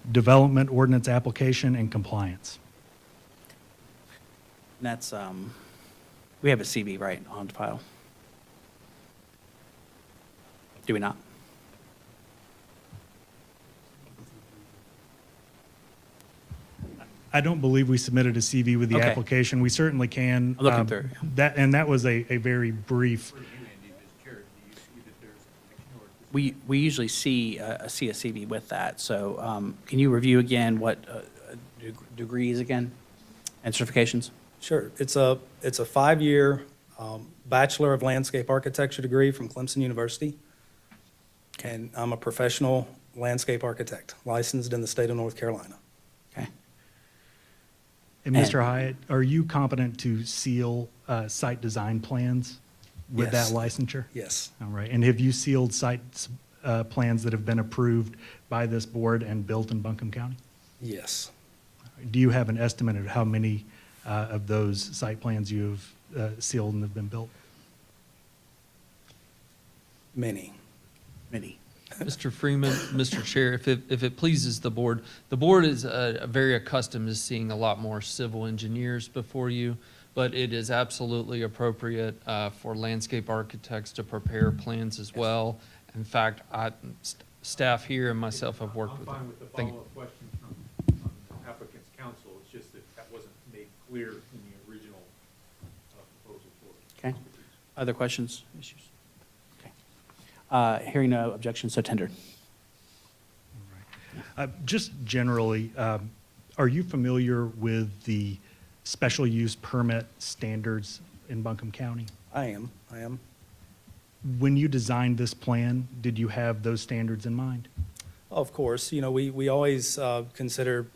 J: Development ordinance application and compliance.
A: And that's, we have a CV, right, on file? Do we not?
J: I don't believe we submitted a CV with the
A: Okay.
J: application. We certainly can.
A: I'm looking through.
J: That, and that was a very brief.
A: We usually see a CV with that, so can you review again what degrees again and certifications?
M: Sure. It's a 5-year Bachelor of Landscape Architecture degree from Clemson University. And I'm a professional landscape architect, licensed in the state of North Carolina.
A: Okay.
J: And Mr. Hyatt, are you competent to seal site design plans with that
M: Yes.
J: licensure?
M: Yes.
J: All right. And have you sealed site plans that have been approved by this board and built in Buncombe County?
M: Yes.
J: Do you have an estimate of how many of those site plans you have sealed and have been built?
M: Many.
A: Many.
B: Mr. Freeman, Mr. Chair, if it pleases the board is very accustomed to seeing a lot more civil engineers before you, but it is absolutely appropriate for landscape architects to prepare plans as well. In fact, staff here and myself have worked with them.
D: I'm fine with the
B: Thank-
D: follow-up question from the applicant's counsel. It's just that wasn't made clear in the original proposal for.
A: Okay. Other questions, issues? Okay. Hearing no objections, so tendered.
J: Just generally, are you familiar with the special use permit standards in Buncombe County?
M: I am.
J: When you designed this plan, did you have those standards in mind?
M: Of course, we always consider,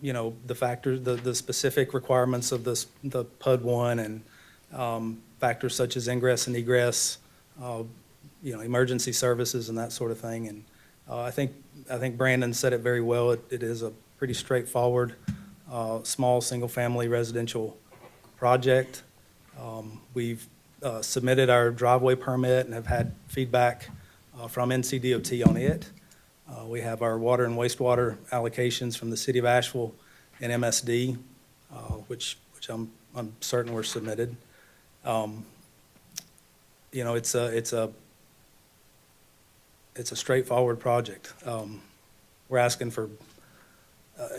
M: the factors, the specific requirements of the PUD 1 and factors such as ingress and egress, emergency services and that sort of thing. And I think Brandon said it very well. It is a pretty straightforward, small, single-family residential project. We've submitted our driveway permit and have had feedback from NCDOT on it. We have our water and wastewater allocations from the city of Asheville and MSD, which I'm certain were submitted. It's a straightforward project. We're asking for,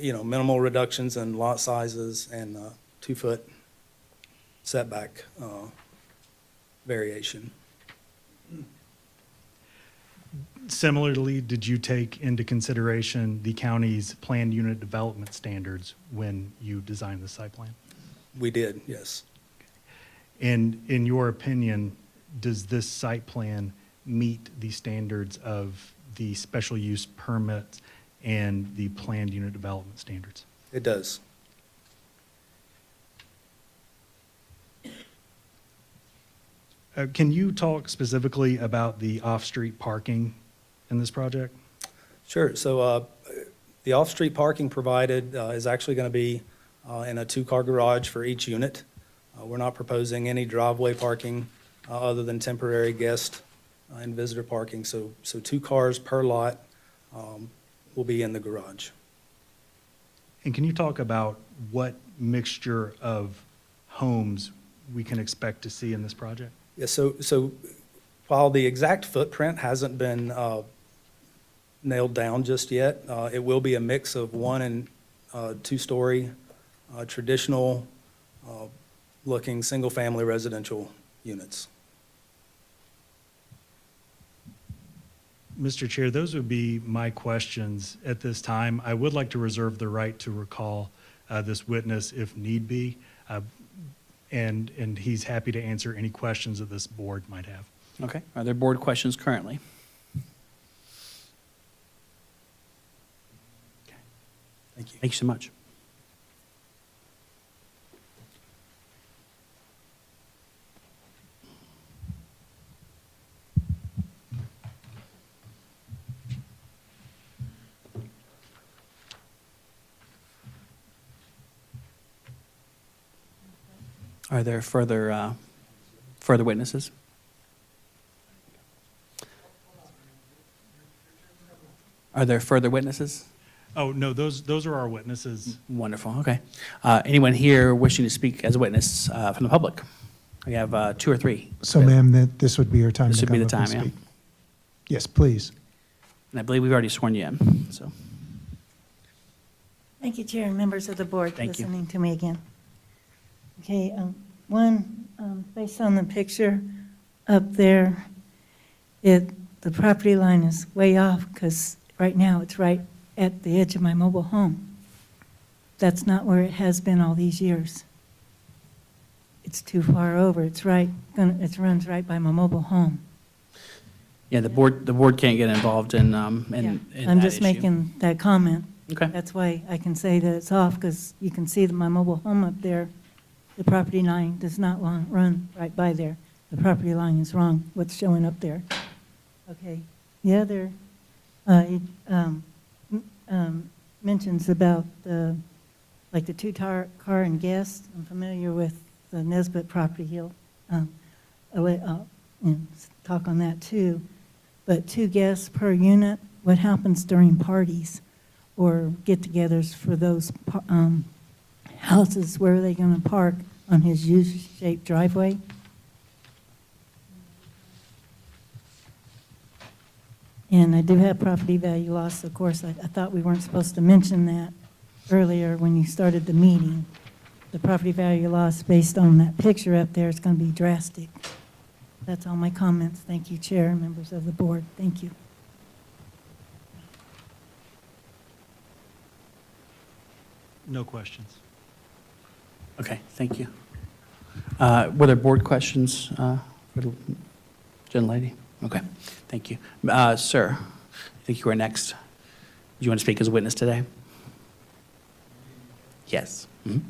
M: minimal reductions in lot sizes and 2-foot setback variation.
J: Similarly, did you take into consideration the county's planned unit development standards when you designed the site plan?
M: We did, yes.
J: And in your opinion, does this site plan meet the standards of the special use permits and the planned unit development standards?
M: It does.
J: Can you talk specifically about the off-street parking in this project?
M: Sure. So the off-street parking provided is actually going to be in a 2-car garage for each unit. We're not proposing any driveway parking other than temporary guest and visitor parking. So 2 cars per lot will be in the garage.
J: And can you talk about what mixture of homes we can expect to see in this project?
M: Yeah, so while the exact footprint hasn't been nailed down just yet, it will be a mix of 1 and 2-story traditional looking single-family residential units.
J: Mr. Chair, those would be my questions at this time. I would like to reserve the right to recall this witness if need be, and he's happy to answer any questions that this board might have.
A: Okay. Are there board questions currently? Okay.
M: Thank you.
A: Thank you so much. Are there further witnesses? Are there further witnesses?
J: Oh, no, those are our witnesses.
A: Wonderful, okay. Anyone here wishing to speak as a witness from the public? We have 2 or 3.
O: So, ma'am, that this would be your time
A: This
O: to
A: would be
O: come
A: the
O: up and
A: time, yeah.
O: speak. Yes, please.
A: And I believe we've already sworn you in, so.
L: Thank you, Chair and members of the board, for
A: Thank you.
L: listening to me again. Okay, based on the picture up there, the property line is way off because right now it's right at the edge of my mobile home. That's not where it has been all these years. It's too far over. It runs right by my mobile home.
A: Yeah, the board can't get involved in
L: I'm
A: that
L: just
A: issue.
L: making that comment.
A: Okay.
L: That's why I can say that it's off, because you can see that my mobile home up there, the property line does not run right by there. The property line is wrong, what's showing up there. Okay. The other, mentions about the 2-car and guest. I'm familiar with the Nesbitt property. He'll talk on that too. But 2 guests per unit, what happens during parties or get-togethers for those houses? Where are they going to park? On his U-shaped driveway? And I do have property value loss, of course. I thought we weren't supposed to mention that earlier when you started the meeting. The property value loss based on that picture up there is going to be drastic. That's all my comments. Thank you, Chair and members of the board. Thank you.
J: No questions.
A: Okay, thank you. Were there board questions for the gentlelady? Okay, thank you. Sir, I think you were next. Do you want to speak as a witness today? Yes. Mhm.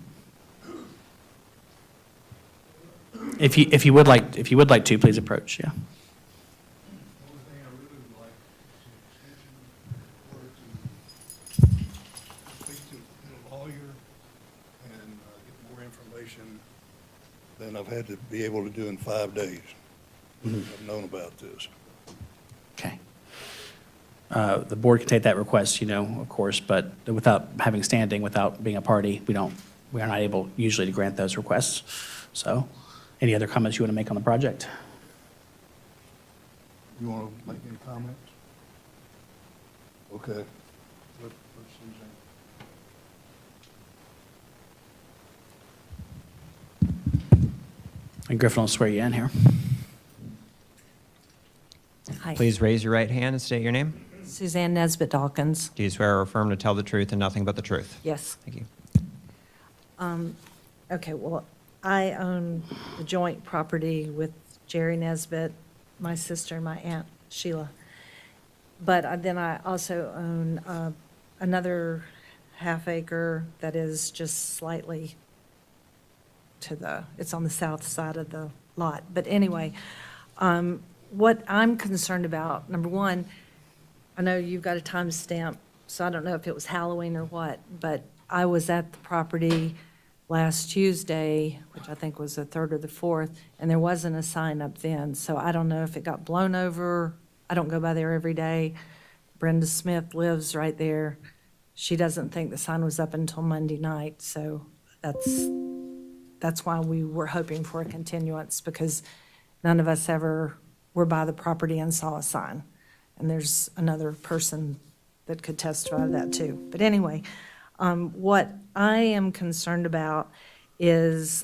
A: If you would like to, please approach, yeah.
C: Than I've had to be able to do in 5 days. I've known about this.
A: Okay. The board can take that request, of course, but without having standing, without being a party, we are not able usually to grant those requests. So, any other comments you want to make on the project?
C: You want to make any comments? Okay. Let's
A: And Griffin will swear you in here.
Q: Hi.
H: Please raise your right hand and state your name.
Q: Suzanne Nesbitt Dawkins.
H: Do you swear or affirm to tell the truth and nothing but the truth?
Q: Yes.
H: Thank you.
Q: Okay, well, I own the joint property with Jerry Nesbitt, my sister, and my aunt Sheila. But then I also own another half acre that is just slightly it's on the south side of the lot. But anyway, what I'm concerned about, number one, I know you've got a timestamp, so I don't know if it was Halloween or what, but I was at the property last Tuesday, which I think was the 3rd or the 4th, and there wasn't a sign up then. So I don't know if it got blown over. I don't go by there every day. Brenda Smith lives right there. She doesn't think the sign was up until Monday night, so that's why we were hoping for a continuance, because none of us ever were by the property and saw a sign. And there's another person that could testify to that too. But anyway, what I am concerned about is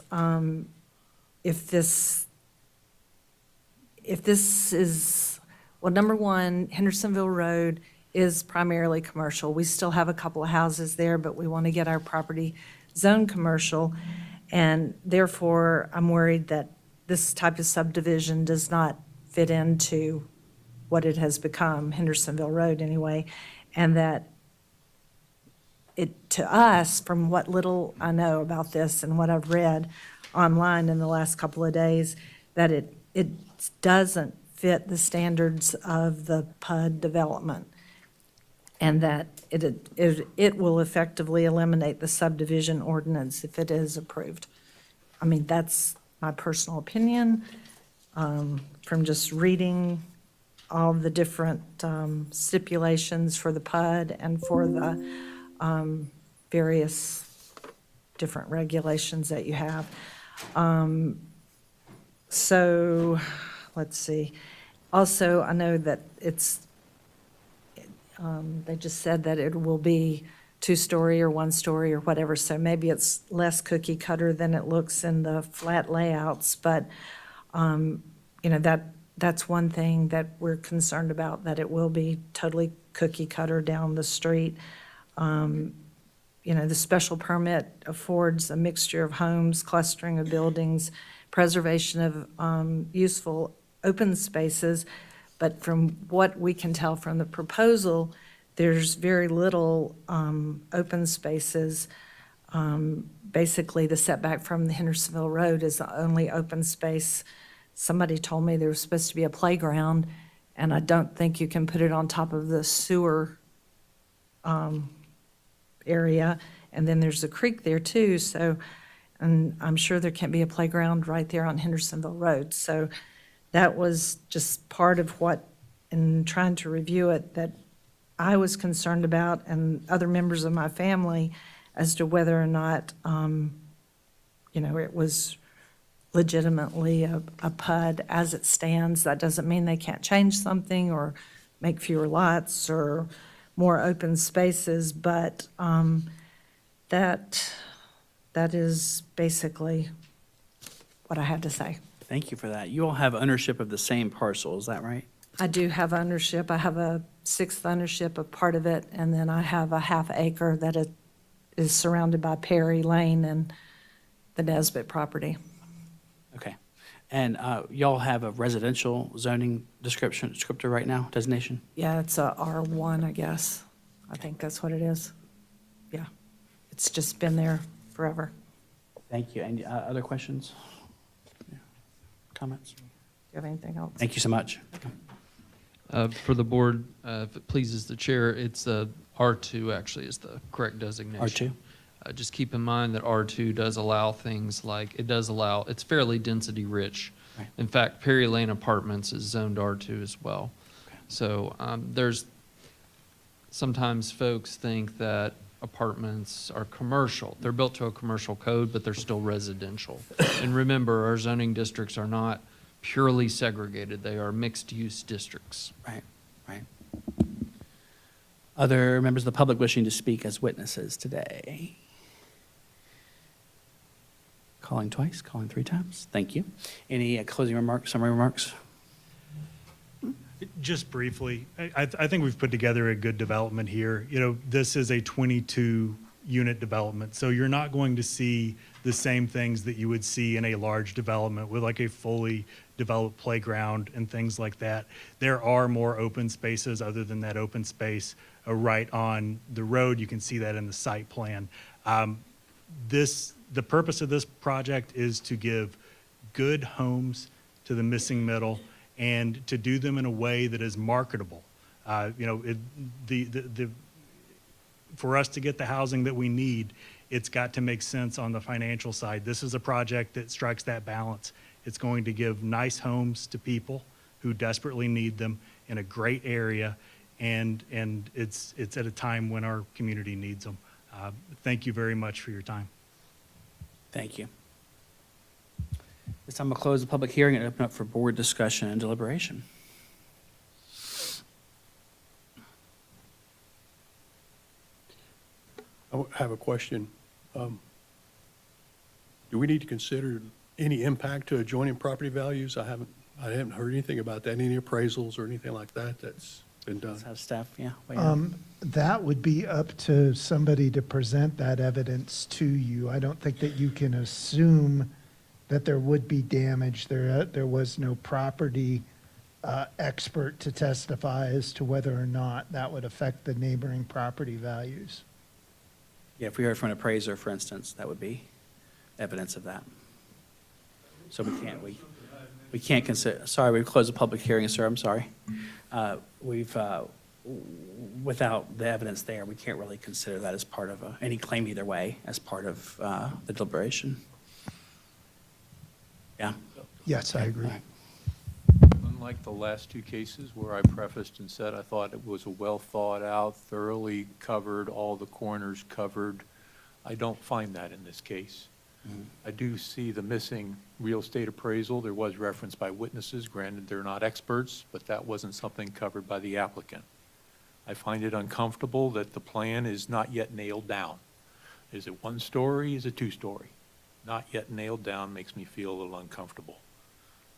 Q: if this is, well, number one, Hendersonville Road is primarily commercial. We still have a couple of houses there, but we want to get our property zoned commercial. And therefore, I'm worried that this type of subdivision does not fit into what it has become, Hendersonville Road anyway, and that it, to us, from what little I know about this and what I've read online in the last couple of days, that it doesn't fit the standards of the PUD development, and that it will effectively eliminate the subdivision ordinance if it is approved. I mean, that's my personal opinion from just reading all the different stipulations for the PUD and for the various different regulations that you have. So, let's see. Also, I know that they just said that it will be 2-story or 1-story or whatever, so maybe it's less cookie cutter than it looks in the flat layouts, but, that's one thing that we're concerned about, that it will be totally cookie cutter down the street. The special permit affords a mixture of homes, clustering of buildings, preservation of useful open spaces, but from what we can tell from the proposal, there's very little open spaces. Basically, the setback from the Hendersonville Road is the only open space. Somebody told me there was supposed to be a playground, and I don't think you can put it on top of the sewer area. And then there's a creek there too, so, and I'm sure there can't be a playground right there on Hendersonville Road. So that was just part of what, in trying to review it, that I was concerned about, and other members of my family, as to whether or not, it was legitimately a PUD as it stands. That doesn't mean they can't change something or make fewer lots or more open spaces, but that is basically what I had to say.
A: Thank you for that. You all have ownership of the same parcel, is that right?
Q: I do have ownership. I have a 6th ownership of part of it, and then I have a ½ acre that it is surrounded by Perry Lane and the Nesbitt property.
A: Okay. And y'all have a residential zoning descriptor right now, designation?
Q: Yeah, it's a R1, I guess. I think that's what it is. Yeah. It's just been there forever.
A: Thank you. Any other questions? Comments?
Q: Do you have anything else?
A: Thank you so much.
B: For the board, if it pleases the chair, it's R2 actually is the correct designation.
A: R2?
B: Just keep in mind that R2 does allow things like, it's fairly density rich.
A: Right.
B: In fact, Perry Lane Apartments is zoned R2 as well.
A: Okay.
B: So sometimes folks think that apartments are commercial. They're built to a commercial code, but they're still residential. And remember, our zoning districts are not purely segregated. They are mixed-use districts.
A: Right, right. Other members of the public wishing to speak as witnesses today? Calling twice, calling 3 times. Thank you. Any closing remarks, summary remarks?
J: Just briefly, I think we've put together a good development here. This is a 22-unit development, so you're not going to see the same things that you would see in a large development with like a fully developed playground and things like that. There are more open spaces other than that open space right on the road. You can see that in the site plan. The purpose of this project is to give good homes to the missing middle and to do them in a way that is marketable. For us to get the housing that we need, it's got to make sense on the financial side. This is a project that strikes that balance. It's going to give nice homes to people who desperately need them in a great area, and it's at a time when our community needs them. Thank you very much for your time.
A: Thank you. This time I'll close the public hearing and open up for board discussion and deliberation.
U: I have a question. Do we need to consider any impact to adjoining property values? I haven't heard anything about that, any appraisals or anything like that that's been done.
A: Let's have staff, yeah. weigh in.
O: That would be up to somebody to present that evidence to you. I don't think that you can assume that there would be damage. There was no property expert to testify as to whether or not that would affect the neighboring property values.
A: Yeah, if we heard from an appraiser, for instance, that would be evidence of that. So we can't consider, sorry, we've closed the public hearing, sir, I'm sorry. Without the evidence there, we can't really consider that as part of any claim either way, as part of the deliberation. Yeah?
O: Yes, I agree.
N: Unlike the last two cases where I prefaced and said I thought it was a well-thought-out, thoroughly covered, all the corners covered, I don't find that in this case. I do see the missing real estate appraisal. There was reference by witnesses. Granted, they're not experts, but that wasn't something covered by the applicant. I find it uncomfortable that the plan is not yet nailed down. Is it one story? Is it two story? Not yet nailed down makes me feel a little uncomfortable.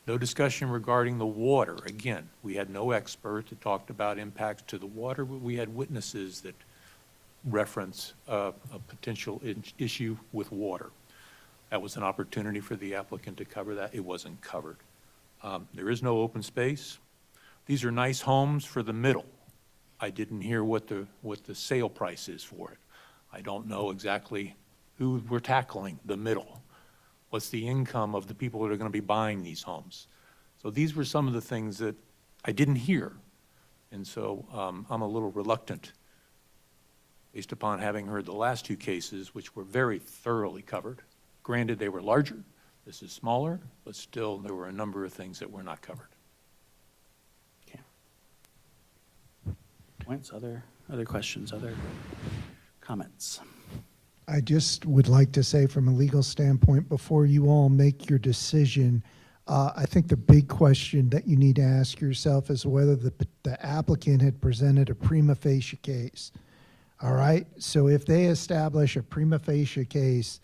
N: No discussion regarding the water. Again, we had no expert that talked about impacts to the water, but we had witnesses that reference a potential issue with water. That was an opportunity for the applicant to cover that. It wasn't covered. There is no open space. These are nice homes for the middle. I didn't hear what the sale price is for it. I don't know exactly who we're tackling, the middle. What's the income of the people that are going to be buying these homes? So these were some of the things that I didn't hear. And so I'm a little reluctant, based upon having heard the last two cases, which were very thoroughly covered. Granted, they were larger. This is smaller, but still there were a number of things that were not covered.
A: Okay. Points, other questions, other comments?
O: I just would like to say from a legal standpoint, before you all make your decision, I think the big question that you need to ask yourself is whether the applicant had presented a prima facie case. All right? So if they establish a prima facie case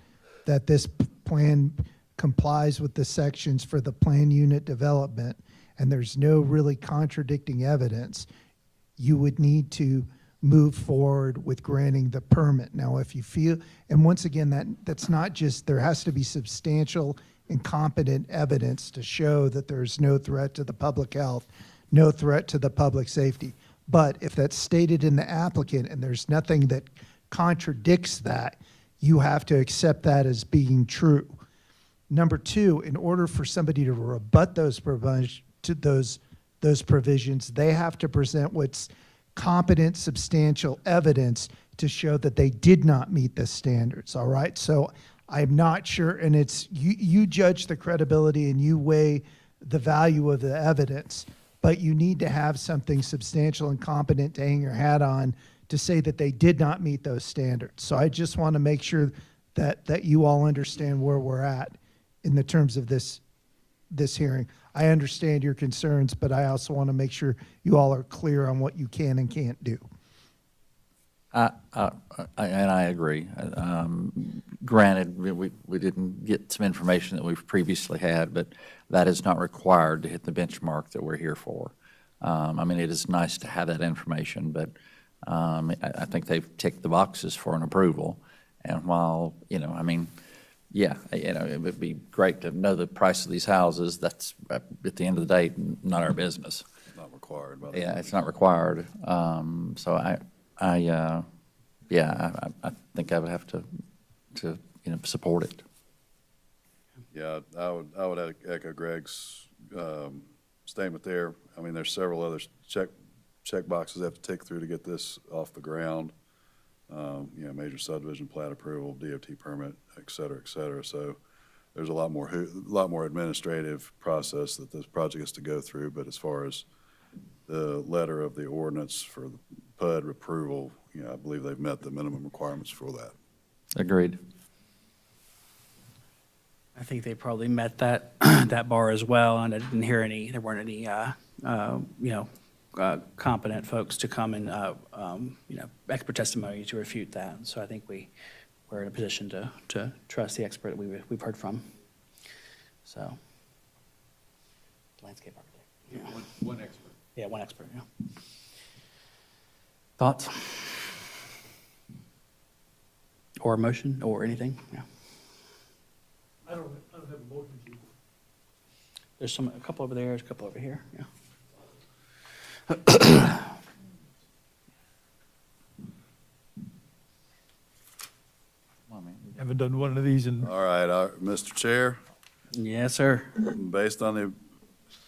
O: that this plan complies with the sections for the plan unit development, and there's no really contradicting evidence, you would need to move forward with granting the permit. Now, if you feel, and once again, that's not just, there has to be substantial and competent evidence to show that there's no threat to the public health, no threat to the public safety. But if that's stated in the applicant and there's nothing that contradicts that, you have to accept that as being true. Number two, in order for somebody to rebut those provisions, they have to present what's competent, substantial evidence to show that they did not meet the standards, all right? So I'm not sure, and it's, you judge the credibility and you weigh the value of the evidence, but you need to have something substantial and competent to hang your hat on to say that they did not meet those standards. So I just want to make sure that you all understand where we're at in the terms of this hearing. I understand your concerns, but I also want to make sure you all are clear on what you can and can't do.
E: And I agree. Granted, we didn't get some information that we've previously had, but that is not required to hit the benchmark that we're here for. I mean, it is nice to have that information, but I think they've ticked the boxes for an approval. And while, I mean, yeah, it would be great to know the price of these houses. That's, at the end of the day, not our business.
V: Not required.
E: Yeah, it's not required. So I think I would have to support it.
V: Yeah, I would echo Greg's statement there. I mean, there's several other check boxes they have to tick through to get this off the ground. major subdivision plat approval, DOT permit, et cetera, et cetera. So there's a lot more administrative process that this project has to go through. But as far as the letter of the ordinance for the PUD approval, I believe they've met the minimum requirements for that.
E: Agreed.
A: I think they probably met that, that bar as well, and I didn't hear there weren't any, competent folks to come and, expert testimony to refute that. So I think we're in a position to trust the expert that we've heard from. So, landscape architect.
N: Yeah, one expert.
A: Yeah, one expert, yeah. Thoughts? Or a motion, or anything? Yeah.
C: I don't have a motion to.
A: There's a couple over there, there's a couple over here, yeah.
U: Haven't done one of these in.
V: All right, Mr. Chair,
A: Yes, sir.
V: based on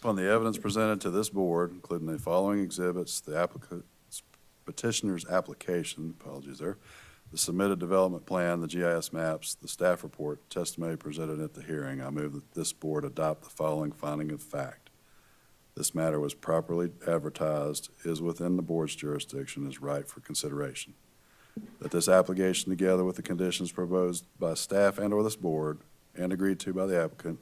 V: upon the evidence presented to this board, including the following exhibits, the applicant's petitioner's application, apologies there, the submitted development plan, the GIS maps, the staff report, testimony presented at the hearing, I move that this board adopt the following finding of fact. This matter was properly advertised, is within the board's jurisdiction, is right for consideration. That this application, together with the conditions proposed by staff and/or this board and agreed to by the applicant,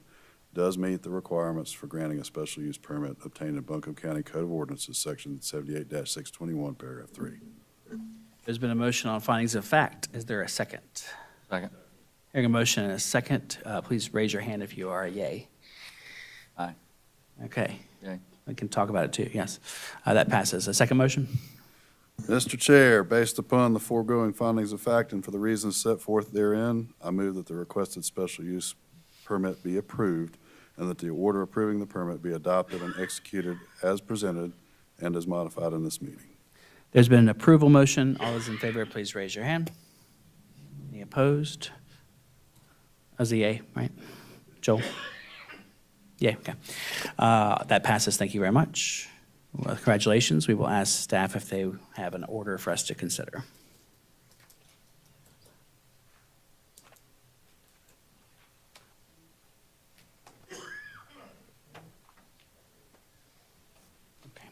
V: does meet the requirements for granting a special use permit obtained in Buncombe County Code of Ordinances, Section 78-621, Paragraph 3.
A: There's been a motion on findings of fact. Is there a second?
E: Second.
A: Hearing a motion and a second, please raise your hand if you are a yay.
E: Aye.
A: Okay.
E: Yay.
A: We can talk about it too, yes. That passes. A second motion?
V: Mr. Chair, based upon the foregoing findings of fact and for the reasons set forth therein, I move that the requested special use permit be approved and that the order approving the permit be adopted and executed as presented and as modified in this meeting.
A: There's been an approval motion. All those in favor, please raise your hand. Any opposed? As a yay, right? Joel? Yeah, okay. That passes. Thank you very much. Well, congratulations. We will ask staff if they have an order for us to consider. Okay.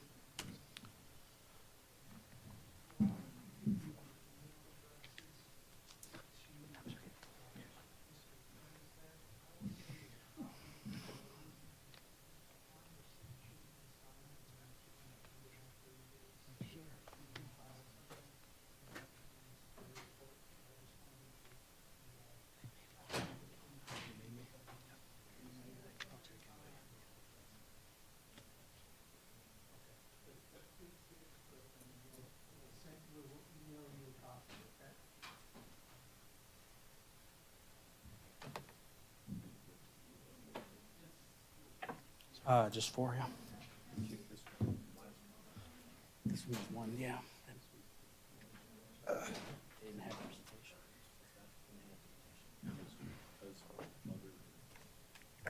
A: Just four, yeah. This was one, yeah. They didn't have representation.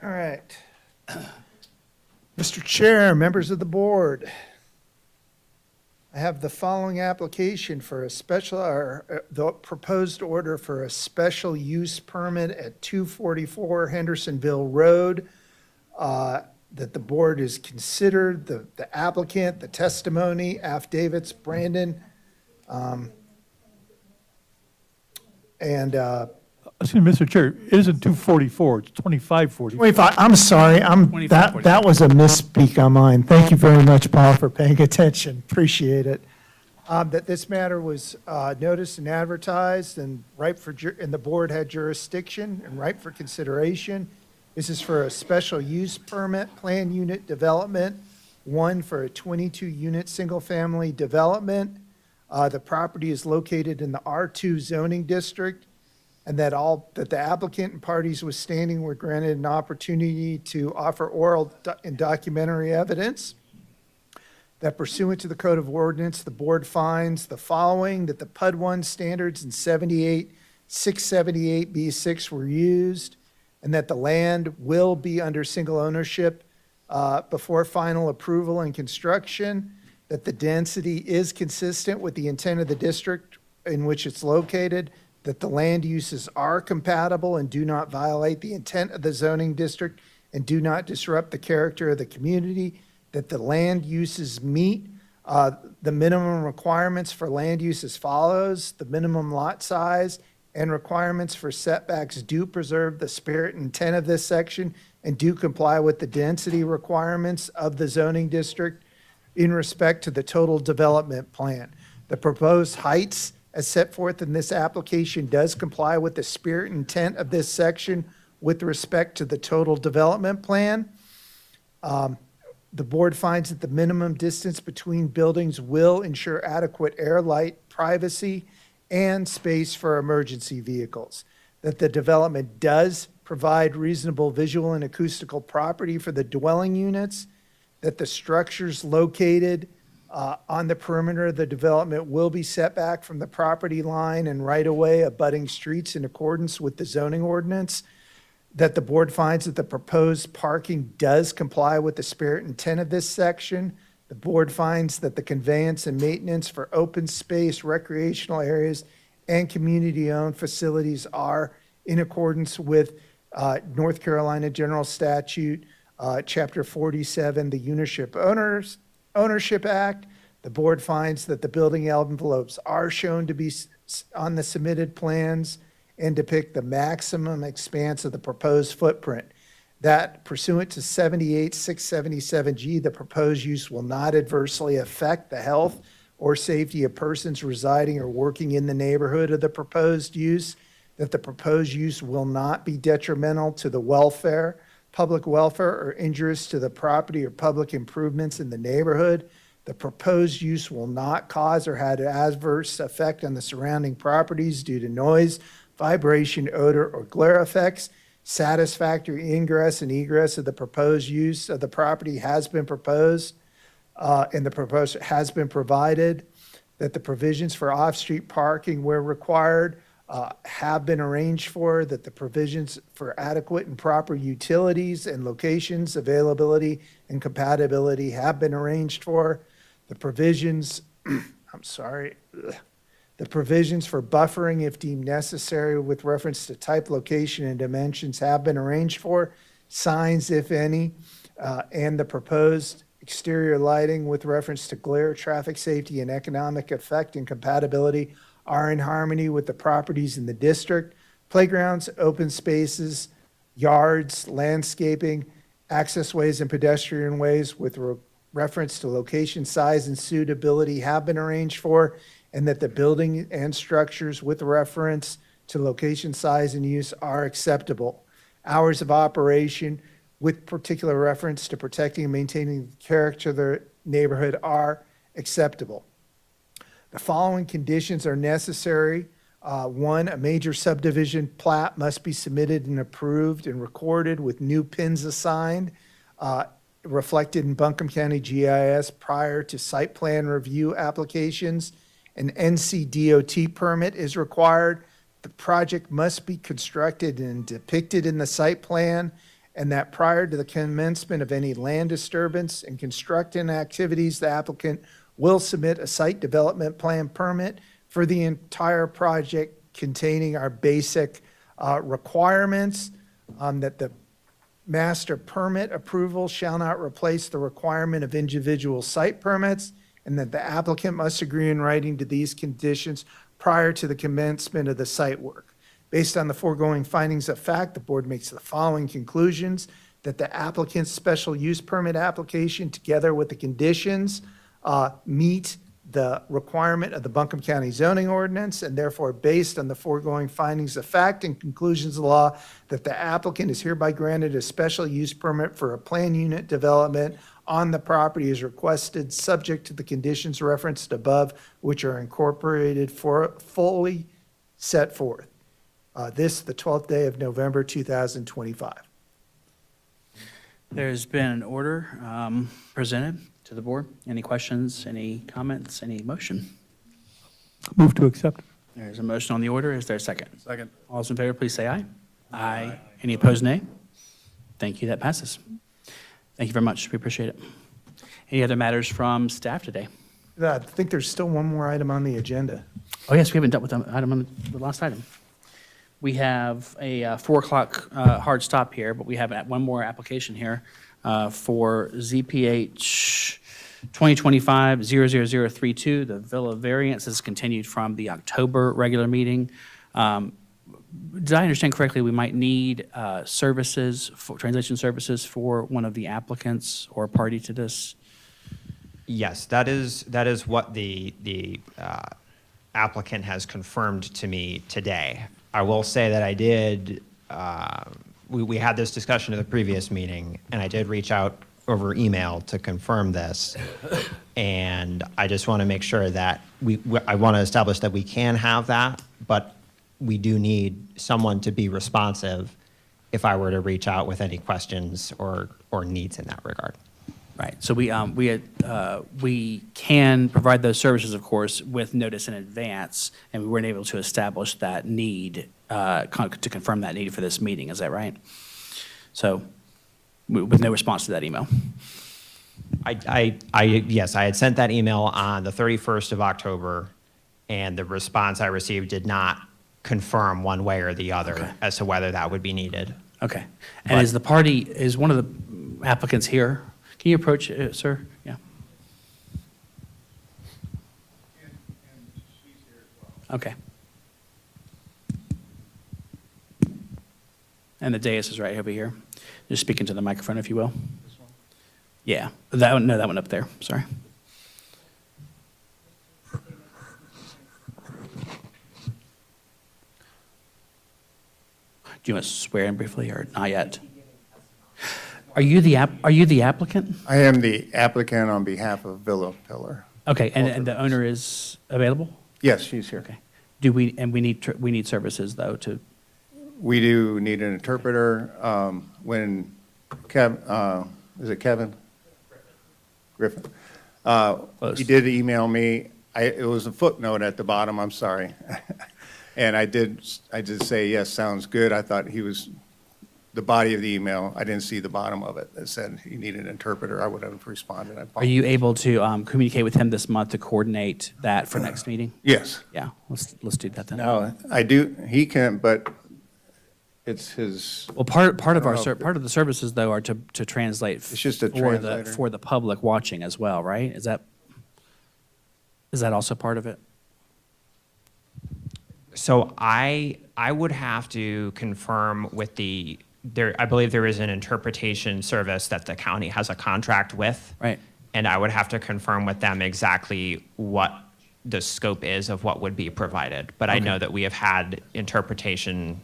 G: All right. Mr. Chair, members of the board, I have the following application for a special, or the proposed order for a special use permit at 244 Hendersonville Road, that the board has considered, the applicant, the testimony, affidavits, Brandon, and
U: Excuse me, Mr. Chair, it isn't 244, it's 2544.
G: 25, I'm sorry, that was a misspeak on mine. Thank you very much, Paul, for paying attention. Appreciate it. That this matter was noticed and advertised and ripe for, and the board had jurisdiction and ripe for consideration. This is for a special use permit, plan unit development, one for a 22-unit single-family development. The property is located in the R2 zoning district, and that the applicant and parties withstanding were granted an opportunity to offer oral and documentary evidence. That pursuant to the Code of Ordinance, the board finds the following: that the PUD 1 standards in 678B6 were used, and that the land will be under single ownership before final approval and construction, that the density is consistent with the intent of the district in which it's located, that the land uses are compatible and do not violate the intent of the zoning district and do not disrupt the character of the community, that the land uses meet the minimum requirements for land use as follows: the minimum lot size and requirements for setbacks do preserve the spirit and intent of this section and do comply with the density requirements of the zoning district in respect to the total development plan. The proposed heights as set forth in this application does comply with the spirit and intent of this section with respect to the total development plan. The board finds that the minimum distance between buildings will ensure adequate air, light, privacy, and space for emergency vehicles. That the development does provide reasonable visual and acoustical property for the dwelling units. That the structures located on the perimeter of the development will be set back from the property line and right-of-way abutting streets in accordance with the zoning ordinance. That the board finds that the proposed parking does comply with the spirit and intent of this section. The board finds that the conveyance and maintenance for open space, recreational areas, and community-owned facilities are in accordance with North Carolina General Statute, Chapter 47, the Ownership Act. The board finds that the building envelopes are shown to be on the submitted plans and depict the maximum expanse of the proposed footprint. That pursuant to 78-677G, the proposed use will not adversely affect the health or safety of persons residing or working in the neighborhood of the proposed use. That the proposed use will not be detrimental to the welfare, public welfare, or injurious to the property or public improvements in the neighborhood. The proposed use will not cause or have an adverse effect on the surrounding properties due to noise, vibration, odor, or glare effects. Satisfactory ingress and egress of the proposed use of the property has been proposed, and the proposal has been provided. That the provisions for off-street parking where required have been arranged for. That the provisions for adequate and proper utilities and locations, availability, and compatibility have been arranged for. The provisions, the provisions for buffering, if deemed necessary, with reference to type, location, and dimensions have been arranged for. Signs, if any, and the proposed exterior lighting with reference to glare, traffic safety, and economic effect and compatibility are in harmony with the properties in the district. Playgrounds, open spaces, yards, landscaping, access ways, and pedestrian ways with reference to location, size, and suitability have been arranged for. And that the building and structures with reference to location, size, and use are acceptable. Hours of operation with particular reference to protecting and maintaining the character of the neighborhood are acceptable. The following conditions are necessary. One, a major subdivision plat must be submitted and approved and recorded with new pins assigned, reflected in Buncombe County GIS prior to site plan review applications. An NCDOT permit is required. The project must be constructed and depicted in the site plan, and that prior to the commencement of any land disturbance and construction activities, the applicant will submit a site development plan permit for the entire project containing our basic requirements, that the master permit approval shall not replace the requirement of individual site permits, and that the applicant must agree in writing to these conditions prior to the commencement of the site work. Based on the foregoing findings of fact, the board makes the following conclusions: that the applicant's special use permit application, together with the conditions, meet the requirement of the Buncombe County zoning ordinance, and therefore, based on the foregoing findings of fact and conclusions of law, that the applicant is hereby granted a special use permit for a planned unit development on the property as requested, subject to the conditions referenced above, which are incorporated fully set forth. This, the 12th day of November, 2025.
A: There's been an order presented to the board. Any questions, any comments, any motion?
D: Move to accept.
A: There's a motion on the order. Is there a second?
V: Second.
A: All those in favor, please say aye. Aye. Any opposed, nay? Thank you. That passes. Thank you very much. We appreciate it. Any other matters from staff today?
G: I think there's still one more item on the agenda.
A: Oh, yes, we haven't dealt with the item on the last item. We have a 4 o'clock hard stop here, but we have one more application here for ZPH 2025-00032. The Villa Variance is continued from the October regular meeting. Did I understand correctly, we might need services, translation services for one of the applicants or party to this?
H: Yes, that is what the applicant has confirmed to me today. I will say that I did, we had this discussion at the previous meeting, and I did reach out over email to confirm this. And I just want to make sure that I want to establish that we can have that, but we do need someone to be responsive if I were to reach out with any questions or needs in that regard.
A: Right, so we can provide those services, of course, with notice in advance, and we weren't able to establish that need, to confirm that need for this meeting, is that right? So, with no response to that email.
H: Yes, I had sent that email on the 31st of October, and the response I received did not confirm one way or the other as to whether that would be needed.
A: Okay, and is one of the applicants here? Can you approach, sir? Yeah. Okay. And the dais is right over here. Just speak into the microphone, if you will. This one? Yeah. That one, no, that one up there. Sorry. Do you want to swear in briefly or not yet? Are you the applicant?
R: I am the applicant on behalf of Villa Pillar.
A: Okay, and the owner is available?
R: Yes, she's here.
A: Okay. We need services though to.
R: We do need an interpreter. When is it Kevin? Griffin. He did email me. It was a footnote at the bottom, I'm sorry. And I did say, yes, sounds good. I thought he was the body of the email. I didn't see the bottom of it. It said he needed an interpreter. I would have responded.
A: Are you able to communicate with him this month to coordinate that for next meeting?
R: Yes.
A: Yeah, let's do that then.
R: No, I do. He can, but it's his.
A: Well, part of the services though are to translate.
R: It's just a
A: for
R: translator.
A: for the public watching as well, right? Is that also part of it?
H: So I would have to confirm with I believe there is an interpretation service that the county has a contract with.
A: Right.
H: And I would have to confirm with them exactly what the scope is of what would be provided. But I know that we have had interpretation.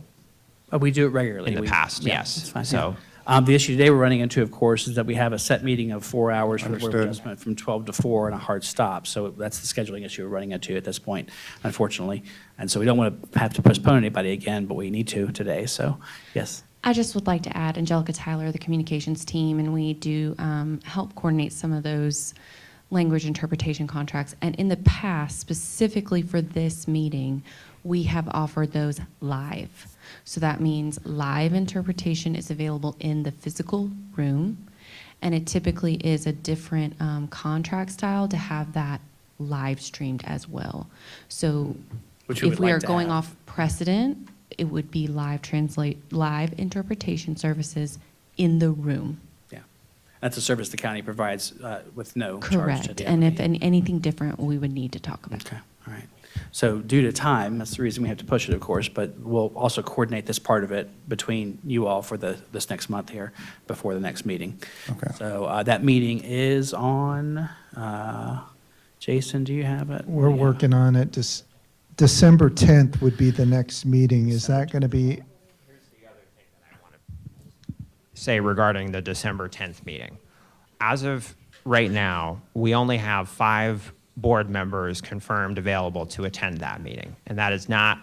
A: We do it regularly.
H: In the past, yes.
A: It's fine.
H: So.
A: The issue today we're running into, of course, is that we have a set meeting of 4 hours for the Board of
R: Understood.
A: Adjustment from 12 to 4 and a hard stop. So that's the scheduling issue we're running into at this point, unfortunately. And so we don't want to have to postpone anybody again, but we need to today. So, yes.
S: I just would like to add Angelica Tyler, the communications team, and we do help coordinate some of those language interpretation contracts. And in the past, specifically for this meeting, we have offered those live. So that means live interpretation is available in the physical room, and it typically is a different contract style to have that live streamed as well. So if we are going off precedent, it would be live interpretation services in the room.
A: Yeah. That's a service the county provides with no charge to
S: Correct.
A: the
S: And if
A: applicant.
S: anything different, we would need to talk about.
A: Okay, all right. So due to time, that's the reason we have to push it, of course, but we'll also coordinate this part of it between you all for this next month here before the next meeting.
R: Okay.
A: So that meeting is on, Jason, do you have it?
O: We're working on it. December 10th would be the next meeting. Is that going to be?
H: Say regarding the December 10th meeting. As of right now, we only have 5 board members confirmed available to attend that meeting, and that is not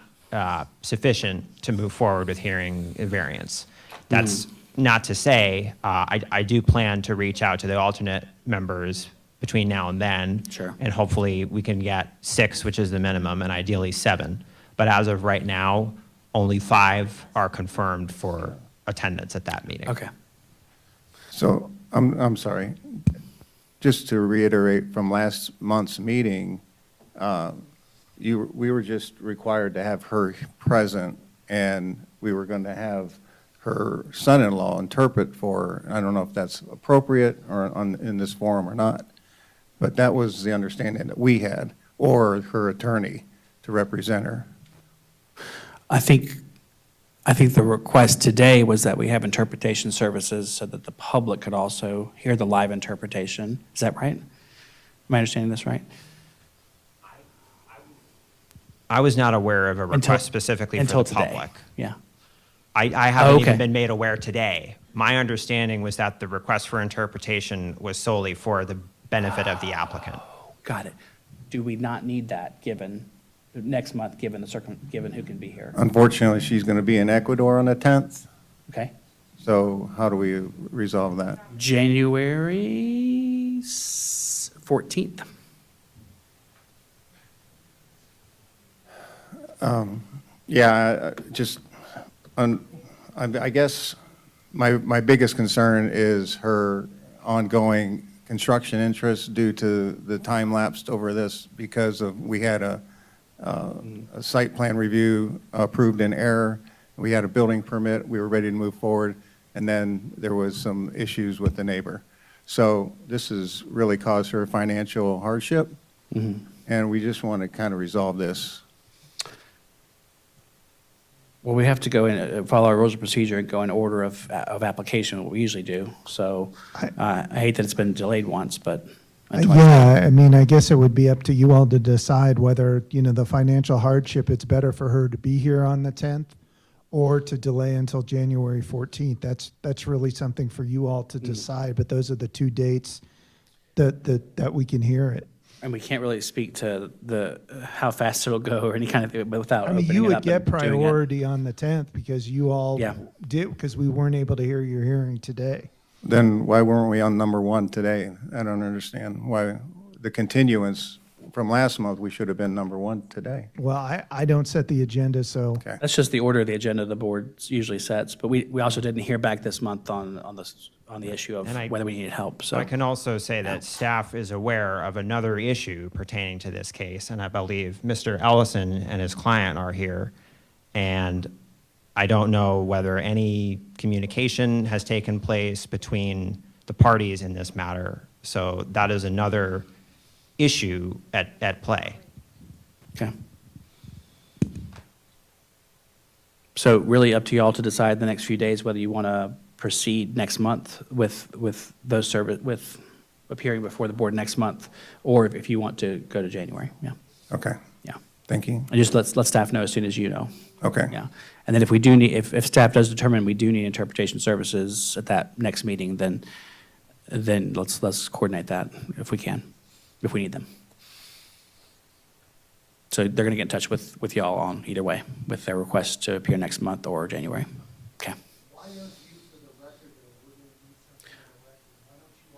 H: sufficient to move forward with hearing a variance. That's not to say I do plan to reach out to the alternate members between now and then.
A: Sure.
H: And hopefully we can get 6, which is the minimum, and ideally 7. But as of right now, only 5 are confirmed for attendance at that meeting.
A: Okay.
R: So I'm sorry. Just to reiterate from last month's meeting, we were just required to have her present, and we were going to have her son-in-law interpret for her. I don't know if that's appropriate or in this forum or not, but that was the understanding that we had, or her attorney to represent her.
A: I think the request today was that we have interpretation services so that the public could also hear the live interpretation. Is that right? Am I understanding this right?
H: I was not aware of a request
A: Until-
H: specifically
A: until
H: for the
A: today.
H: public.
A: Yeah.
H: I haven't
A: Okay.
H: even been made aware today. My understanding was that the request for interpretation was solely for the benefit of the applicant.
A: Got it. Do we not need that given, next month, given given who can be here?
R: Unfortunately, she's going to be in Ecuador on the 10th,
A: Okay.
R: so how do we resolve that?
A: January 14th.
R: Yeah, I guess my biggest concern is her ongoing construction interest due to the time lapsed over this because we had a site plan review approved in error. We had a building permit, we were ready to move forward, and then there was some issues with the neighbor. So this has really caused her financial hardship, and we just want to kind of resolve this.
A: Well, we have to go in, follow our rules of procedure and go in order of application, what we usually do. So I hate that it's been delayed once, but.
O: Yeah, I mean, I guess it would be up to you all to decide whether, the financial hardship, it's better for her to be here on the 10th or to delay until January 14th. That's really something for you all to decide, but those are the two dates that we can hear it.
A: And we can't really speak to how fast it'll go or any kind of, without
O: I mean,
A: opening
O: you
A: it
O: would
A: up
O: get
A: and doing it.
O: priority on the 10th because you all did, because we weren't able to hear your hearing today.
R: Then why weren't we on number 1 today? I don't understand why the continuance from last month, we should have been number 1 today.
O: Well, I don't set the agenda, so.
R: Okay.
A: That's just the order of the agenda the board usually sets. But we also didn't hear back this month on the issue of whether we needed help. So
H: I can also say that staff is aware of another issue pertaining to this case, and I believe Mr. Ellison and his client are here, and I don't know whether any communication has taken place between the parties in this matter. So that is another issue at play.
A: Okay. So really up to y'all to decide the next few days whether you want to proceed next month with those with appearing before the board next month, or if you want to go to January. Yeah.
R: Okay.
A: Yeah.
R: Thank you.
A: And just let staff know as soon as you know.
R: Okay.
A: Yeah. And then if we do need, if staff does determine we do need interpretation services at that next meeting, then let's coordinate that if we can, if we need them. So they're going to get in touch with y'all on either way with their request to appear next month or January. Okay.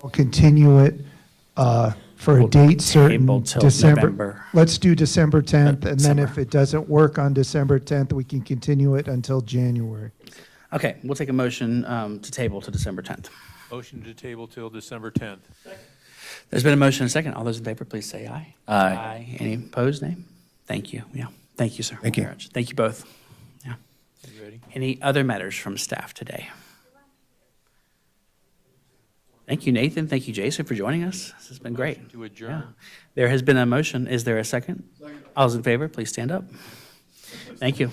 O: We'll continue it for a date certain,
A: table till
O: December.
A: November.
O: Let's do December 10th, and then if
A: December.
O: it doesn't work on December 10th, we can continue it until January.
A: Okay, we'll take a motion to table to December 10th.
N: Motion to table till December 10th.
A: There's been a motion and a second. All those in favor, please say aye.
E: Aye.
A: Any opposed, nay? Thank you. Yeah. Thank you, sir.
R: Thank you.
A: Very much. Thank you both. Yeah.
N: You ready?
A: Any other matters from staff today? Thank you, Nathan. Thank you, Jason, for joining us. This has been great.
N: To adjourn.
A: Yeah. There has been a motion. Is there a second? All those in favor, please stand up. Thank you.